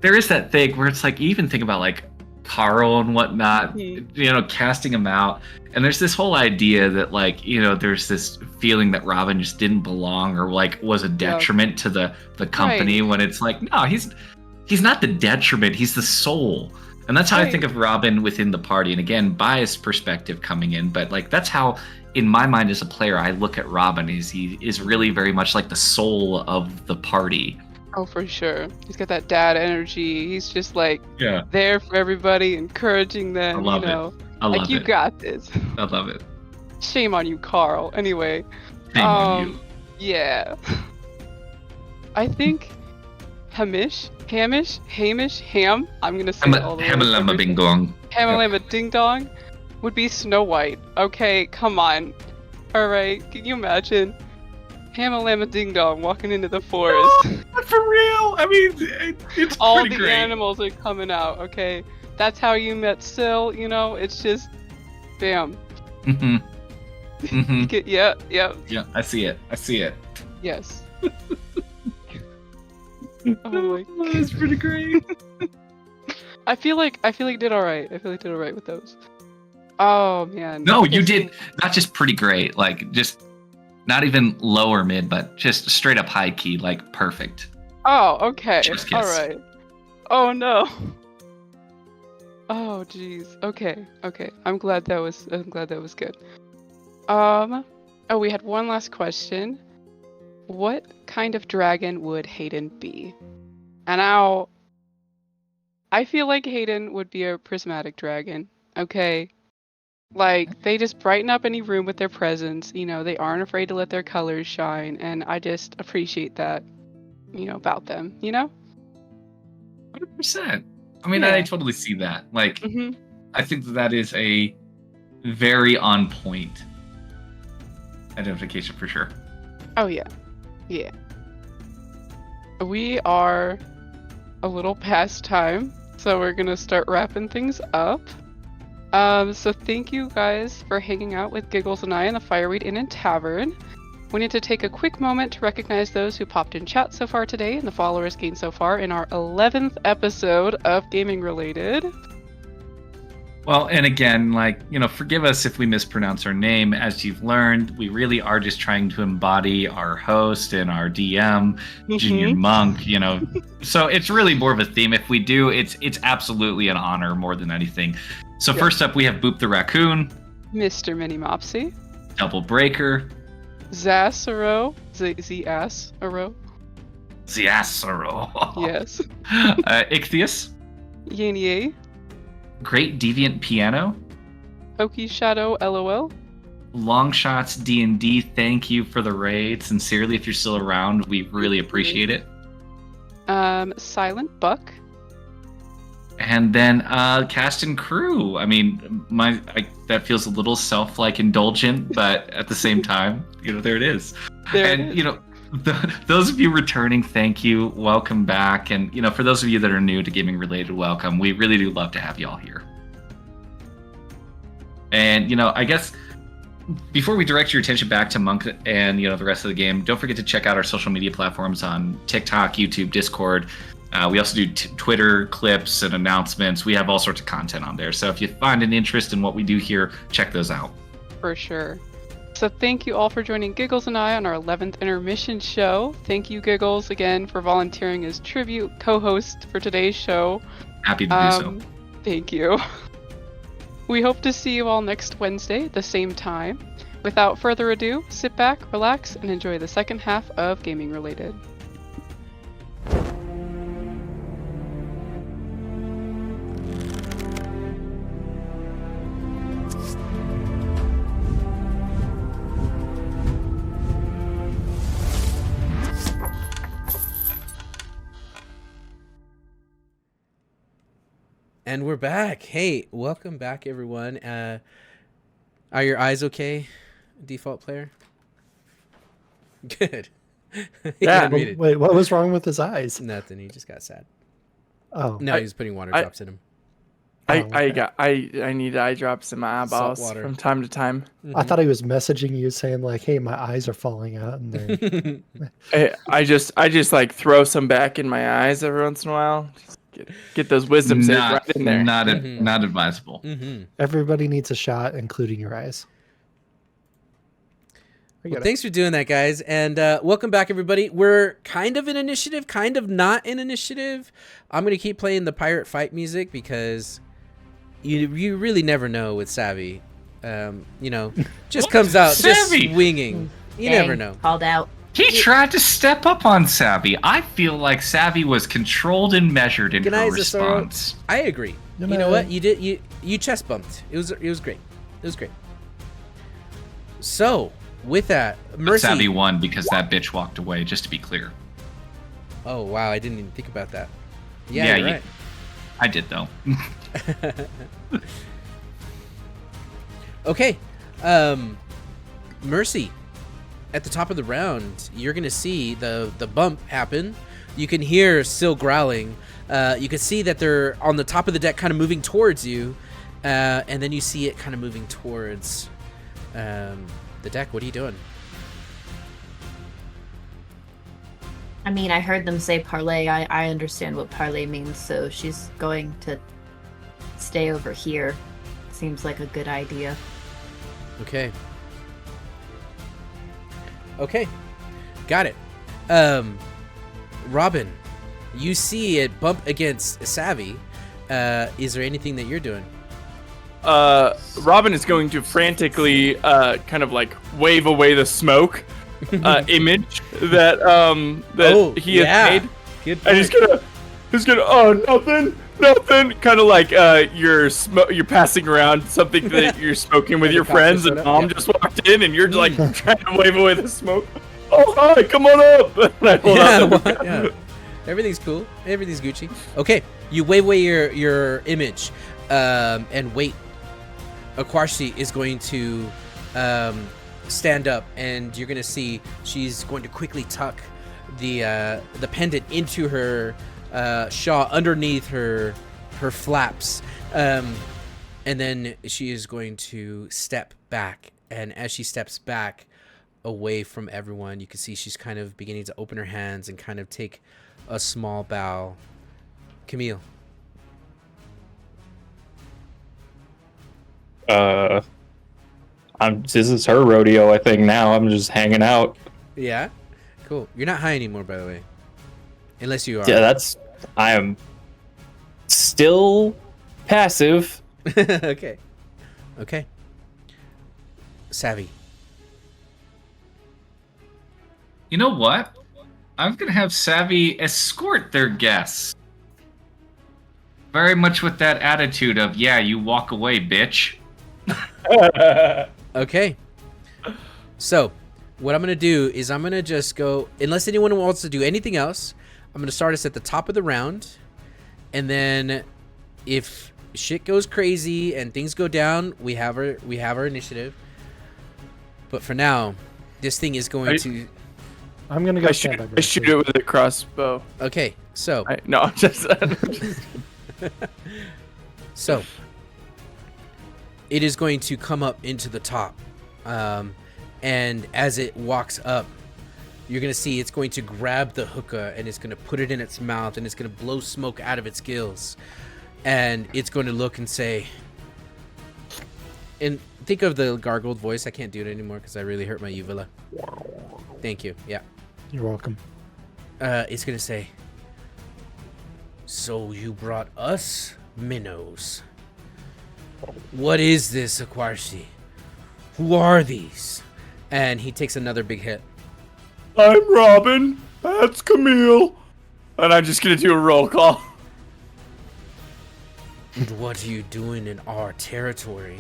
there is that thing where it's like, you even think about, like, Carl and whatnot, Mhm. you know, casting him out. And there's this whole idea that, like, you know, there's this feeling that Robin just didn't belong or, like, was a detriment to the company when it's like, no, he's not the detriment. He's the soul. And that's how I think Right. of Robin within the party. And again, biased perspective coming in. But, like, that's how, in my mind as a player, I look at Robin. He is really very much like the soul of the party. Oh, for sure. He's got that dad energy. He's just, like, Yeah. there for everybody, encouraging them, I love you it. know? I love Like, you it. got this. I love it. Shame on you, Carl. Anyway. Shame on you. Yeah. I think Hamish, Ham, I'm gonna say it all the way. Hamalama Bing Gong. Hamalama Ding Dong would be Snow White. Okay, come on. Alright, can you imagine? Hamalama Ding Dong walking into the forest. But for real, I mean, it's All pretty the great. animals are coming out, okay? That's how you met Syl, you know? It's just, bam. Mm-hmm. Mm-hmm. Yeah, Yeah, I see it. I see it. yes. Oh my That's pretty great. I feel like did alright. I feel like did alright with those. Oh man. No, you Okay, did not just pretty great, like just not even low or mid, but just straight up high key, like perfect. Oh, okay. Chef's kiss. Alright. Oh no. Oh jeez. Okay. I'm glad that was good. Oh, we had one last question. What kind of dragon would Hayden be? And now I feel like Hayden would be a prismatic dragon. Okay. Like, they just brighten up any room with their presence. You know, they aren't afraid to let their colors shine. And I just appreciate that, you know, about them, you know? 100%. I mean, Yeah. I totally see that. Like, Mm-hmm. I think that is a very on point identification for sure. Oh, yeah. Yeah. We are a little past time, so we're going to start wrapping things up. So thank you guys for hanging out with Giggles and I in the Fireweed Inn and Tavern. We need to take a quick moment to recognize those who popped in chat so far today and the followers gained so far in our 11th episode of Gaming Related. Well, and again, like, you know, forgive us if we mispronounce our name. As you've learned, we really are just trying to embody our host and our DM, Junior Monk, you know. So it's really more of a theme. If we do, it's absolutely an honor more than anything. So first up, we have Boop the Raccoon, Mr. Mini Mopsy, Double Breaker, Zassaro, Z-Ass-Aro, Ziasaro, yes, Ichthyus, Yanier, Great Deviant Piano, Oki Shadow LOL, Longshots D&D, thank you for the raid. Sincerely, if you're still around, we really appreciate it. Silent Buck, And then cast and crew. I mean, that feels a little indulgent, but at the same time, you know, there it is. There it And is. you know, those of you returning, thank you, welcome back. And you know, for those of you that are new to Gaming Related, welcome. We really do love to have you all here. And you know, I guess before we direct your attention back to Monk and you know the rest of the game, don't forget to check out our social media platforms on TikTok, YouTube, Discord. We also do Twitter clips and announcements. We have all sorts of content on there. So if you find an interest in what we do here, check those out. for sure. So thank you all for joining Giggles and I on our 11th intermission show. Thank you, Giggles, again for volunteering as tribute co-host for today's show. Happy to do so. Thank you. We hope to see you all next Wednesday at the same time. Without further ado, sit back, relax, and enjoy the second half of Gaming Related. And we're back. Hey, welcome back, everyone. Are your eyes okay, default player? Good. Yeah. Wait, what was wrong with his eyes? Nothing. He just got sad. Oh, No, he was putting water drops in him. I need eye drops in my eyeballs water. from time to time. I thought he was messaging you saying like, "Hey, my eyes are falling out," and they're I just like throw some back in my eyes every once in a while. Just get those wisdom saves right in there. Not advisable. everybody needs a shot, including your eyes. Well, thanks for doing that, guys, and welcome back, everybody. We're kind of in initiative, kind of not in initiative. I'm gonna keep playing the pirate fight music because you really never know with Savvy. Just comes out Savvy? just swinging. You Dang, never know. Called out. He tried to step up on Savvy. I feel like Savvy was controlled and measured in Good her night, Zosoro. response. I agree. You know what? You chest bumped. It was great. It was great. So with that, Mercy. Savvy won because that bitch walked away. Just to be clear. Oh wow, I didn't even think about that. Yeah, Yeah, you're you- right. I did though. Okay, Mercy. At the top of the round, you're gonna see the bump happen. You can hear Syl growling. You can see that they're on the top of the deck, kind of moving towards you, and then you see it kind of moving towards the deck. What are you doing? I mean, I heard them say parlay. I understand what parlay means, so she's going to stay over here. Seems like a good idea. Okay. Okay. Got it. Robin, you see it bump against Savvy. Is there anything that you're doing? Robin is going to frantically kind of like wave away the smoke image that he has made. Good And he's gonna nothing. Kind of like you're passing around something that you're smoking with your friends, and Mom just walked in, and you're like trying to wave away the smoke. Oh hi, come on up! And I hold out the- Yeah. Everything's cool. Everything's Gucci. Okay, you wave away your image, and wait. Akwarshi is going to stand up, and you're gonna see she's going to quickly tuck the pendant into her shawl underneath her flaps, and then she is going to step back. And as she steps back away from everyone, you can see she's kind of beginning to open her hands and kind of take a small bow. Camille. This is her rodeo, I think. Now I'm just hanging out. Yeah, cool. You're not high anymore, by the way, unless you are. Yeah, I am still passive. Okay. Savvy. You know what? I'm gonna have Savvy escort their guests. Very much with that attitude of, yeah, you walk away, bitch. Okay. So, what I'm going to do is I'm going to just go, unless anyone wants to do anything else, I'm going to start us at the top of the round. And then if shit goes crazy and things go down, we have our initiative. But for now, this thing is going to... I'm gonna go I stand by shoot Mercy. it with a crossbow. Okay, so... No, I'm just. So, it is going to come up into the top. And as it walks up, you're going to see it's going to grab the hookah and it's going to put it in its mouth and it's going to blow smoke out of its gills. And it's going to look and say... And think of the gargled voice. I can't do it anymore because I really hurt my uvula. Thank you. Yeah. You're welcome. It's going to say... So you brought us minnows. What is this, Akwarshi? Who are these? And he takes another big hit. I'm Robin. That's Camille. And I'm just gonna do a roll call. And what are you doing in our territory?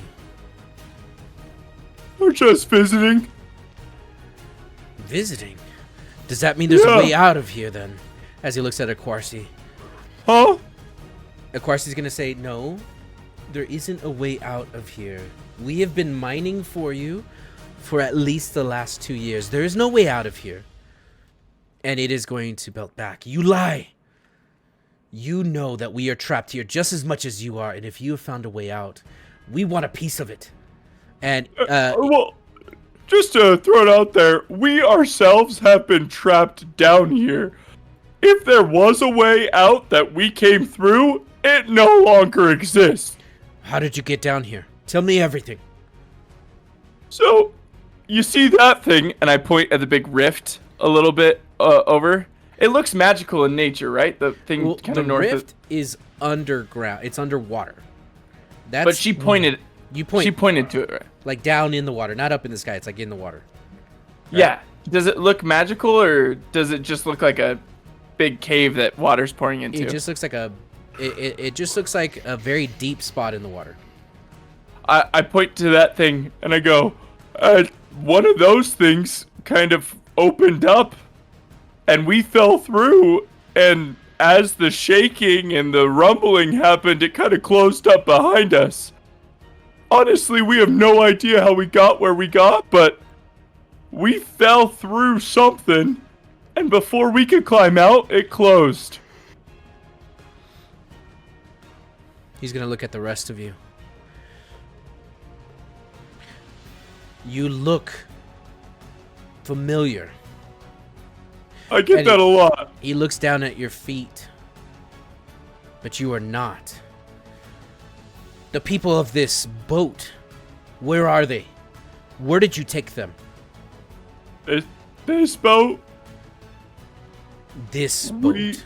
We're just visiting. Visiting? Does that mean there's Yeah. a way out of here then? As he looks at Akwarshi. Huh? Aquarcy's gonna say, no, there isn't a way out of here. We have been mining for you for at least the last 2 years. There is no way out of here. And it is going to belt back. You lie. You know that we are trapped here just as much as you are, and if you have found a way out, we want a piece of it. And well, just to throw it out there, we ourselves have been trapped down here. If there was a way out that we came through, it no longer exists. how did you get down here? Tell me everything. So, you see that thing, and I point at the big rift a little bit over. It looks magical in nature, right? The thing Well, kind the of north rift is underground. It's underwater. That's But she pointed. You point She pointed to it, right? like down in the water, not up in the sky. It's like in the water. Yeah. Does it look magical, or does it just look like a big cave that water's pouring into? It just looks like it just looks like a very deep spot in the water. I point to that thing and I go, one of those things kind of opened up and we fell through, and as the shaking and the rumbling happened, it kind of closed up behind us. Honestly, we have no idea how we got where we got, but we fell through something, and before we could climb out, it closed. He's gonna look at the rest of you. You look familiar. I get And that a lot. He looks down at your feet, but you are not. The people of this boat, where are they? Where did you take them? This boat, This boat.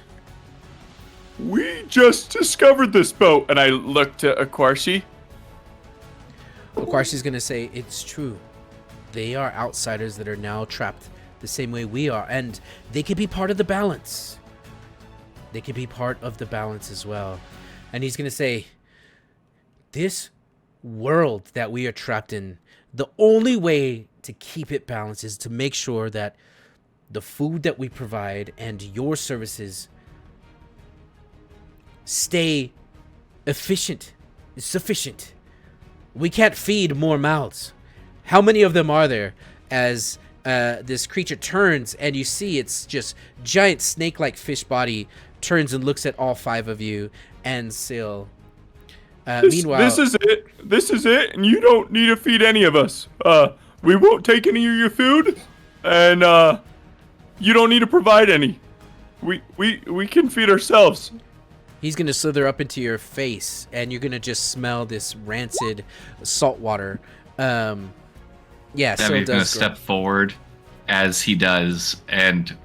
we just discovered this boat, and I look to Aquarshi. Aquarcy's gonna say, it's true. They are outsiders that are now trapped the same way we are, and they could be part of the balance. They could be part of the balance as well. And he's gonna say, this world that we are trapped in, the only way to keep it balanced is to make sure that the food that we provide and your services stay sufficient. We can't feed more mouths. How many of them are there? As this creature turns, and you see it's just giant snake-like fish body turns and looks at all 5 of you and Syl. Meanwhile, This is it, and you don't need to feed any of us. We won't take any of your food, and you don't need to provide any. We can feed ourselves. he's gonna slither up into your face, and you're gonna just smell this rancid salt water. Yeah, so Sammy's it going to does. step forward as he does and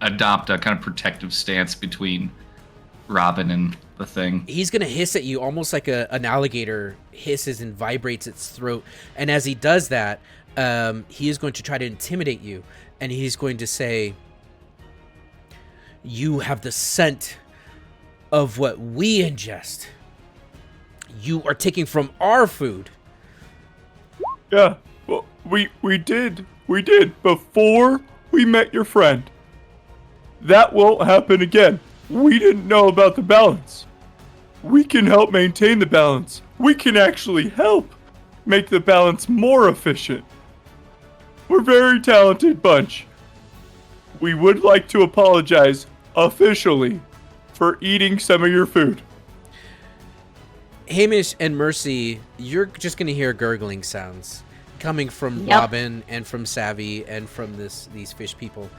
adopt a kind of protective stance between Robin and the thing. He's gonna hiss at you almost like an alligator hisses and vibrates its throat. And as he does that, he is going to try to intimidate you, and he's going to say, "You have the scent of what we ingest. You are taking from our food." Yeah, well, we did before we met your friend. That won't happen again. We didn't know about the balance. We can help maintain the balance. We can actually help make the balance more efficient. We're a very talented bunch. We would like to apologize officially for eating some of your food. Hamish and Mercy, you're just gonna hear gurgling sounds coming from Yep. Robin and from Savvy and from these fish people.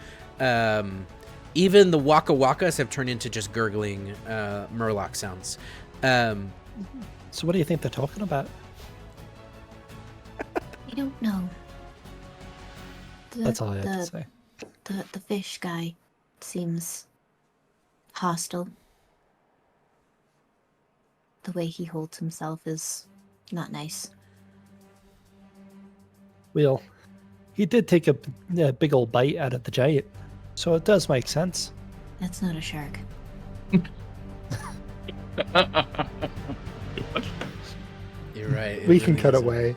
Even the Waka Wakas have turned into just gurgling Murloc sounds. So what do you think they're talking about? I don't know. That's all I have to say. The fish guy seems hostile. The way he holds himself is not nice. Well, he did take a big old bite out of the giant, so it does make sense. That's not a shark. You're right. it We can really cut is. away.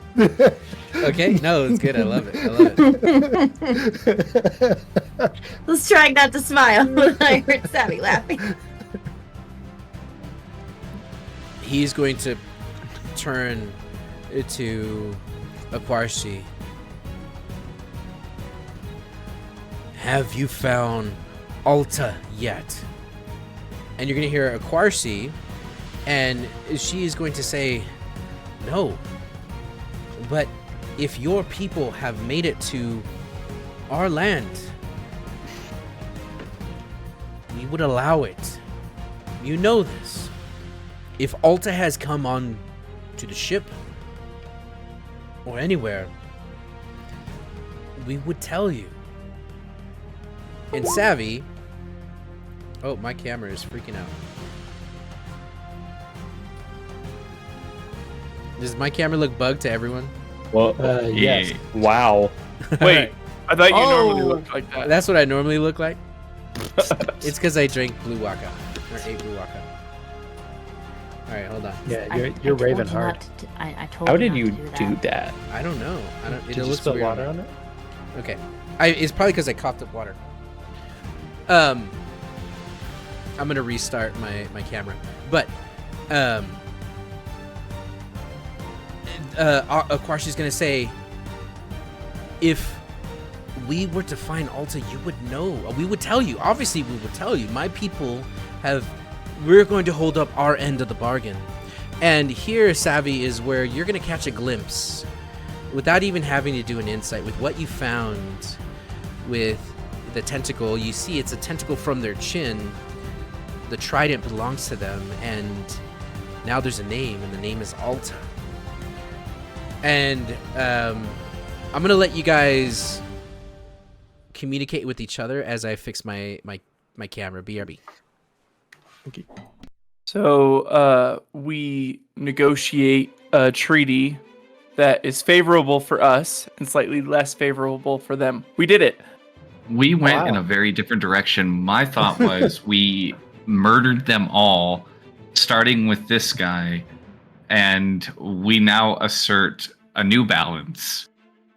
Okay, no, it's good. I love it. Was trying not to smile when I heard Sammy laughing. he's going to turn to Aquarshi. Have you found Alta yet? And you're going to hear Aquarshi, and she is going to say, no. But if your people have made it to our land, we would allow it. You know this. If Alta has come on to the ship or anywhere, we would tell you. And Savvy... Oh, my camera is freaking out. Does my camera look bugged to everyone? Well, Yes. wow. Wait, I thought you normally Oh, looked like that. That's what I normally look like? It's because I drank blue waka. Or ate blue waka. Alright, hold on. Yeah, I you're told raving you hard. not to I told How you did not you to do that? I don't know. Did It you looks spill weird. water on it? Okay. It's probably because I coughed up water. I'm gonna restart my camera. But Aquashi's gonna say, if we were to find Alta, you would know. We would tell you. Obviously, we would tell you. My people we're going to hold up our end of the bargain. And here, Savvy, is where you're gonna catch a glimpse, without even having to do an insight, with what you found with the tentacle. You see it's a tentacle from their chin. The trident belongs to them, and now there's a name, and the name is Alta. And I'm gonna let you guys communicate with each other as I fix my camera. BRB. Okay. So we negotiate a treaty that is favorable for us and slightly less favorable for them. We did it. We went in Wow. a very different direction. My thought was we murdered them all, starting with this guy, and we now assert a new balance.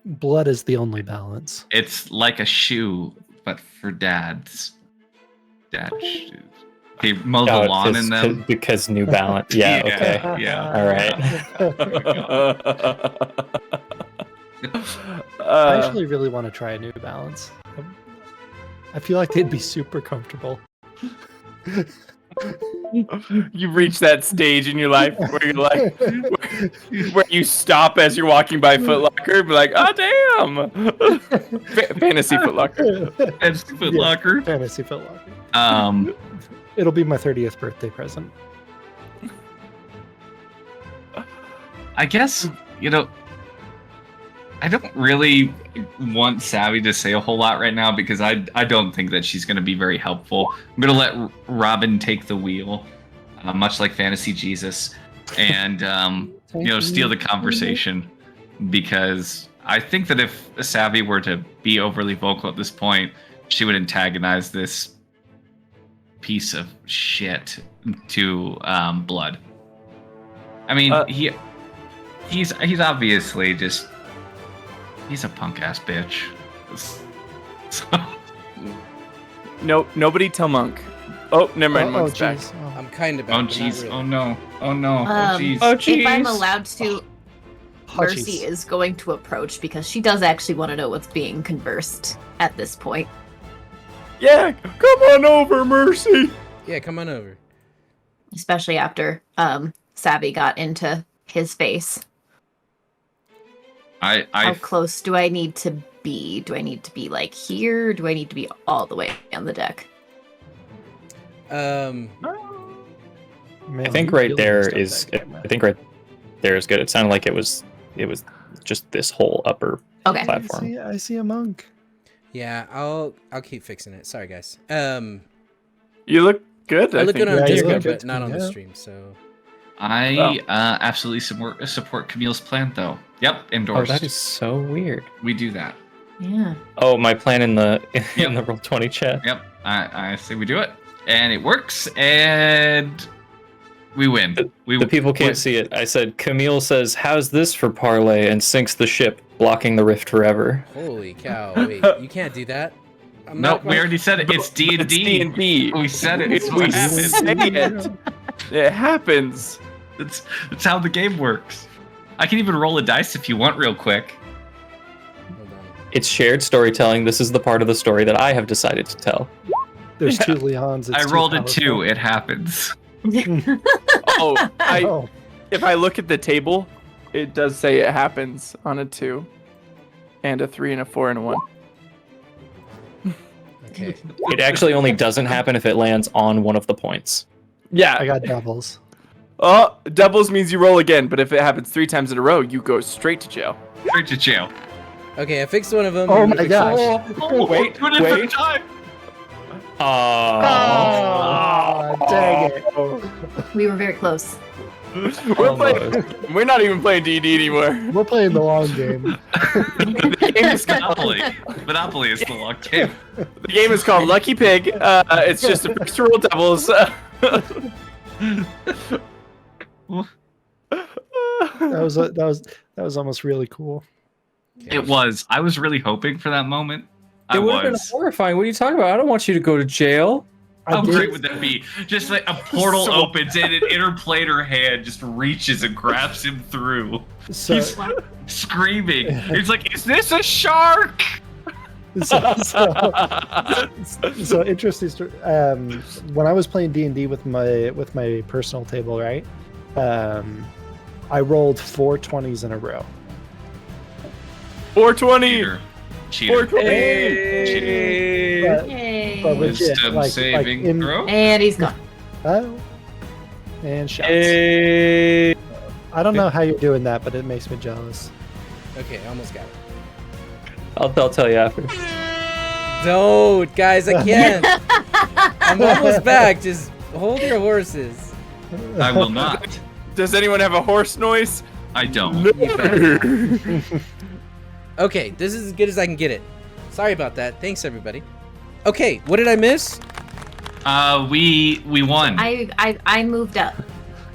Blood is the only balance. It's like a shoe, but for dads. Dad shoes. Okay, mow the Oh, lawn in them. because New Balance. Yeah, okay. Yeah. All right. I actually really want to try a New Balance. I feel like they'd be super comfortable. You've reached that stage in your life where you're like, where you stop as you're walking by Foot Locker and be like, oh damn, fantasy Foot Locker. That's Foot Locker. Fantasy Foot Locker. It'll be my 30th birthday present. I guess, I don't really want Savvy to say a whole lot right now because I don't think that she's going to be very helpful. I'm going to let Robin take the wheel, much like Fantasy Jesus, and steal the conversation, because I think that if Savvy were to be overly vocal at this point, she would antagonize this piece of shit to Blood. I mean, he's obviously just. He's a punk ass bitch. So. No, nobody tell Monk. Oh, never mind. Monk's back. jeez. I'm kind of. Oh jeez. Oh no. Oh no. Oh jeez. Oh, If I'm jeez. allowed to, Oh, Mercy jeez. is going to approach because she does actually want to know what's being conversed at this point. Yeah, come on over, Mercy. Yeah, come on over. Especially after Savvy got into his face. How I close do I need to be? Do I need to be like here? Do I need to be all the way on the deck? Man, I think you right really there messed up is. that camera. I think right there is good. It sounded like it was just this whole upper Okay. platform. I see a monk. Yeah, I'll keep fixing it. Sorry, guys. You look good. I look good on Yeah, you Discord, look good but not too, on the yeah. stream. So absolutely support Camille's plan though. Yep, Oh, endorsed. that is so weird. We do that. Yeah. Oh, my plan in the Roll20 chat. Yep, I say we do it, and it works, and we win. The people can't win. see it. I said, Camille says, "How's this for parlay?" and sinks the ship, blocking the rift forever. holy cow! Wait, you can't do that. I'm No, not we already said it. It's D&D. D&D. We said it. It's We what say happened. it. It happens. That's how the game works. I can even roll a dice if you want, real quick. Hold on. It's shared storytelling. This is the part of the story that I have decided to tell. There's two Leons. It's I too rolled a powerful. 2. It happens. Oh, Oh, if I look at the table, it does say it happens on a 2, and a 3, and a 4, and a 1. Okay. It actually only doesn't happen if it lands on one of the points. Yeah. I got doubles. Oh, doubles means you roll again, but if it happens 3 times in a row, you go straight to jail. Straight to jail. Okay, I fixed one of them. Oh I'm gonna my fix gosh. Oh, Wait, do it for the wait. time. Oh, dang it. We were very close. We're not even playing D&D anymore. We're playing the long game. The game is called, Monopoly. Monopoly is the long game. the game is called Lucky Pig. It's just a first to roll doubles. That was almost really cool. It was. I was really hoping for that moment. I It would have been was. horrifying. What are you talking about? I don't want you to go to jail. I How did- great would that be? Just like a portal opens and an interplater hand just reaches and grabs him through. So, He's screaming. He's like, "Is this a shark?" so interesting story. When I was playing D&D with my personal table, right? I rolled 4 20s in a row. 420. Cheater. Cheater. 420. Cheater. But, Yay. but legit, Wisdom like saving in, throw. And he's gone. oh, and shots. Hey. I don't know how you're doing that, but it makes me jealous. Okay, I almost got it. I'll tell you after. Don't, guys, I can't. I'm almost back. Just hold your horses. I will not. Does anyone have a horse noise? I don't. Okay, this is as good as I can get it. Sorry about that. Thanks, everybody. Okay, what did I miss? We won, I moved up.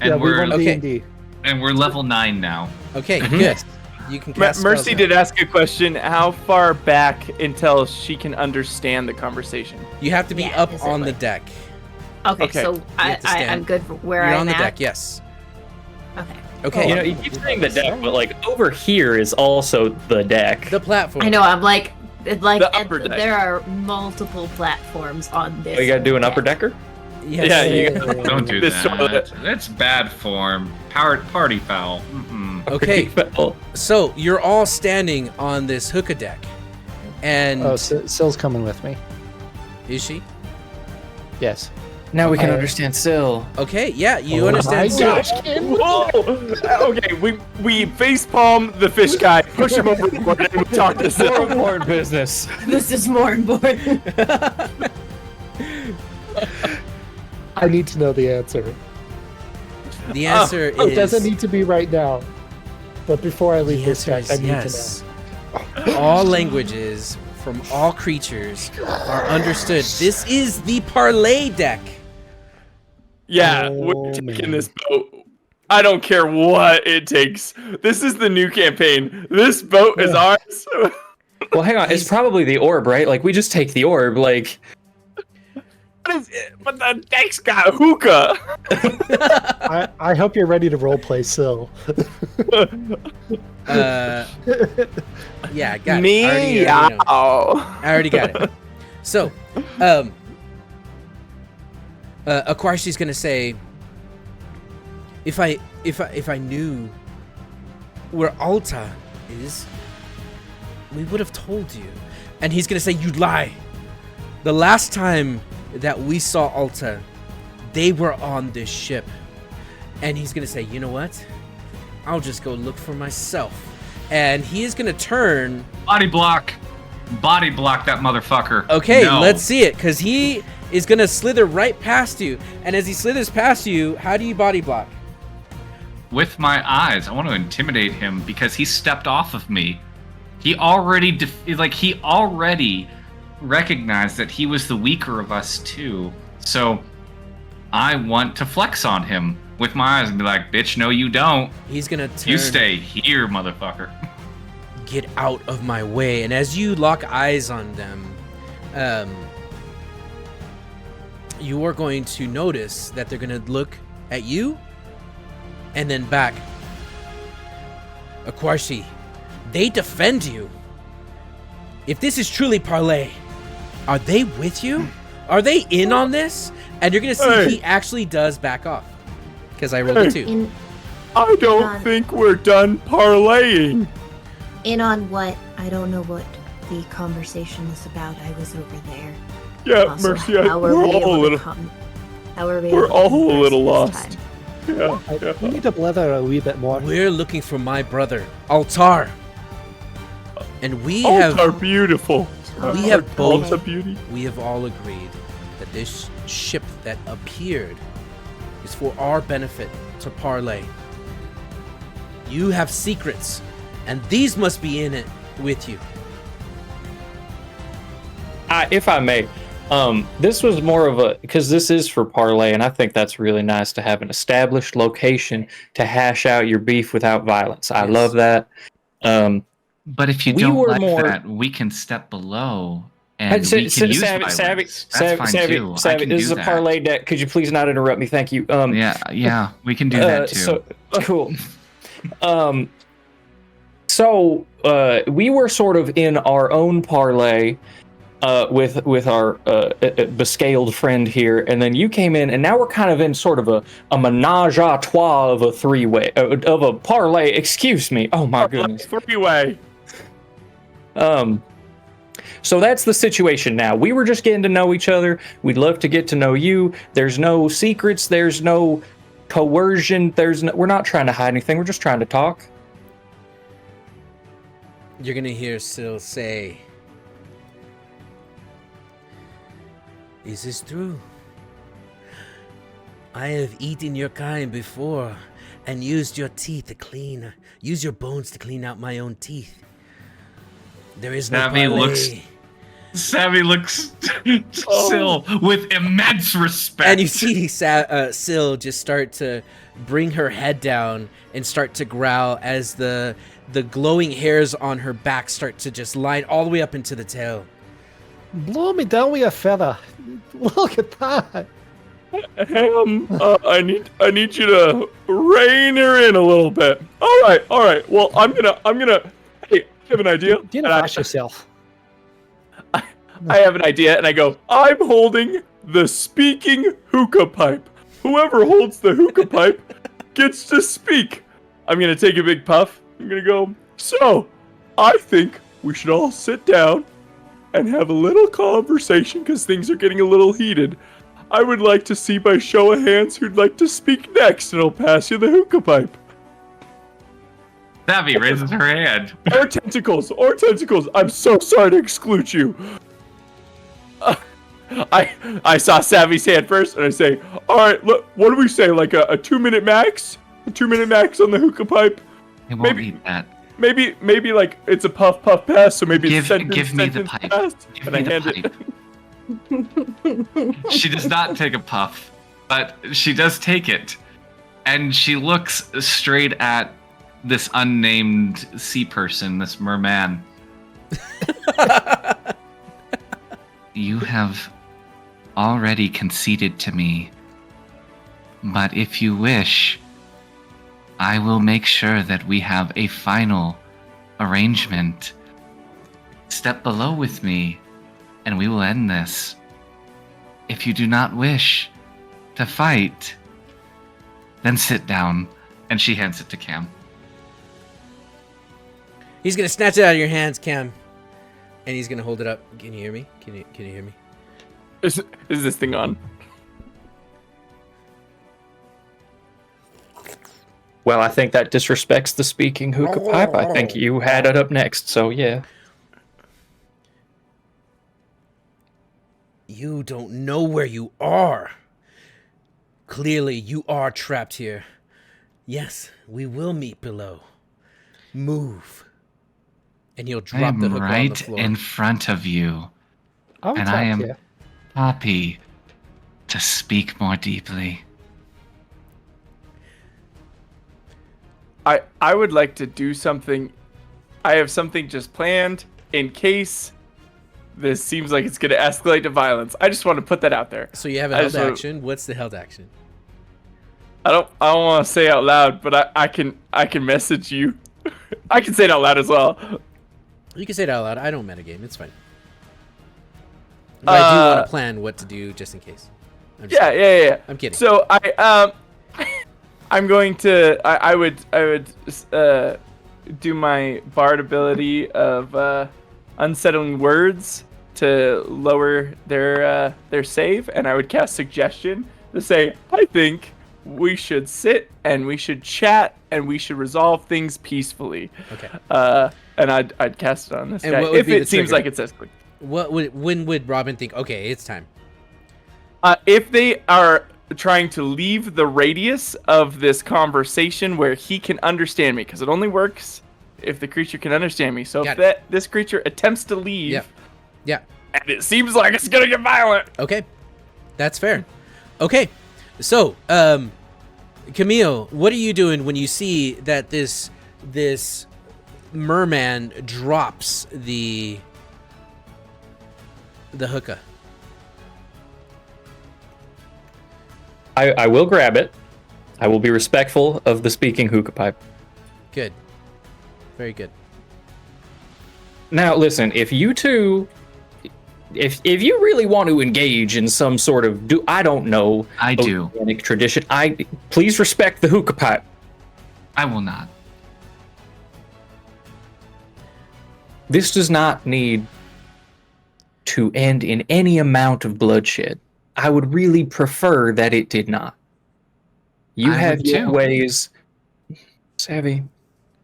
and Yeah, we we're won Okay. D&D. and we're level 9 now. Okay, good. You can cast Mercy spells did now. ask a question. How far back until she can understand the conversation? You have to be Yeah, up is it on the like- deck. Okay, Okay. so You have to stand. I'm good for where You're I'm on the at. deck, yes. Okay. Okay. You know, you keep saying the deck, but like over here is also the deck. the platform. I know. I'm like The upper deck. there are multiple platforms on this. Oh, you gotta do an upper deck. decker? Yes. Yeah, you Don't do This that. toilet. That's bad form. Party foul. Mm-mm. Okay, Well, so you're all standing on this hookah deck. And Oh, Sill's coming with me. is she? Yes. now we can Uh, understand Syl. Okay, yeah, you Oh understand. my So- gosh. Whoa! Okay, we face palm the fish guy, push him over the board, and we talk to More Sil. important business. This is more important. I need to know the answer. The answer It is doesn't need to be right now. But before I leave the this answer deck, I is need yes. All languages from all creatures are understood. This is the parlay deck. Yeah, Oh, we're taking man. this boat. I don't care what it takes. This is the new campaign. This boat is ours. Well, hang on. It's probably the orb, right? Like, we just take the orb. Like, What is it? But the deck's got hookah. to. I hope you're ready to roleplay Sill. Yeah, I got it. Me? I already know. Meow. I already got it. So, Aquarshi's gonna say, if I knew where Alta is, we would have told you. And he's gonna say, you lie. The last time that we saw Alta, they were on this ship. And he's gonna say, you know what? I'll just go look for myself. And he is gonna turn. Body block. Body block that motherfucker. Okay, No. let's see it, because he is gonna slither right past you. And as he slithers past you, how do you body block? With my eyes, I want to intimidate him because he stepped off of me. He already he already recognized that he was the weaker of us too. So I want to flex on him with my eyes and be like, "Bitch, no, you don't. He's gonna turn. You stay here, motherfucker." Get out of my way. And as you lock eyes on them, you are going to notice that they're gonna look at you and then back. Akwarshi, they defend you. If this is truly Parlay, are they with you? Are they in on this? And you're gonna see he actually does back off. Because I rolled a 2. I don't think we're done parlaying. In on what? I don't know what the conversation is about. I was over there. Yeah, Also, Mercy, how are we're we all a able to little, come? How are we we're able to all a converse little this lost. time? Yeah, We need to blether a wee bit more. We're looking for my brother, Altar. And we Altar have beautiful. we have both Altar beauty. we have all agreed that this ship that appeared is for our benefit to Parlay. You have secrets, and these must be in it with you. If I may, this was more of a, because this is for Parlay, and I think that's really nice to have an established location to hash out your beef without violence. I Yes. love that. But if you We don't were like more- that, we can step below and we can use violence. That's fine too. I Savvy, can this do is a that. Parlay deck. Could you please not interrupt me? Thank you. Yeah, we can do that too. So cool. We were sort of in our own parlay with our bescaled friend here, and then you came in, and now we're kind of in sort of a menage a trois of a three-way of a parlay. Excuse me. Oh my goodness. Three-way. So that's the situation now. We were just getting to know each other. We'd love to get to know you. There's no secrets. There's no coercion. We're not trying to hide anything. We're just trying to talk. You're gonna hear Syl say, "Is this true? I have eaten your kind before and used your teeth to clean, use your bones to clean out my own teeth. There is no Savvy parlay." Savvy looks Syl with immense respect. And you see Syl just start to bring her head down and start to growl as the glowing hairs on her back start to just line all the way up into the tail. Blow me down with a feather. Look at that. Ham, I need you to rein her in a little bit. All right. Well, I'm gonna. Hey, I have an idea. You know, ask yourself. I have an idea, and I go, I'm holding the speaking hookah pipe. Whoever holds the hookah pipe gets to speak. I'm going to take a big puff. I'm going to go, so, I think we should all sit down and have a little conversation because things are getting a little heated. I would like to see by show of hands who'd like to speak next, and I'll pass you the hookah pipe. Savvy raises her hand. Or tentacles. I'm so sorry to exclude you. I saw Savvy's hand first, and I say, all right, look, what do we say, like a 2-minute max? A 2-minute max on the hookah pipe? He won't eat that. Maybe like it's a puff pass, so maybe it's Give me the pipe. pass, Give and me I the hand pipe. She does not take a puff, but she does take it. And she looks straight at this unnamed sea person, this merman. You have already conceded to me, but if you wish, I will make sure that we have a final arrangement. Step below with me, and we will end this. If you do not wish to fight, then sit down. And she hands it to Cam. He's gonna snatch it out of your hands, Cam, and he's gonna hold it up. Can you hear me? Can you hear me? Is this thing on? Well, I think that disrespects the speaking hookah pipe. I think you had it up next, so yeah. You don't know where you are. Clearly, you are trapped here. Yes, we will meet below. Move. And he'll I drop the am hook on the right floor. in front of you, I'll and talk I am to you. happy to speak more deeply. I would like to do something. I have something just planned in case this seems like it's going to escalate to violence. I just want to put that out there. So you have a I held just wanna- action. What's the held action? I don't want to say out loud, but I can message you. I can say it out loud as well. You can say it out loud. I don't metagame. It's fine. But I do want to plan what to do just in case. I'm just kidding. Yeah. I'm kidding. So I'm going to. I would do my bard ability of unsettling words to lower their save, and I would cast suggestion to say, I think we should sit and we should chat and we should resolve things peacefully. Okay. And I'd cast it on this And guy what would if be the it seems trigger? like it's as quick. When would Robin think, okay, it's time? If they are trying to leave the radius of this conversation where he can understand me, because it only works if the creature can understand me. So Got if this creature attempts to leave, Yeah. and it seems like it's gonna get violent. Okay. That's fair. Okay. So, Camille, what are you doing when you see that this merman drops the hookah? I will grab it. I will be respectful of the speaking hookah pipe. Good. Very good. Now, listen, if you two, if you really want to engage in some sort of I don't know, I do. organic tradition, please respect the hookah pipe. I will not. This does not need to end in any amount of bloodshed. I would really prefer that it did not. You I have would your too. ways, Savvy.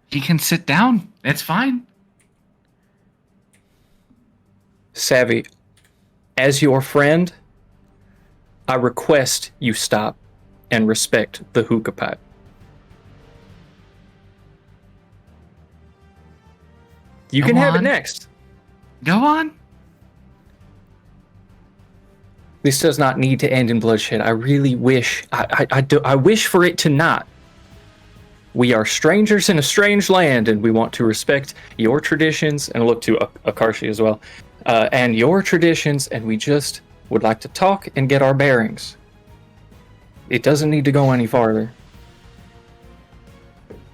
He can sit down. It's fine. Savvy, as your friend, I request you stop and respect the hookah pipe. You Go can have it on. next. Go on. This does not need to end in bloodshed. I really wish. I wish for it to not. We are strangers in a strange land, and we want to respect your traditions. And look to Akarshi as well, and your traditions. And we just would like to talk and get our bearings. It doesn't need to go any farther.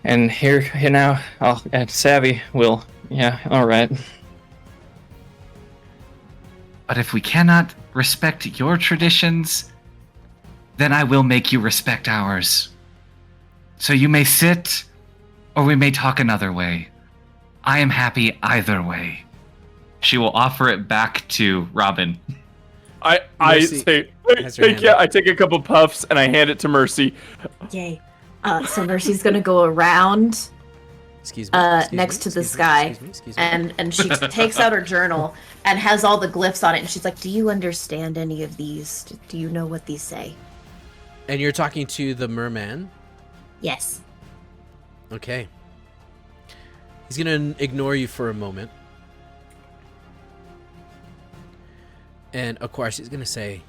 And here now, and Savvy will. Yeah, all right. But if we cannot respect your traditions, then I will make you respect ours. So you may sit, or we may talk another way. I am happy either way. She will offer it back to Robin. I Mercy say, has her hey, hand yeah, up. I take a couple puffs and I hand it to Mercy. Yay. So Mercy's gonna go around Excuse me. next to this guy, and she takes out her journal and has all the glyphs on it, and she's like, do you understand any of these? Do you know what these say? And you're talking to the merman? Yes. Okay. He's gonna ignore you for a moment. And of course he's gonna say,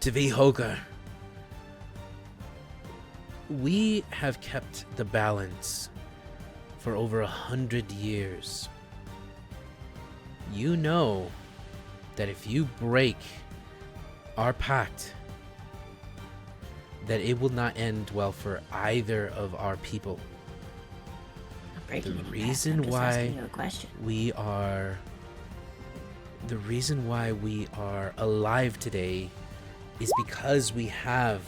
Tavi Hogar, we have kept the balance for over 100 years. You know that if you break our pact, that it will not end well for either of our people. I'm breaking The any pact, reason I'm just why asking you a question. the reason why we are alive today is because we have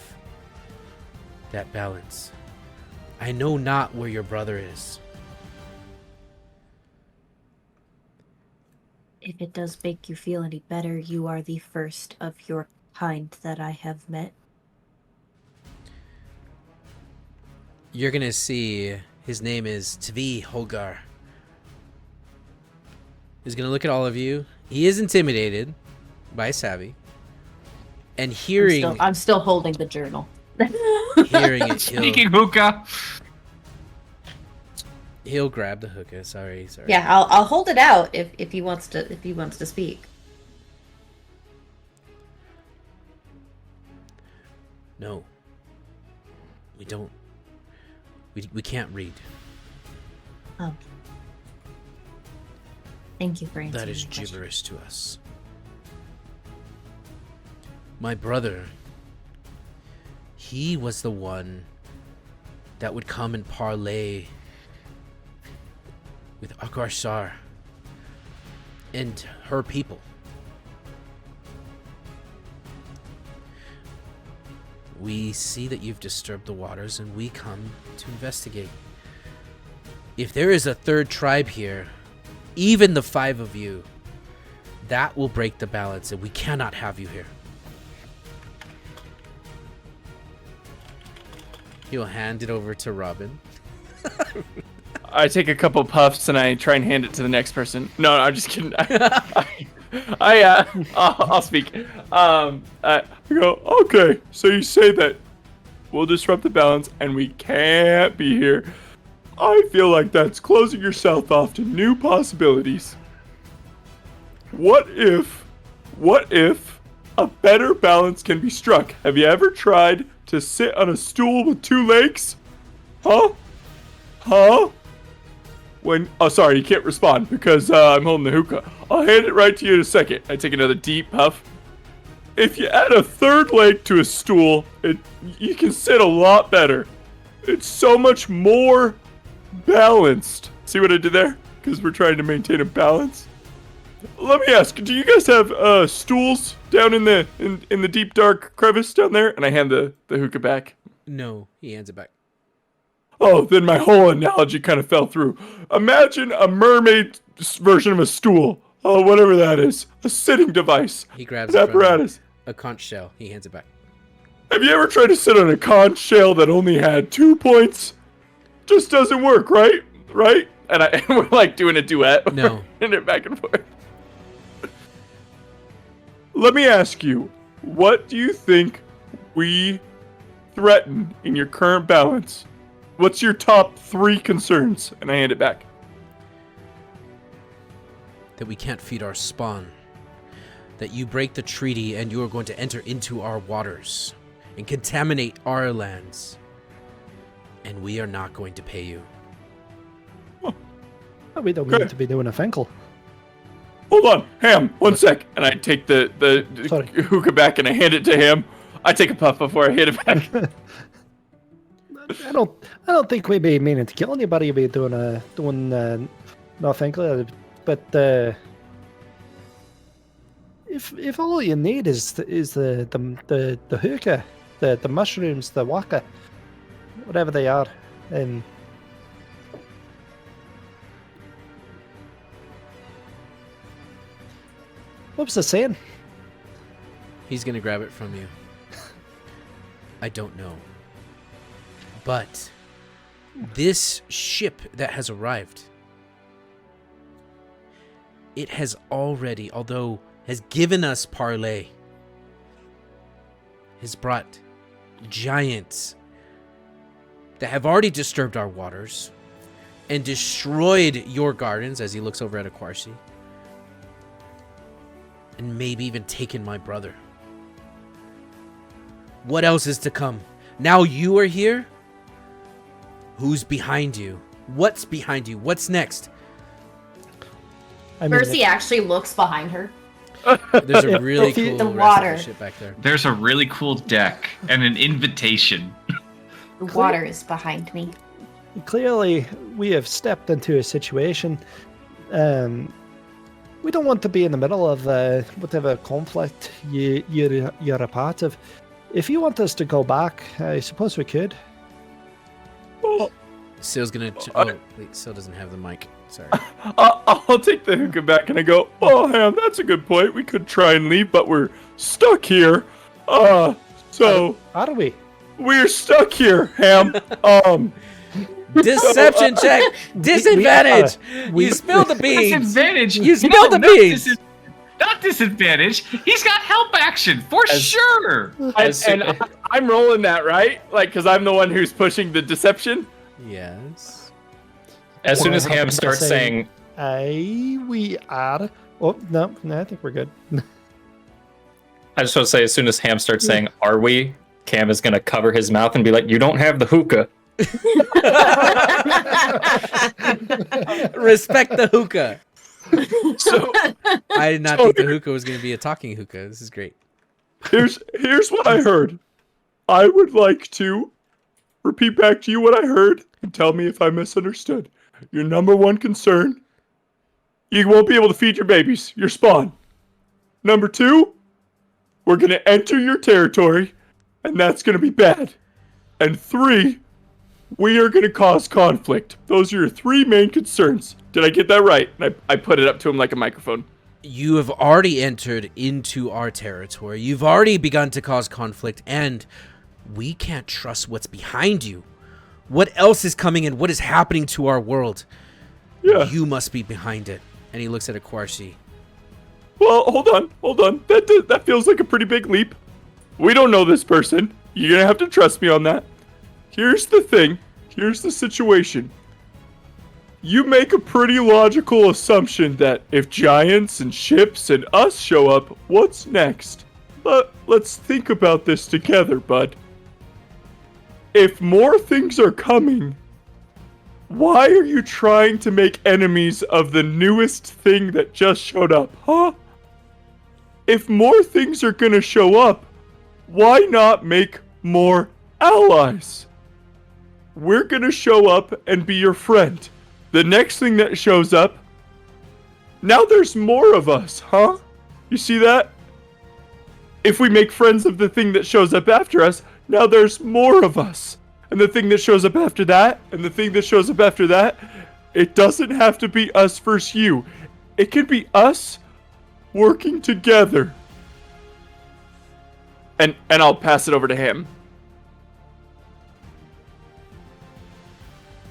that balance. I know not where your brother is. If it does make you feel any better, you are the first of your kind that I have met. You're gonna see his name is Tavi Hogar. He's gonna look at all of you. He is intimidated by Savvy. And hearing I'm still holding the journal. hearing it, Speaking hookah. he'll grab the hookah. Sorry. Yeah, I'll hold it out if he wants to speak. No. We don't. We can't read. Oh. Thank you for answering That is my question. gibberish to us. My brother, he was the one that would come and parlay with Akarshar and her people. We see that you've disturbed the waters, and we come to investigate. If there is a third tribe here, even the 5 of you, that will break the balance, and we cannot have you here. He'll hand it over to Robin. I take a couple puffs and I try and hand it to the next person. No, I'm just kidding. I'll speak. I go, okay, so you say that we'll disrupt the balance and we can't be here. I feel like that's closing yourself off to new possibilities. What if a better balance can be struck? Have you ever tried to sit on a stool with 2 legs? Huh? Oh, sorry, you can't respond because I'm holding the hookah. I'll hand it right to you in a second. I take another deep puff. If you add a 3rd leg to a stool, you can sit a lot better. It's so much more balanced. See what I did there? Because we're trying to maintain a balance. Let me ask, do you guys have stools down in the deep dark crevice down there? And I hand the hookah back. No, he hands it back. Oh, then my whole analogy kind of fell through. Imagine a mermaid version of a stool. Oh, whatever that is. A sitting device. He grabs an it from apparatus. a conch shell. He hands it back. Have you ever tried to sit on a conch shell that only had 2 points? Just doesn't work, right? Right? And we're like doing a duet. No. And it back and forth. Let me ask you, what do you think we threaten in your current balance? What's your top 3 concerns? And I hand it back. That we can't feed our spawn. That you break the treaty and you are going to enter into our waters and contaminate our lands. And we are not going to pay you. We don't Okay. need to be doing a Finkel. Hold on, Ham, 1 sec. And I take the Sorry. hookah back and I hand it to him. I take a puff before I hand it back. I don't think we'd be meaning to kill anybody. We'd be doing no Finkel. But if all you need is the hookah, the mushrooms, the waka, whatever they are, and what was the saying? He's going to grab it from you. I don't know. But this ship that has arrived, it has already, although has given us parlay, has brought giants that have already disturbed our waters and destroyed your gardens, as he looks over at Akwarsi, and maybe even taken my brother. What else is to come? Now you are here? Who's behind you? What's behind you? What's next? I mean, Percy actually looks behind her. There's a really If you- cool The recipe water. ship back there. There's a really cool deck and an invitation. The water is behind me. clearly, we have stepped into a situation. We don't want to be in the middle of whatever conflict you're a part of. If you want us to go back, I suppose we could. Sil's gonna. Oh, wait, Sil doesn't have the mic. Sorry. I'll take the hookah back and I go, oh, Ham, that's a good point. We could try and leave, but we're stuck here. So Are we? we're stuck here, Ham. Deception check. Disadvantage. we- You spilled the beans. Disadvantage. You spilled the not beans. Not disadvantage. He's got help action for sure. I'm rolling that, right? Like, because I'm the one who's pushing the deception. Yes. As soon as Well, Ham I'm starts saying- saying, We are. Oh, no, I think we're good. I just want to say, as soon as Ham starts saying, "Are we?" Cam is gonna cover his mouth and be like, "You don't have the hookah." Respect the hookah. So I did not think the hookah was going to be a talking hookah. This is great. Here's what I heard. I would like to repeat back to you what I heard and tell me if I misunderstood. Your number one concern, you won't be able to feed your babies, your spawn. Number two, we're going to enter your territory, and that's going to be bad. And three, we are going to cause conflict. Those are your three main concerns. Did I get that right? And I put it up to him like a microphone. You have already entered into our territory. You've already begun to cause conflict, and we can't trust what's behind you. What else is coming and what is happening to our world? Yeah. You must be behind it. And he looks at Akwarshi. Well, hold on. That feels like a pretty big leap. We don't know this person. You're going to have to trust me on that. Here's the thing. Here's the situation. You make a pretty logical assumption that if giants and ships and us show up, what's next? Let's think about this together, bud. If more things are coming, why are you trying to make enemies of the newest thing that just showed up, huh? If more things are gonna show up, why not make more allies? We're gonna show up and be your friend. The next thing that shows up, now there's more of us, huh? You see that? If we make friends of the thing that shows up after us, now there's more of us. And the thing that shows up after that, and the thing that shows up after that, it doesn't have to be us versus you. It can be us working together. And I'll pass it over to him.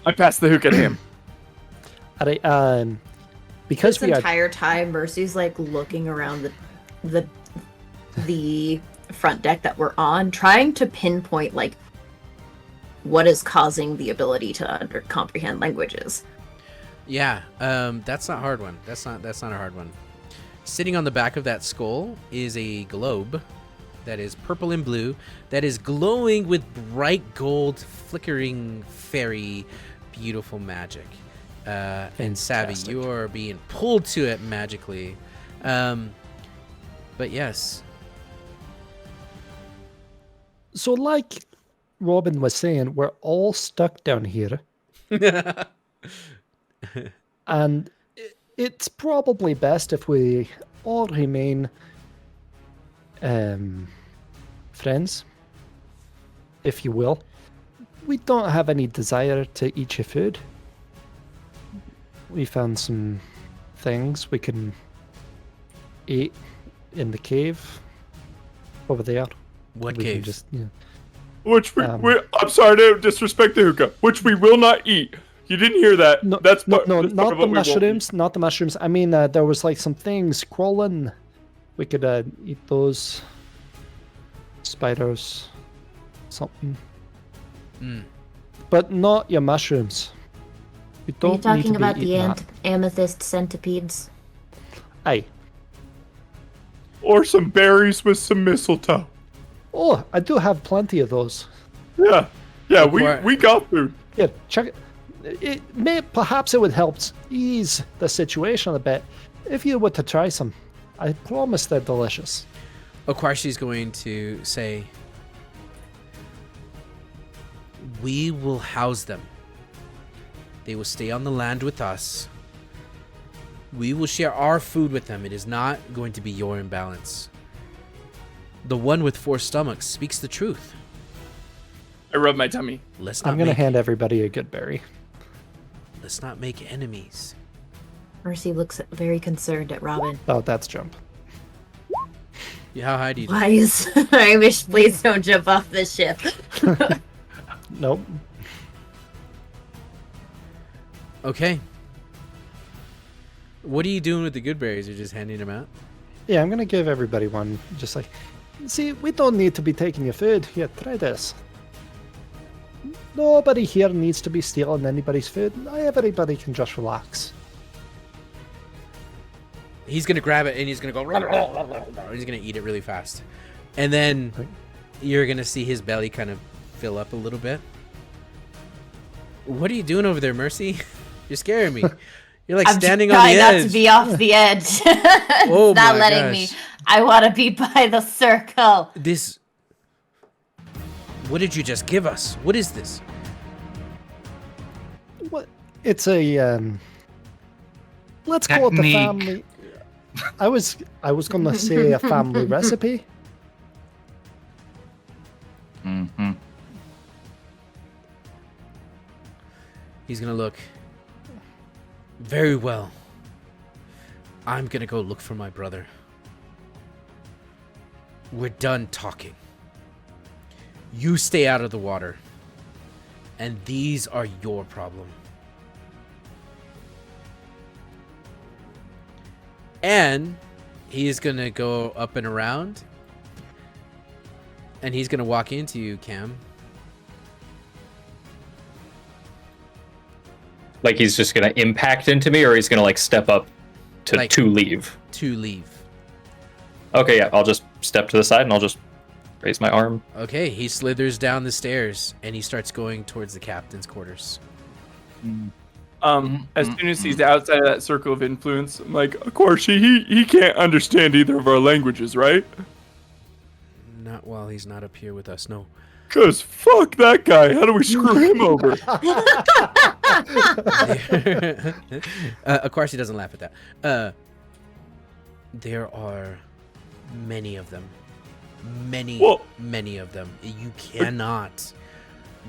I pass the hookah to him. Alright, because This we are entire time, Mercy's like looking around the front deck that we're on, trying to pinpoint like what is causing the ability to comprehend languages. Yeah, that's not a hard one. That's not a hard one. Sitting on the back of that skull is a globe that is purple and blue, that is glowing with bright gold, flickering, fairy, beautiful magic. And Savvy, Fantastic. you're being pulled to it magically. But yes. so like Robin was saying, we're all stuck down here, and it's probably best if we all remain friends, if you will. We don't have any desire to eat your food. We found some things we can eat in the cave over there. What We can cave? just, yeah. Which I'm sorry to disrespect the hookah. Which we will not eat. You didn't hear that. No, that's no, part, no, that's part not of the what we won't eat. mushrooms. Not the mushrooms. I mean, there was like some things crawling. We could eat those. Spiders, something. Mm. But not your mushrooms. We Are don't you need talking to be about the eating that. amethyst centipedes? Aye. Or some berries with some mistletoe. Oh, I do have plenty of those. Yeah, Right. we got food. Here, check it. Perhaps it would help ease the situation a bit if you were to try some. I promise they're delicious. Okwarshi's going to say, we will house them. They will stay on the land with us. We will share our food with them. It is not going to be your imbalance. The one with 4 stomachs speaks the truth. I rub my tummy. Let's not I'm gonna make, hand everybody a good berry. let's not make enemies. Mercy looks very concerned at Robin. Oh, that's jump. Yeah, how high do you do? Why is Amish, please don't jump off the ship. Nope. Okay. What are you doing with the good berries? You're just handing them out? Yeah, I'm gonna give everybody one. Just like, see, we don't need to be taking your food. Here, try this. Nobody here needs to be stealing anybody's food. Everybody can just relax. He's gonna grab it and he's gonna go. He's gonna eat it really fast, and then Okay. you're gonna see his belly kind of fill up a little bit. What are you doing over there, Mercy? You're scaring me. You're like I'm standing just on the trying edge. not to be off the edge. It's Oh not my letting me. gosh. I want to be by the circle. This. What did you just give us? What is this? What? It's a let's call it the Technique. family. I was gonna say a family recipe. Mm-hmm. He's gonna look. Very well. I'm gonna go look for my brother. We're done talking. You stay out of the water. And these are your problem. And he is gonna go up and around. And he's gonna walk into you, Cam. Like he's just gonna impact into me, or he's gonna like step up to Like- leave. To leave. Okay, yeah, I'll just step to the side and I'll just raise my arm. Okay, he slithers down the stairs and he starts going towards the captain's quarters. As soon as he's outside of that circle of influence, I'm like, of course, he can't understand either of our languages, right? Not while he's not up here with us, no. Cause fuck that guy. How do we screw him over? Of course, he doesn't laugh at that. There are many of them. Well- Many of them. You cannot.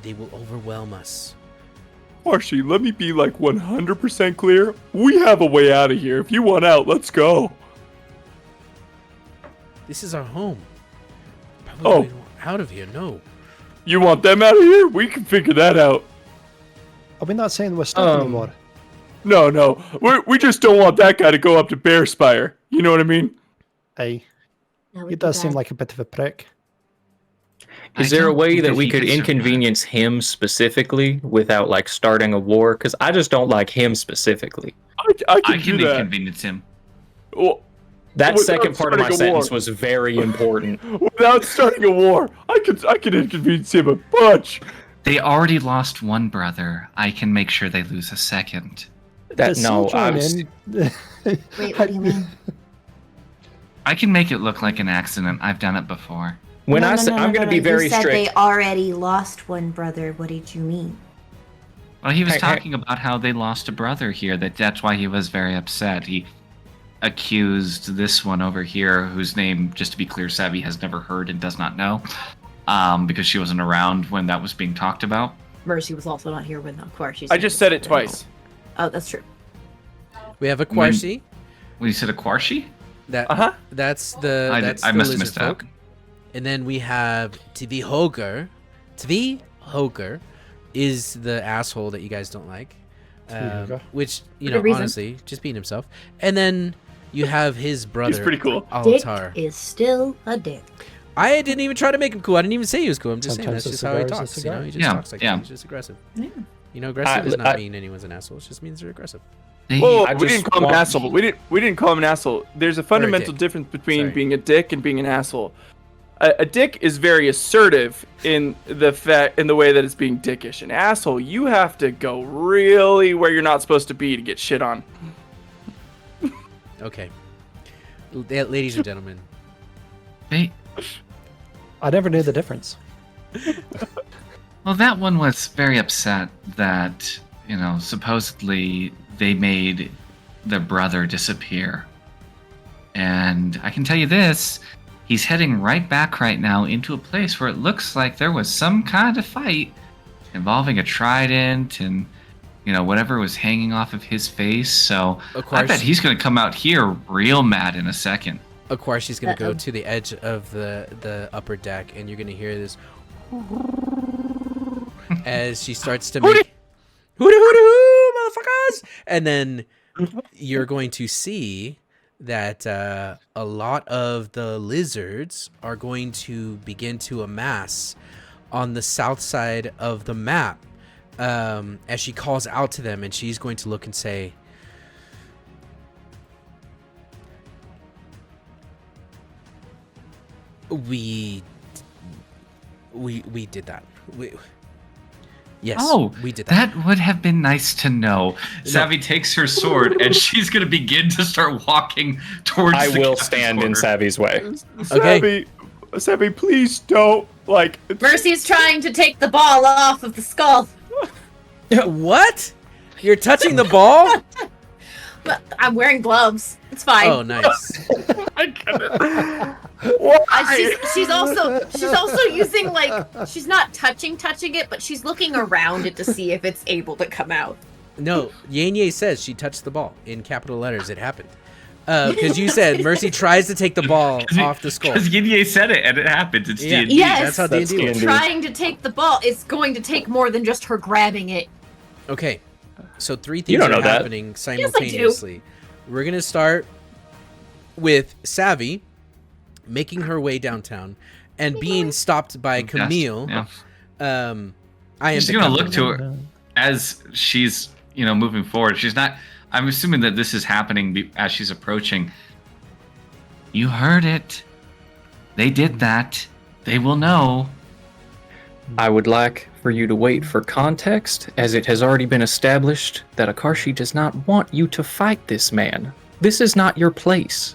They will overwhelm us. Archie, let me be like 100% clear. We have a way out of here. If you want out, let's go. This is our home. Oh. Probably out of here, no. You want them out of here? We can figure that out. Are we not saying we're stuck in the water? No. We just don't want that guy to go up to Bear Spire. You know what I mean? Aye. That would He be does seem bad. like a bit of a prick. Is I there a don't way think that that we he could could survive. inconvenience him specifically without like starting a war? Because I just don't like him specifically. I I can can do that. inconvenience him. Well, That Without second part of my starting a war. sentence was very important. without starting a war, I could inconvenience him a bunch. They already lost one brother. I can make sure they lose a second. That Does no, Sil I join was. in? Wait, what do you mean? I can make it look like an accident. I've done it before. When No, I no, said no, no, I'm going no, to be no. very You said strict. they already lost one brother. What did you mean? Well, he was Hey, talking about how they lost a brother here. That's why he was very upset. He accused this one over here, whose name, just to be clear, Savvy has never heard and does not know, because she wasn't around when that was being talked about. Mercy was also not here when, of course, she's. I just said it twice. Oh, that's true. We have a Quarshi. When you said a Quarshi? That's the I that's I the must have lizard missed that. folk. And then we have Tvi Hoger. Tvi Hoger is the asshole that you guys don't like. Hoger. Which, you For know, good reason. honestly, just being himself. And then you have his brother. He's pretty cool. Altar. Dick is still a dick. I didn't even try to make him cool. I didn't even say he was cool. I'm just Sometimes saying that's a just how he cigar is a talks. You know, cigar. he just Yeah, talks like yeah. that. He's just aggressive. You know, aggressive does not I- mean anyone's an asshole. It just means they're aggressive. Whoa, I we just didn't call him an want- asshole. We didn't call him an asshole. There's a fundamental dick. difference between Sorry. being a dick and being an asshole. A dick is very assertive in the way that it's being dickish. An asshole, you have to go really where you're not supposed to be to get shit on. Okay. Ladies and gentlemen, They, I never knew the difference. well, that one was very upset that, you know, supposedly they made their brother disappear. And I can tell you this, he's heading right back right now into a place where it looks like there was some kind of fight involving a trident and, you know, whatever was hanging off of his face. So of I course, bet he's going to come out here real mad in a second. of course, she's gonna go Uh-oh. to the edge of the upper deck, and you're gonna hear this as she starts to make hooty hooty hoo, motherfuckers, and then you're going to see that a lot of the lizards are going to begin to amass on the south side of the map, as she calls out to them, and she's going to look and say, we did that. Yes, Oh, we did that. that would have been nice to know. Savvy takes her sword and she's going to begin to start walking towards I the will captain's stand in quarters. Savvy's way. Savvy, please don't, like... Mercy's trying to take the ball off of the skull. What? You're touching the ball? But I'm wearing gloves. It's fine. Oh, nice. She's also using, like, she's not touching it, but she's looking around it to see if it's able to come out. No, Yenye says she touched the ball in capital letters. It happened. Because you said Mercy tries to take the ball off the skull. Because Yinye said it and it happened. It's Yeah. D&D. Yes, That's how D&D works. D&D. trying to take the ball is going to take more than just her grabbing it. Okay, so three You things don't are know that. happening simultaneously. We're gonna start with Savvy making her way downtown and being stopped by Camille. Yeah. I am She's the going to captain look to now. her as she's, moving forward. She's not. I'm assuming that this is happening as she's approaching. You heard it. They did that. They will know. I would like for you to wait for context, as it has already been established that Akarshi does not want you to fight this man. This is not your place.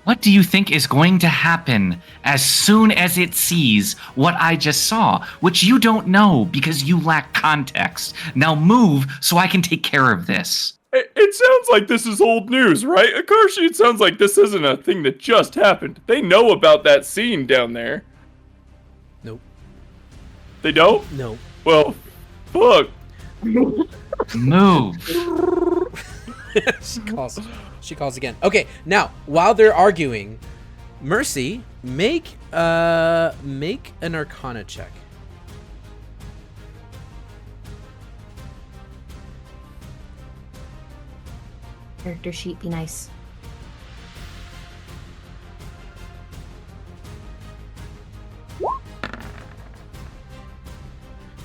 What do you think is going to happen as soon as it sees what I just saw, which you don't know because you lack context? Now move so I can take care of this. It sounds like this is old news, right, Akarshi? It sounds like this isn't a thing that just happened. They know about that scene down there. Nope. They don't? No. Well, fuck. Move. She calls again. Okay, now while they're arguing, Mercy, make an Arcana check. Character sheet, be nice.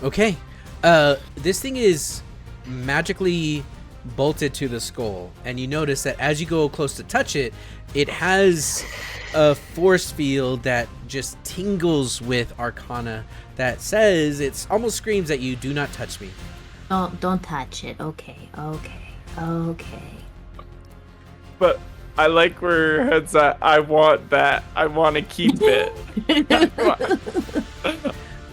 Okay. This thing is magically bolted to the skull, and you notice that as you go close to touch it, it has a force field that just tingles with Arcana that says, it almost screams at you, do not touch me. Don't touch it. Okay. But I like where her head's at. I want that. I want to keep it.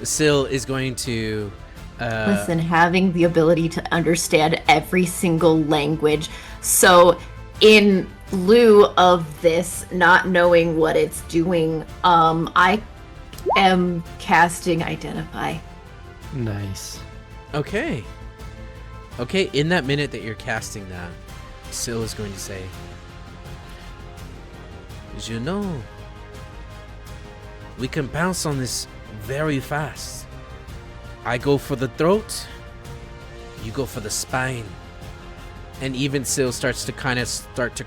Syl is going to Listen, having the ability to understand every single language. So, in lieu of this, not knowing what it's doing, I am casting Identify. Nice. Okay, in that minute that you're casting that, Syl is going to say, you know, we can bounce on this very fast. I go for the throat, you go for the spine. And even Syl starts to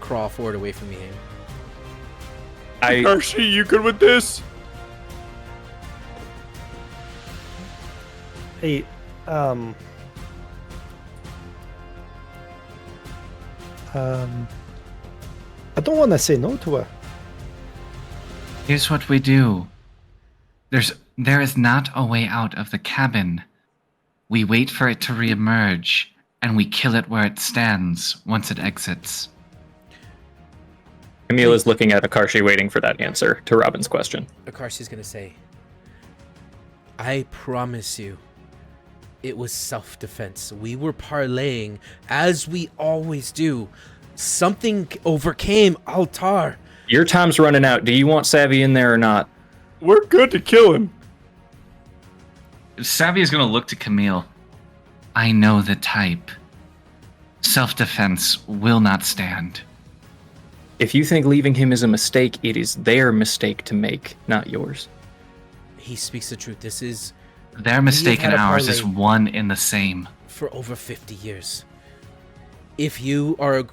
crawl forward away from you. Akarshi, you good with this? Hey, I don't want to say no to her. Here's what we do. There is not a way out of the cabin. We wait for it to reemerge, and we kill it where it stands once it exits. Camille is looking at Akarshi, waiting for that answer to Robin's question. Akarshi's gonna say, I promise you, it was self-defense. We were parlaying, as we always do. Something overcame Altar. Your time's running out. Do you want Savvy in there or not? We're good to kill him. Savvy is going to look to Camille. I know the type. Self-defense will not stand. If you think leaving him is a mistake, it is their mistake to make, not yours. He speaks the truth. This is Their mistake had and a ours is parlay. one in the same. for over 50 years. If you are...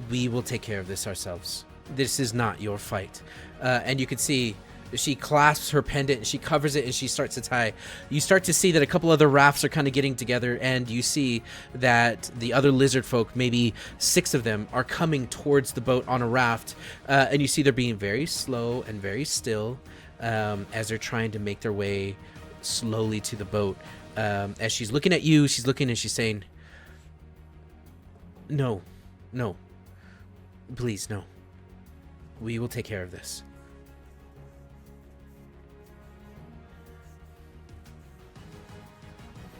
We will take care of this ourselves. This is not your fight. And you can see she clasps her pendant and she covers it and she starts to tie. You start to see that a couple other rafts are kind of getting together, and you see that the other lizard folk, maybe 6 of them, are coming towards the boat on a raft. And you see they're being very slow and very still as they're trying to make their way slowly to the boat. As she's looking at you, she's looking and she's saying, no, please, no. We will take care of this.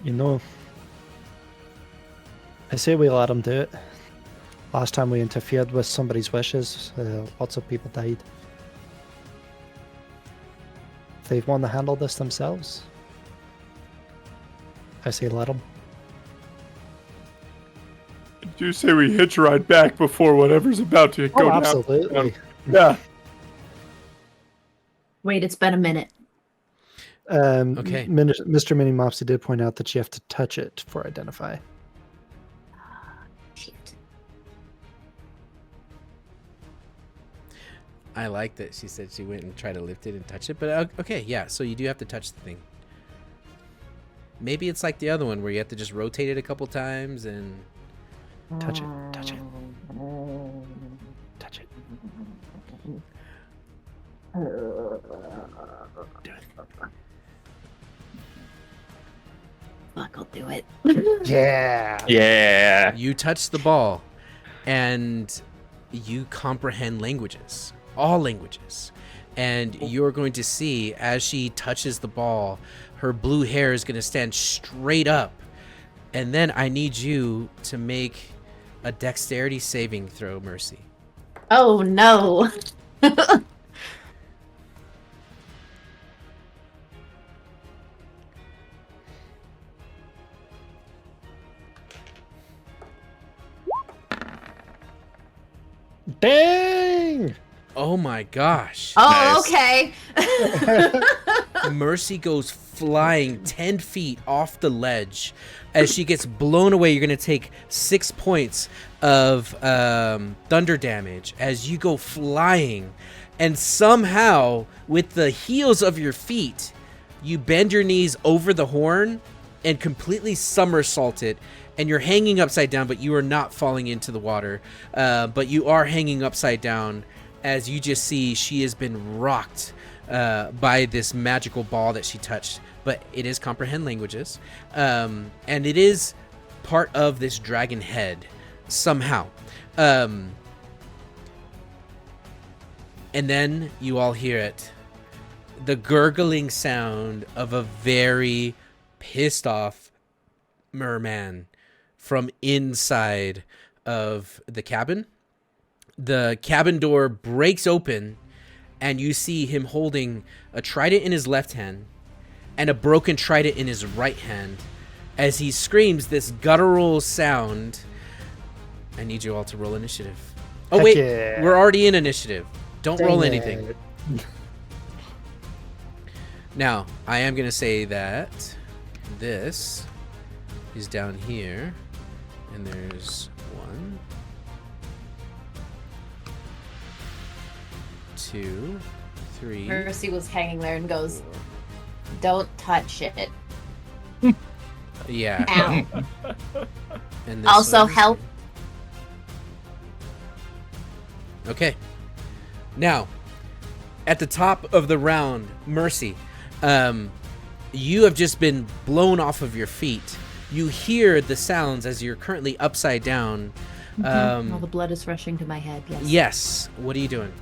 You know, I say we let them do it. Last time we interfered with somebody's wishes, lots of people died. If they want to handle this themselves, I say let them. I do say we hitch a ride back before whatever's about to go down. Absolutely. Yeah. Wait, it's been a minute. Okay. Mr. Minimopsy did point out that you have to touch it for identify. Shit. I like that she said she went and tried to lift it and touch it, but okay, yeah, so you do have to touch the thing. Maybe it's like the other one where you have to just rotate it a couple times and... Touch it. Touch it. Touch it. Fuck, I'll do it. Yeah. Yeah. You touch the ball, and you comprehend languages, all languages. And you're going to see, as she touches the ball, her blue hair is going to stand straight up. And then I need you to make a dexterity saving throw, Mercy. Oh no. Dang! Oh my gosh. Oh, Nice. okay. Mercy goes flying 10 feet off the ledge. As she gets blown away, you're going to take 6 points of thunder damage as you go flying. And somehow, with the heels of your feet, you bend your knees over the horn and completely somersault it. And you're hanging upside down, but you are not falling into the water. But you are hanging upside down as you just see she has been rocked by this magical ball that she touched. But it is comprehend languages. And it is part of this dragon head somehow. And then you all hear it. The gurgling sound of a very pissed off merman from inside of the cabin. The cabin door breaks open, and you see him holding a trident in his left hand and a broken trident in his right hand as he screams this guttural sound. I need you all to roll initiative. Oh, Heck wait, yeah. we're already in initiative. Don't Dang roll it. anything. Now, I am going to say that this is down here, and there's 1, 2, 3. Mercy was hanging there and goes, "Don't touch it." Yeah. Ow. And this Also, one. help. Okay. Now, at the top of the round, Mercy, you have just been blown off of your feet. You hear the sounds as you're currently upside down. All the blood is rushing to my head. Yes. Yes. What are you doing?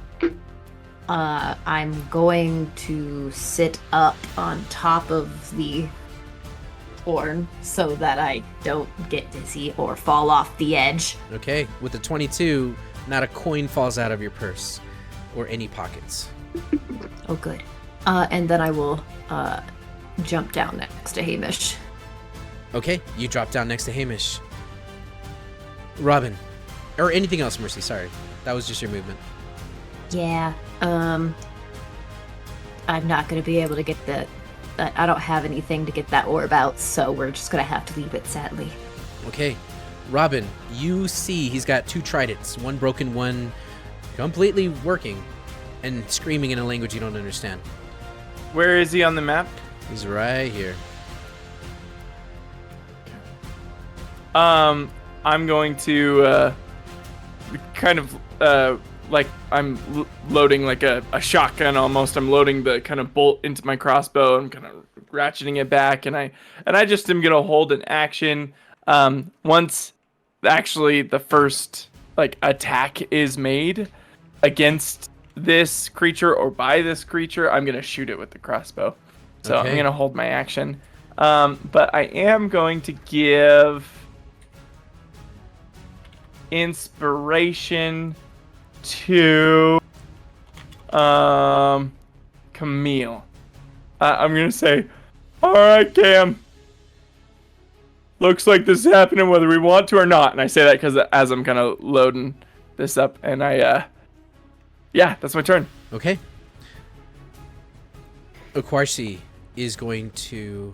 I'm going to sit up on top of the horn so that I don't get dizzy or fall off the edge. Okay. With the 22, not a coin falls out of your purse or any pockets. Oh, good. And then I will jump down next to Hamish. Okay. You drop down next to Hamish. Robin. Or anything else, Mercy. Sorry. That was just your movement. Yeah. I'm not going to be able to get that. I don't have anything to get that orb out, so we're just going to have to leave it, sadly. Okay. Robin, you see he's got 2 tridents. One broken, one completely working. And screaming in a language you don't understand. Where is he on the map? He's right here. I'm going to kind of like I'm loading like a shotgun almost. I'm loading the kind of bolt into my crossbow. I'm kind of ratcheting it back, and I just am gonna hold an action. Once actually the first like attack is made against this creature or by this creature, I'm gonna shoot it with the crossbow. So Okay. I'm gonna hold my action. But I am going to give inspiration to Camille. I'm gonna say, all right, Cam. Looks like this is happening whether we want to or not. And I say that because as I'm kind of loading this up, and yeah, that's my turn. Okay. Aquarsi is going to...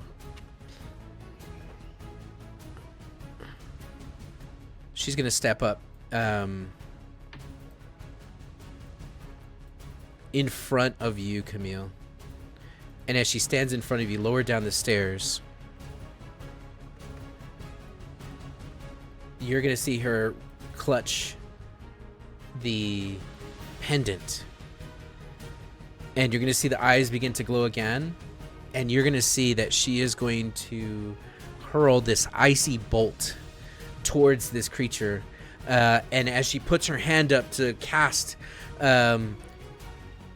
She's going to step up in front of you, Camille. And as she stands in front of you, lower down the stairs, you're going to see her clutch the pendant. And you're going to see the eyes begin to glow again. And you're going to see that she is going to hurl this icy bolt towards this creature. And as she puts her hand up to cast,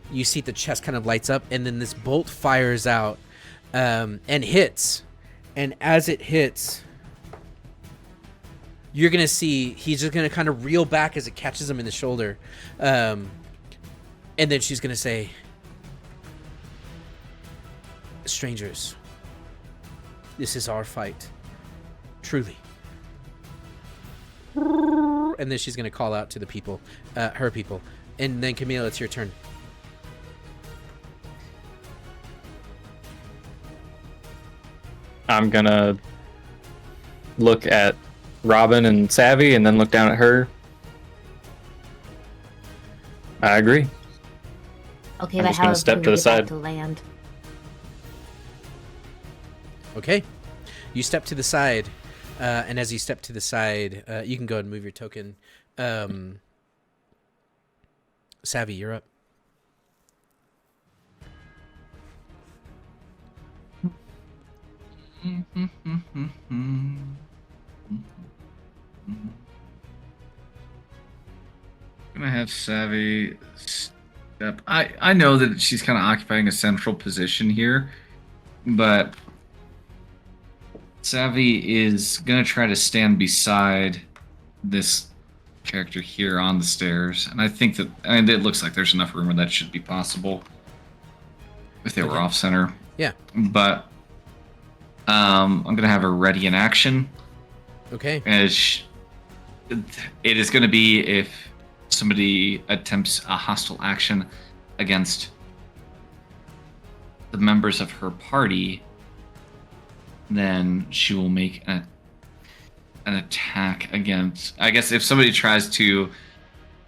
you see the chest kind of lights up. And then this bolt fires out and hits. And as it hits, you're going to see he's just going to kind of reel back as it catches him in the shoulder. And then she's going to say, strangers, this is our fight. Truly. And then she's going to call out to the people, her people. And then Camille, it's your turn. I'm gonna look at Robin and Savvy and then look down at her. I agree. Okay, I'm but just how gonna is step we to the get back side. to land? Okay. You step to the side. And as you step to the side, you can go and move your token. Savvy, you're up. Gonna have Savvy step. I know that she's kind of occupying a central position here, but Savvy is gonna try to stand beside this character here on the stairs, and I think that it looks like there's enough room where that should be possible if they were Okay. off center. Yeah. But I'm gonna have her ready in action. Okay. As it is going to be if somebody attempts a hostile action against the members of her party, then she will make an attack against. I guess if somebody tries to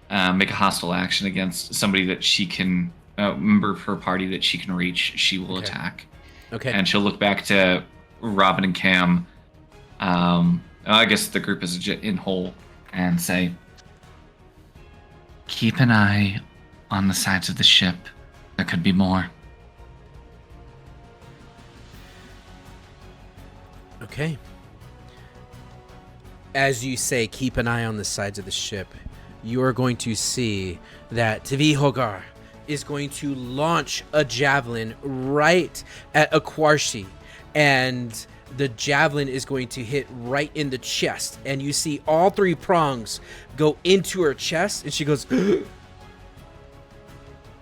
make a hostile action against somebody that she can, member of her party that she can reach, she will Okay. attack. Okay. And she'll look back to Robin and Cam. I guess the group is in whole, and say, keep an eye on the sides of the ship. There could be more. Okay. As you say, keep an eye on the sides of the ship, you are going to see that Tavi Hogar is going to launch a javelin right at Aquarshi, and the javelin is going to hit right in the chest, and you see all three prongs go into her chest, and she goes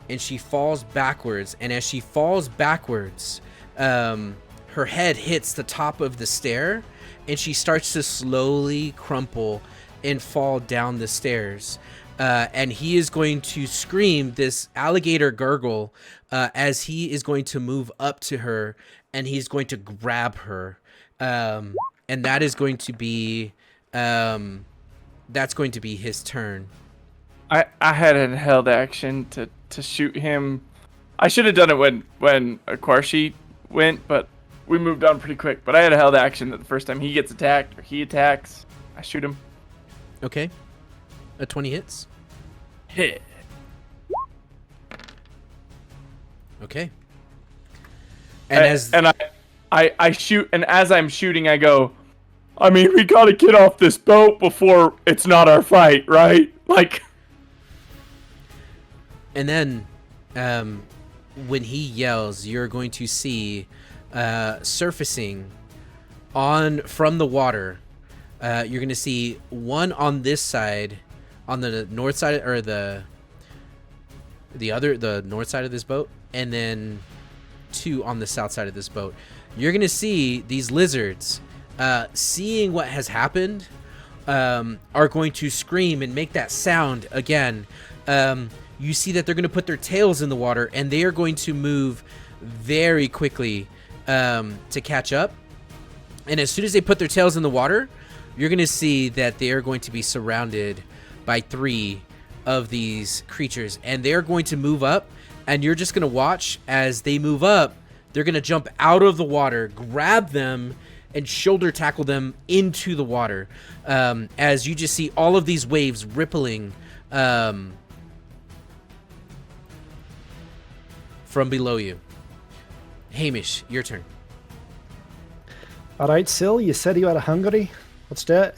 and she falls backwards. And as she falls backwards, her head hits the top of the stair, and she starts to slowly crumple and fall down the stairs. And he is going to scream this alligator gurgle as he is going to move up to her, and he's going to grab her. And that is going to be that's going to be his turn. I had a held action to shoot him. I should have done it when Aquarshi went, but we moved on pretty quick. But I had a held action that the first time he gets attacked or he attacks, I shoot him. Okay. A 20 hits. Hit. Okay. And I shoot, and as I'm shooting, I go, I mean, we gotta get off this boat before it's not our fight, right? Like. And then, when he yells, you're going to see surfacing from the water. You're going to see one on this side, on the north side, or the north side of this boat, and then 2 on the south side of this boat. You're going to see these lizards, seeing what has happened, are going to scream and make that sound again. You see that they're going to put their tails in the water, and they are going to move very quickly to catch up. And as soon as they put their tails in the water, you're going to see that they are going to be surrounded by 3 of these creatures, and they're going to move up, and you're just going to watch as they move up. They're going to jump out of the water, grab them, and shoulder tackle them into the water, as you just see all of these waves rippling from below you. Hamish, your turn. All right, Sil, you said you had a hungry. Let's do it.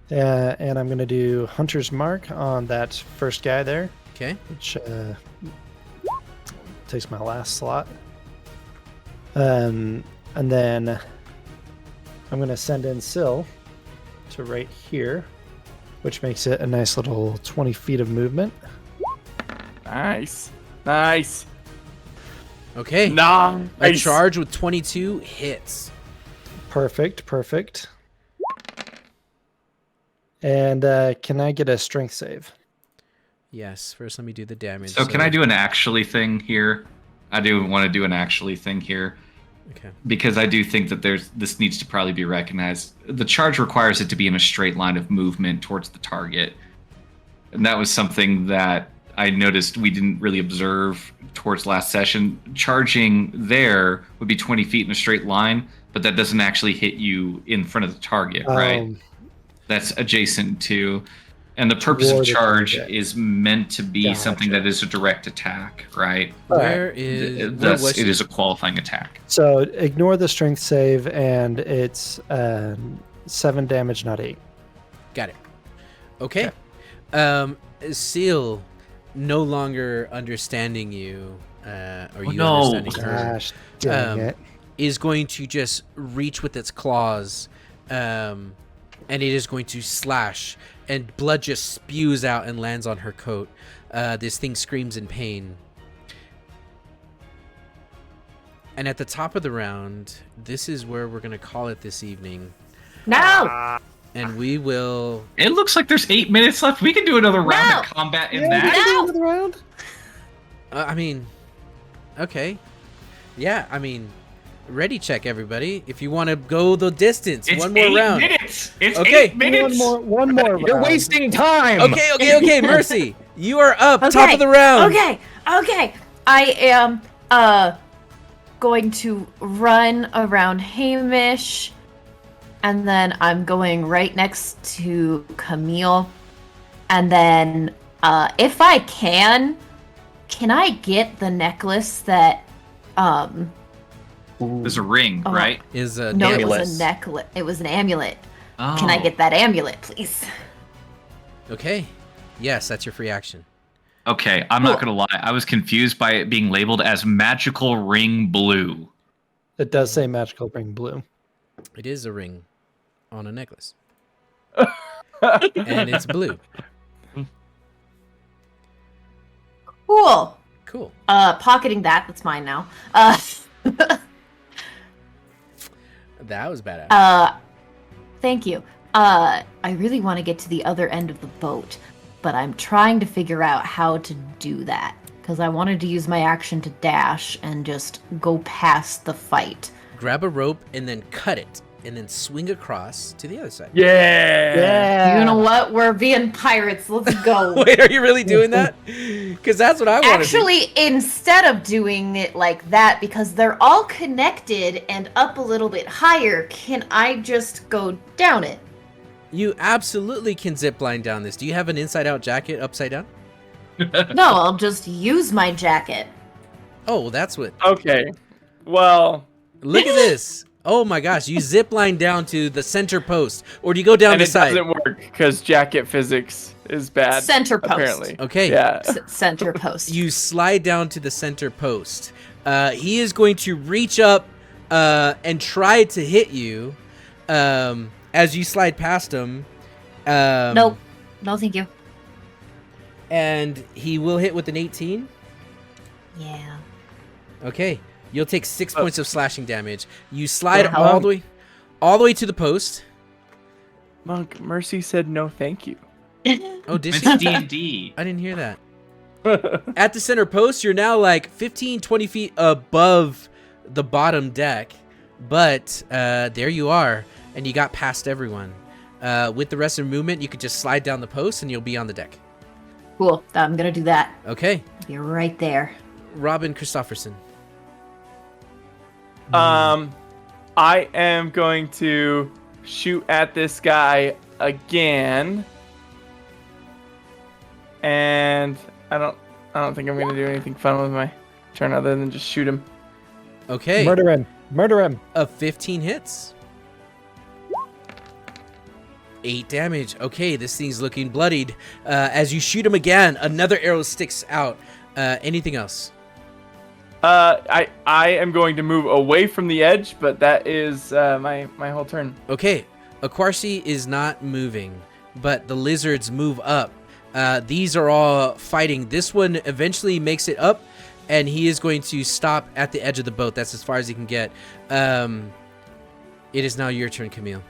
And I'm going to do Hunter's Mark on that first guy there, Okay. which takes my last slot. And then I'm going to send in Sil to right here, which makes it a nice little 20 feet of movement. Nice. Nice. Okay. Nice. A charge with 22 hits. Perfect, perfect. And can I get a strength save? Yes. First, let me do the damage. So can I do an actually thing here? I do want to do an actually thing here. Okay. Because I do think that this needs to probably be recognized. The charge requires it to be in a straight line of movement towards the target. And that was something that I noticed we didn't really observe towards last session. Charging there would be 20 feet in a straight line, but that doesn't actually hit you in front of the target, right? That's adjacent to. And the purpose of charge is meant to be something that is a direct attack, right? Where is... Thus, it is a qualifying attack. So ignore the strength save, and it's 7 damage, not 8. Got it. Okay. Seal, no longer understanding you, or you understanding her, Gosh, dang it. is going to just reach with its claws, and it is going to slash, and blood just spews out and lands on her coat. This thing screams in pain. And at the top of the round, this is where we're going to call it this evening. No! And we will... It looks like there's 8 minutes left. We can do another round of combat in that. No! I mean... Okay. Yeah, I mean... Ready check, everybody. If you want to go the distance, It's one more 8 round. minutes. It's Okay. 8 minutes. One more You're round. wasting time. Okay, Mercy. You are up, top Okay, of the round. Okay. I am going to run around Hamish, and then I'm going right next to Camille, and then if I can I get the necklace that There's a ring, right? Is a no, amulet. it was a necklace. It was an amulet. Oh. Can I get that amulet, please? Okay. Yes, that's your free action. Okay, I'm not gonna lie. I was confused by it being labeled as magical ring blue. It does say magical ring blue. It is a ring on a necklace. And it's blue. Cool. Cool. Pocketing that's mine now. That was badass. Thank you. I really want to get to the other end of the boat, but I'm trying to figure out how to do that because I wanted to use my action to dash and just go past the fight. Grab a rope and then cut it, and then swing across to the other side. Yeah. You know what? We're being pirates. Let's go. Wait, are you really doing that? Because that's what I want to do. Actually, instead of doing it like that, because they're all connected and up a little bit higher, can I just go down it? You absolutely can zip line down this. Do you have an inside-out jacket upside down? No, I'll just use my jacket. Oh, well, that's what... Okay. Well, Look at this. Oh my gosh, you zip line down to the center post, or do you go down And the it side? doesn't work because jacket physics is bad. Center post. Apparently. Okay. Yeah. Center post. You slide down to the center post. He is going to reach up and try to hit you as you slide past him. Nope. No, thank you. And he will hit with an 18. Yeah. Okay. You'll take 6 points of slashing damage. You slide How all long? the way to the post. Monk, Mercy said no thank you. Oh, did It's she? D&D. I didn't hear that. At the center post, you're now like 15, 20 feet above the bottom deck. But there you are, and you got past everyone. With the rest of the movement, you could just slide down the post, and you'll be on the deck. Cool. I'm gonna do that. Okay. You're right there. Robin Christofferson. I am going to shoot at this guy again. And I don't think I'm gonna do anything fun with my turn other than just shoot him. Okay. Murder him. Murder him. 15 hits. 8 damage. Okay, this thing's looking bloodied. As you shoot him again, another arrow sticks out. Anything else? I am going to move away from the edge, but that is my whole turn. Okay, Aquarsi is not moving, but the lizards move up. These are all fighting. This one eventually makes it up, and he is going to stop at the edge of the boat. That's as far as he can get. It is now your turn, Camille.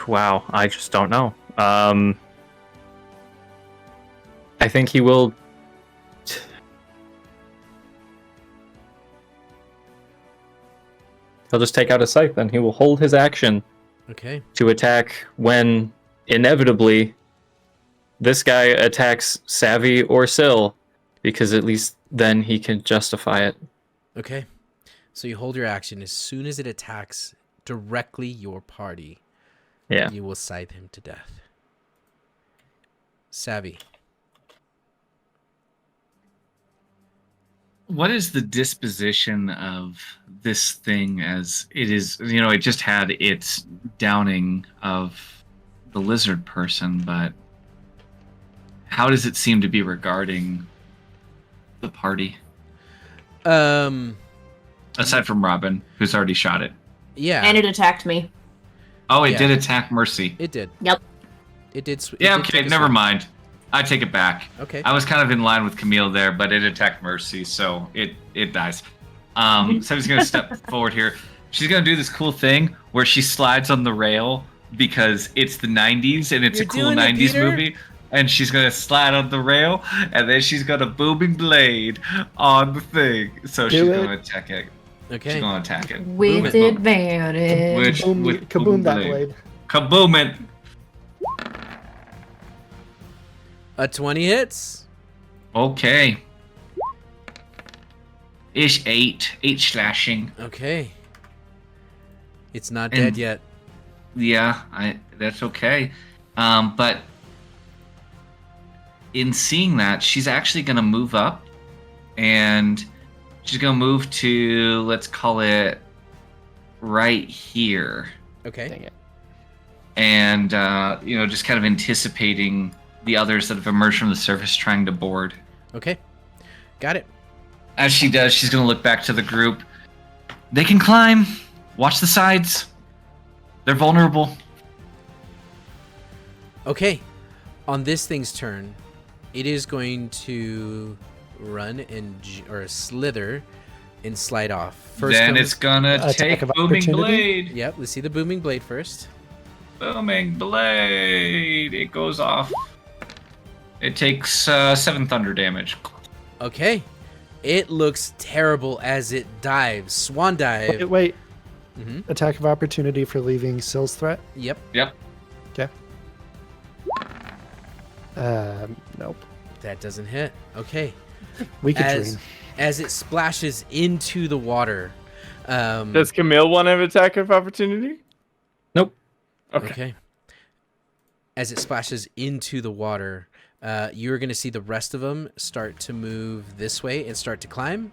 Wow, I just don't know. I think he will. He'll just take out a scythe, then he will hold his action Okay. to attack when inevitably this guy attacks Savvy or Syl, because at least then he can justify it. Okay. So you hold your action. As soon as it attacks directly your party, Yeah. you will scythe him to death. Savvy. What is the disposition of this thing as it is? You know, it just had its downing of the lizard person, but how does it seem to be regarding the party? Aside from Robin, who's already shot it. Yeah. And it attacked me. Oh, it Yeah. did attack Mercy. It did. Yep. It did. Yeah, okay, never mind. I take it back. Okay. I was kind of in line with Camille there, but it attacked Mercy, so it dies. So he's gonna step forward here. She's gonna do this cool thing where she slides on the rail because it's the 90s and it's You're a cool doing it, 90s Peter? movie. And she's gonna slide on the rail, and then she's got a booming blade on the thing. So she's Do it. gonna attack it. Okay. She's gonna attack it. With Boom. advantage. Which, with Kaboom that blade. Kaboom it. A 20 hits. Okay. Ish 8 slashing. Okay. It's not And- dead yet. Yeah, that's okay. But in seeing that, she's actually gonna move up, and she's gonna move to, let's call it right here, Okay. Dang it. and just kind of anticipating the others that have emerged from the surface trying to board. Okay. Got it. As she does, she's gonna look back to the group. They can climb. Watch the sides. They're vulnerable. Okay. On this thing's turn, it is going to run or slither and slide off. First Then comes- it's gonna Attack take of booming opportunity? blade. Yep, let's see the booming blade first. Booming blade. It goes off. It takes 7 thunder damage. Okay. It looks terrible as it dives. Swan dive. Wait. Mhm. Attack of opportunity for leaving Syl's threat. Yep. Yep. Okay. Nope. That doesn't hit. Okay. We could As dream. as it splashes into the water. Does Camille want an attack of opportunity? Nope. Okay. Okay. as it splashes into the water, you're going to see the rest of them start to move this way and start to climb.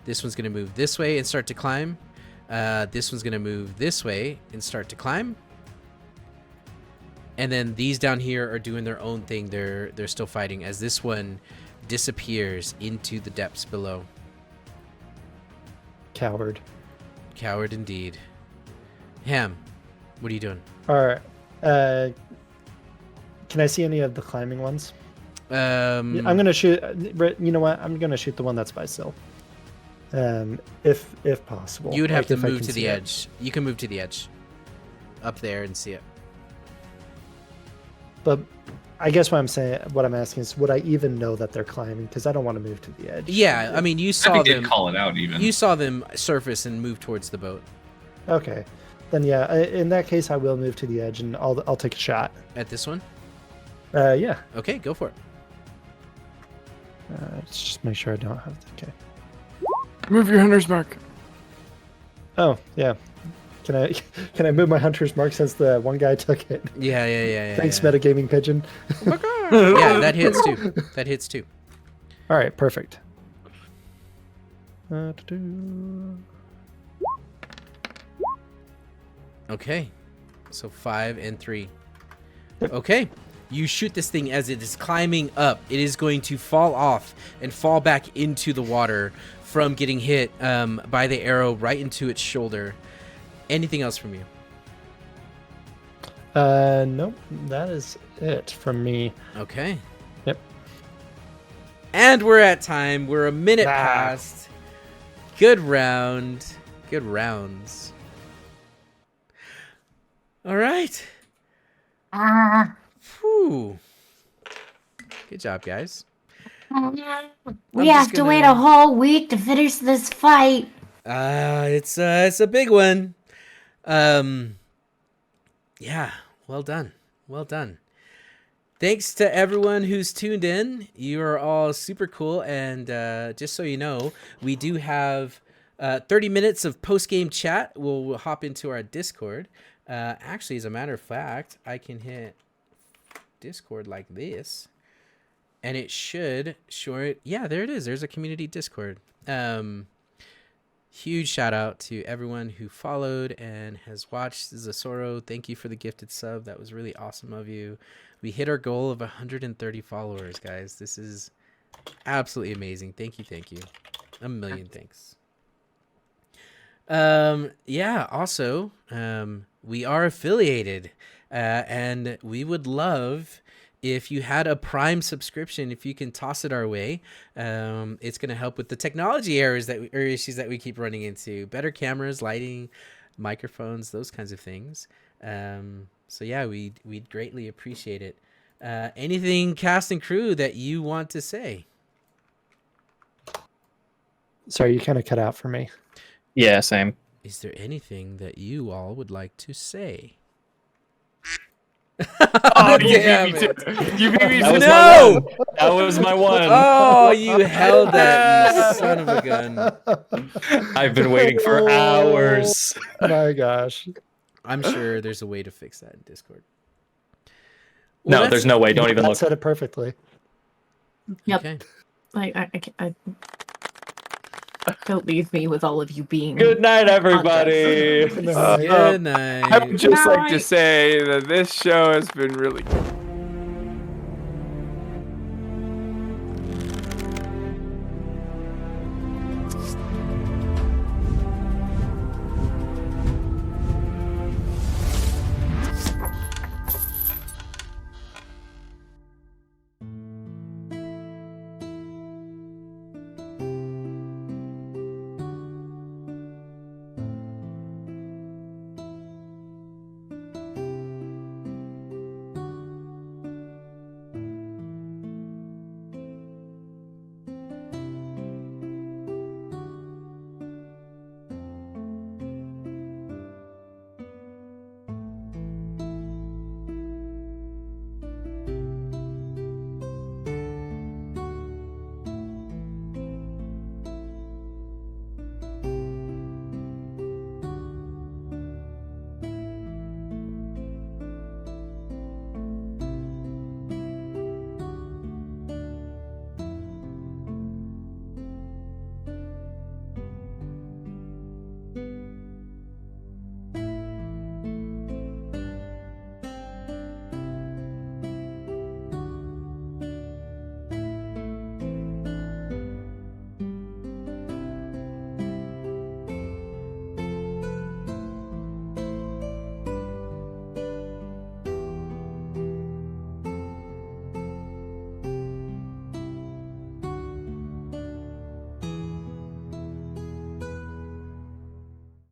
This one's going to move this way and start to climb. This one's going to move this way and start to climb. And then these down here are doing their own thing. They're still fighting as this one disappears into the depths below. Coward. Coward indeed. Ham, what are you doing? All right. Can I see any of the climbing ones? I'm gonna shoot. You know what? I'm gonna shoot the one that's by Syl. If possible. You would have Like, to if I move can to see the it. edge. You can move to the edge. Up there and see it. But I guess what I'm asking is, would I even know that they're climbing? Because I don't want to move to the edge. Yeah, I mean, you I saw think them. they'd call it out even. You saw them surface and move towards the boat. Okay. Then yeah, in that case, I will move to the edge and I'll take a shot. At this one? Yeah. Okay, go for it. Let's just make sure I don't have. Okay. Move your hunter's mark. Oh yeah. Can I move my hunter's mark since the one guy took it? Yeah. Thanks, metagaming pigeon. Yeah, that hits too. That hits too. All right, perfect. Okay. So 5 and 3. Okay. You shoot this thing as it is climbing up. It is going to fall off and fall back into the water from getting hit by the arrow right into its shoulder. Anything else from you? Nope. That is it from me. Okay. Yep. And we're at time. We're a minute past. Good round. Good rounds. All right. Whew. Good job, guys. We have to wait a whole week to finish this fight. It's a big one. Yeah, well done. Well done. Thanks to everyone who's tuned in. You are all super cool. And just so you know, we do have 30 minutes of post-game chat. We'll hop into our Discord. Actually, as a matter of fact, I can hit Discord like this. And it should yeah, there it is. There's a community Discord. Huge shout out to everyone who followed and has watched. Zasoro, thank you for the gifted sub. That was really awesome of you. We hit our goal of 130 followers, guys. This is absolutely amazing. Thank you. A million thanks. Yeah, also, we are affiliated, and we would love if you had a Prime subscription, if you can toss it our way. It's going to help with the technology errors or issues that we keep running into. Better cameras, lighting, microphones, those kinds of things. So yeah, we'd greatly appreciate it. Anything, cast and crew, that you want to say? Sorry, you kind of cut out for me. Yeah, same. Is there anything that you all would like to say? Oh, you Damn beat me it. to You beat me That was to my one. That was my one. Oh, you held that, you son of a gun. I've been waiting for hours. My gosh. I'm sure there's a way to fix that in Discord. No, that's- there's no way. Don't even That look. said it perfectly. Yep. Okay. I don't leave me with all of you being. Good night, everybody. Good night. I would just Good like to night. say that this show has been really good.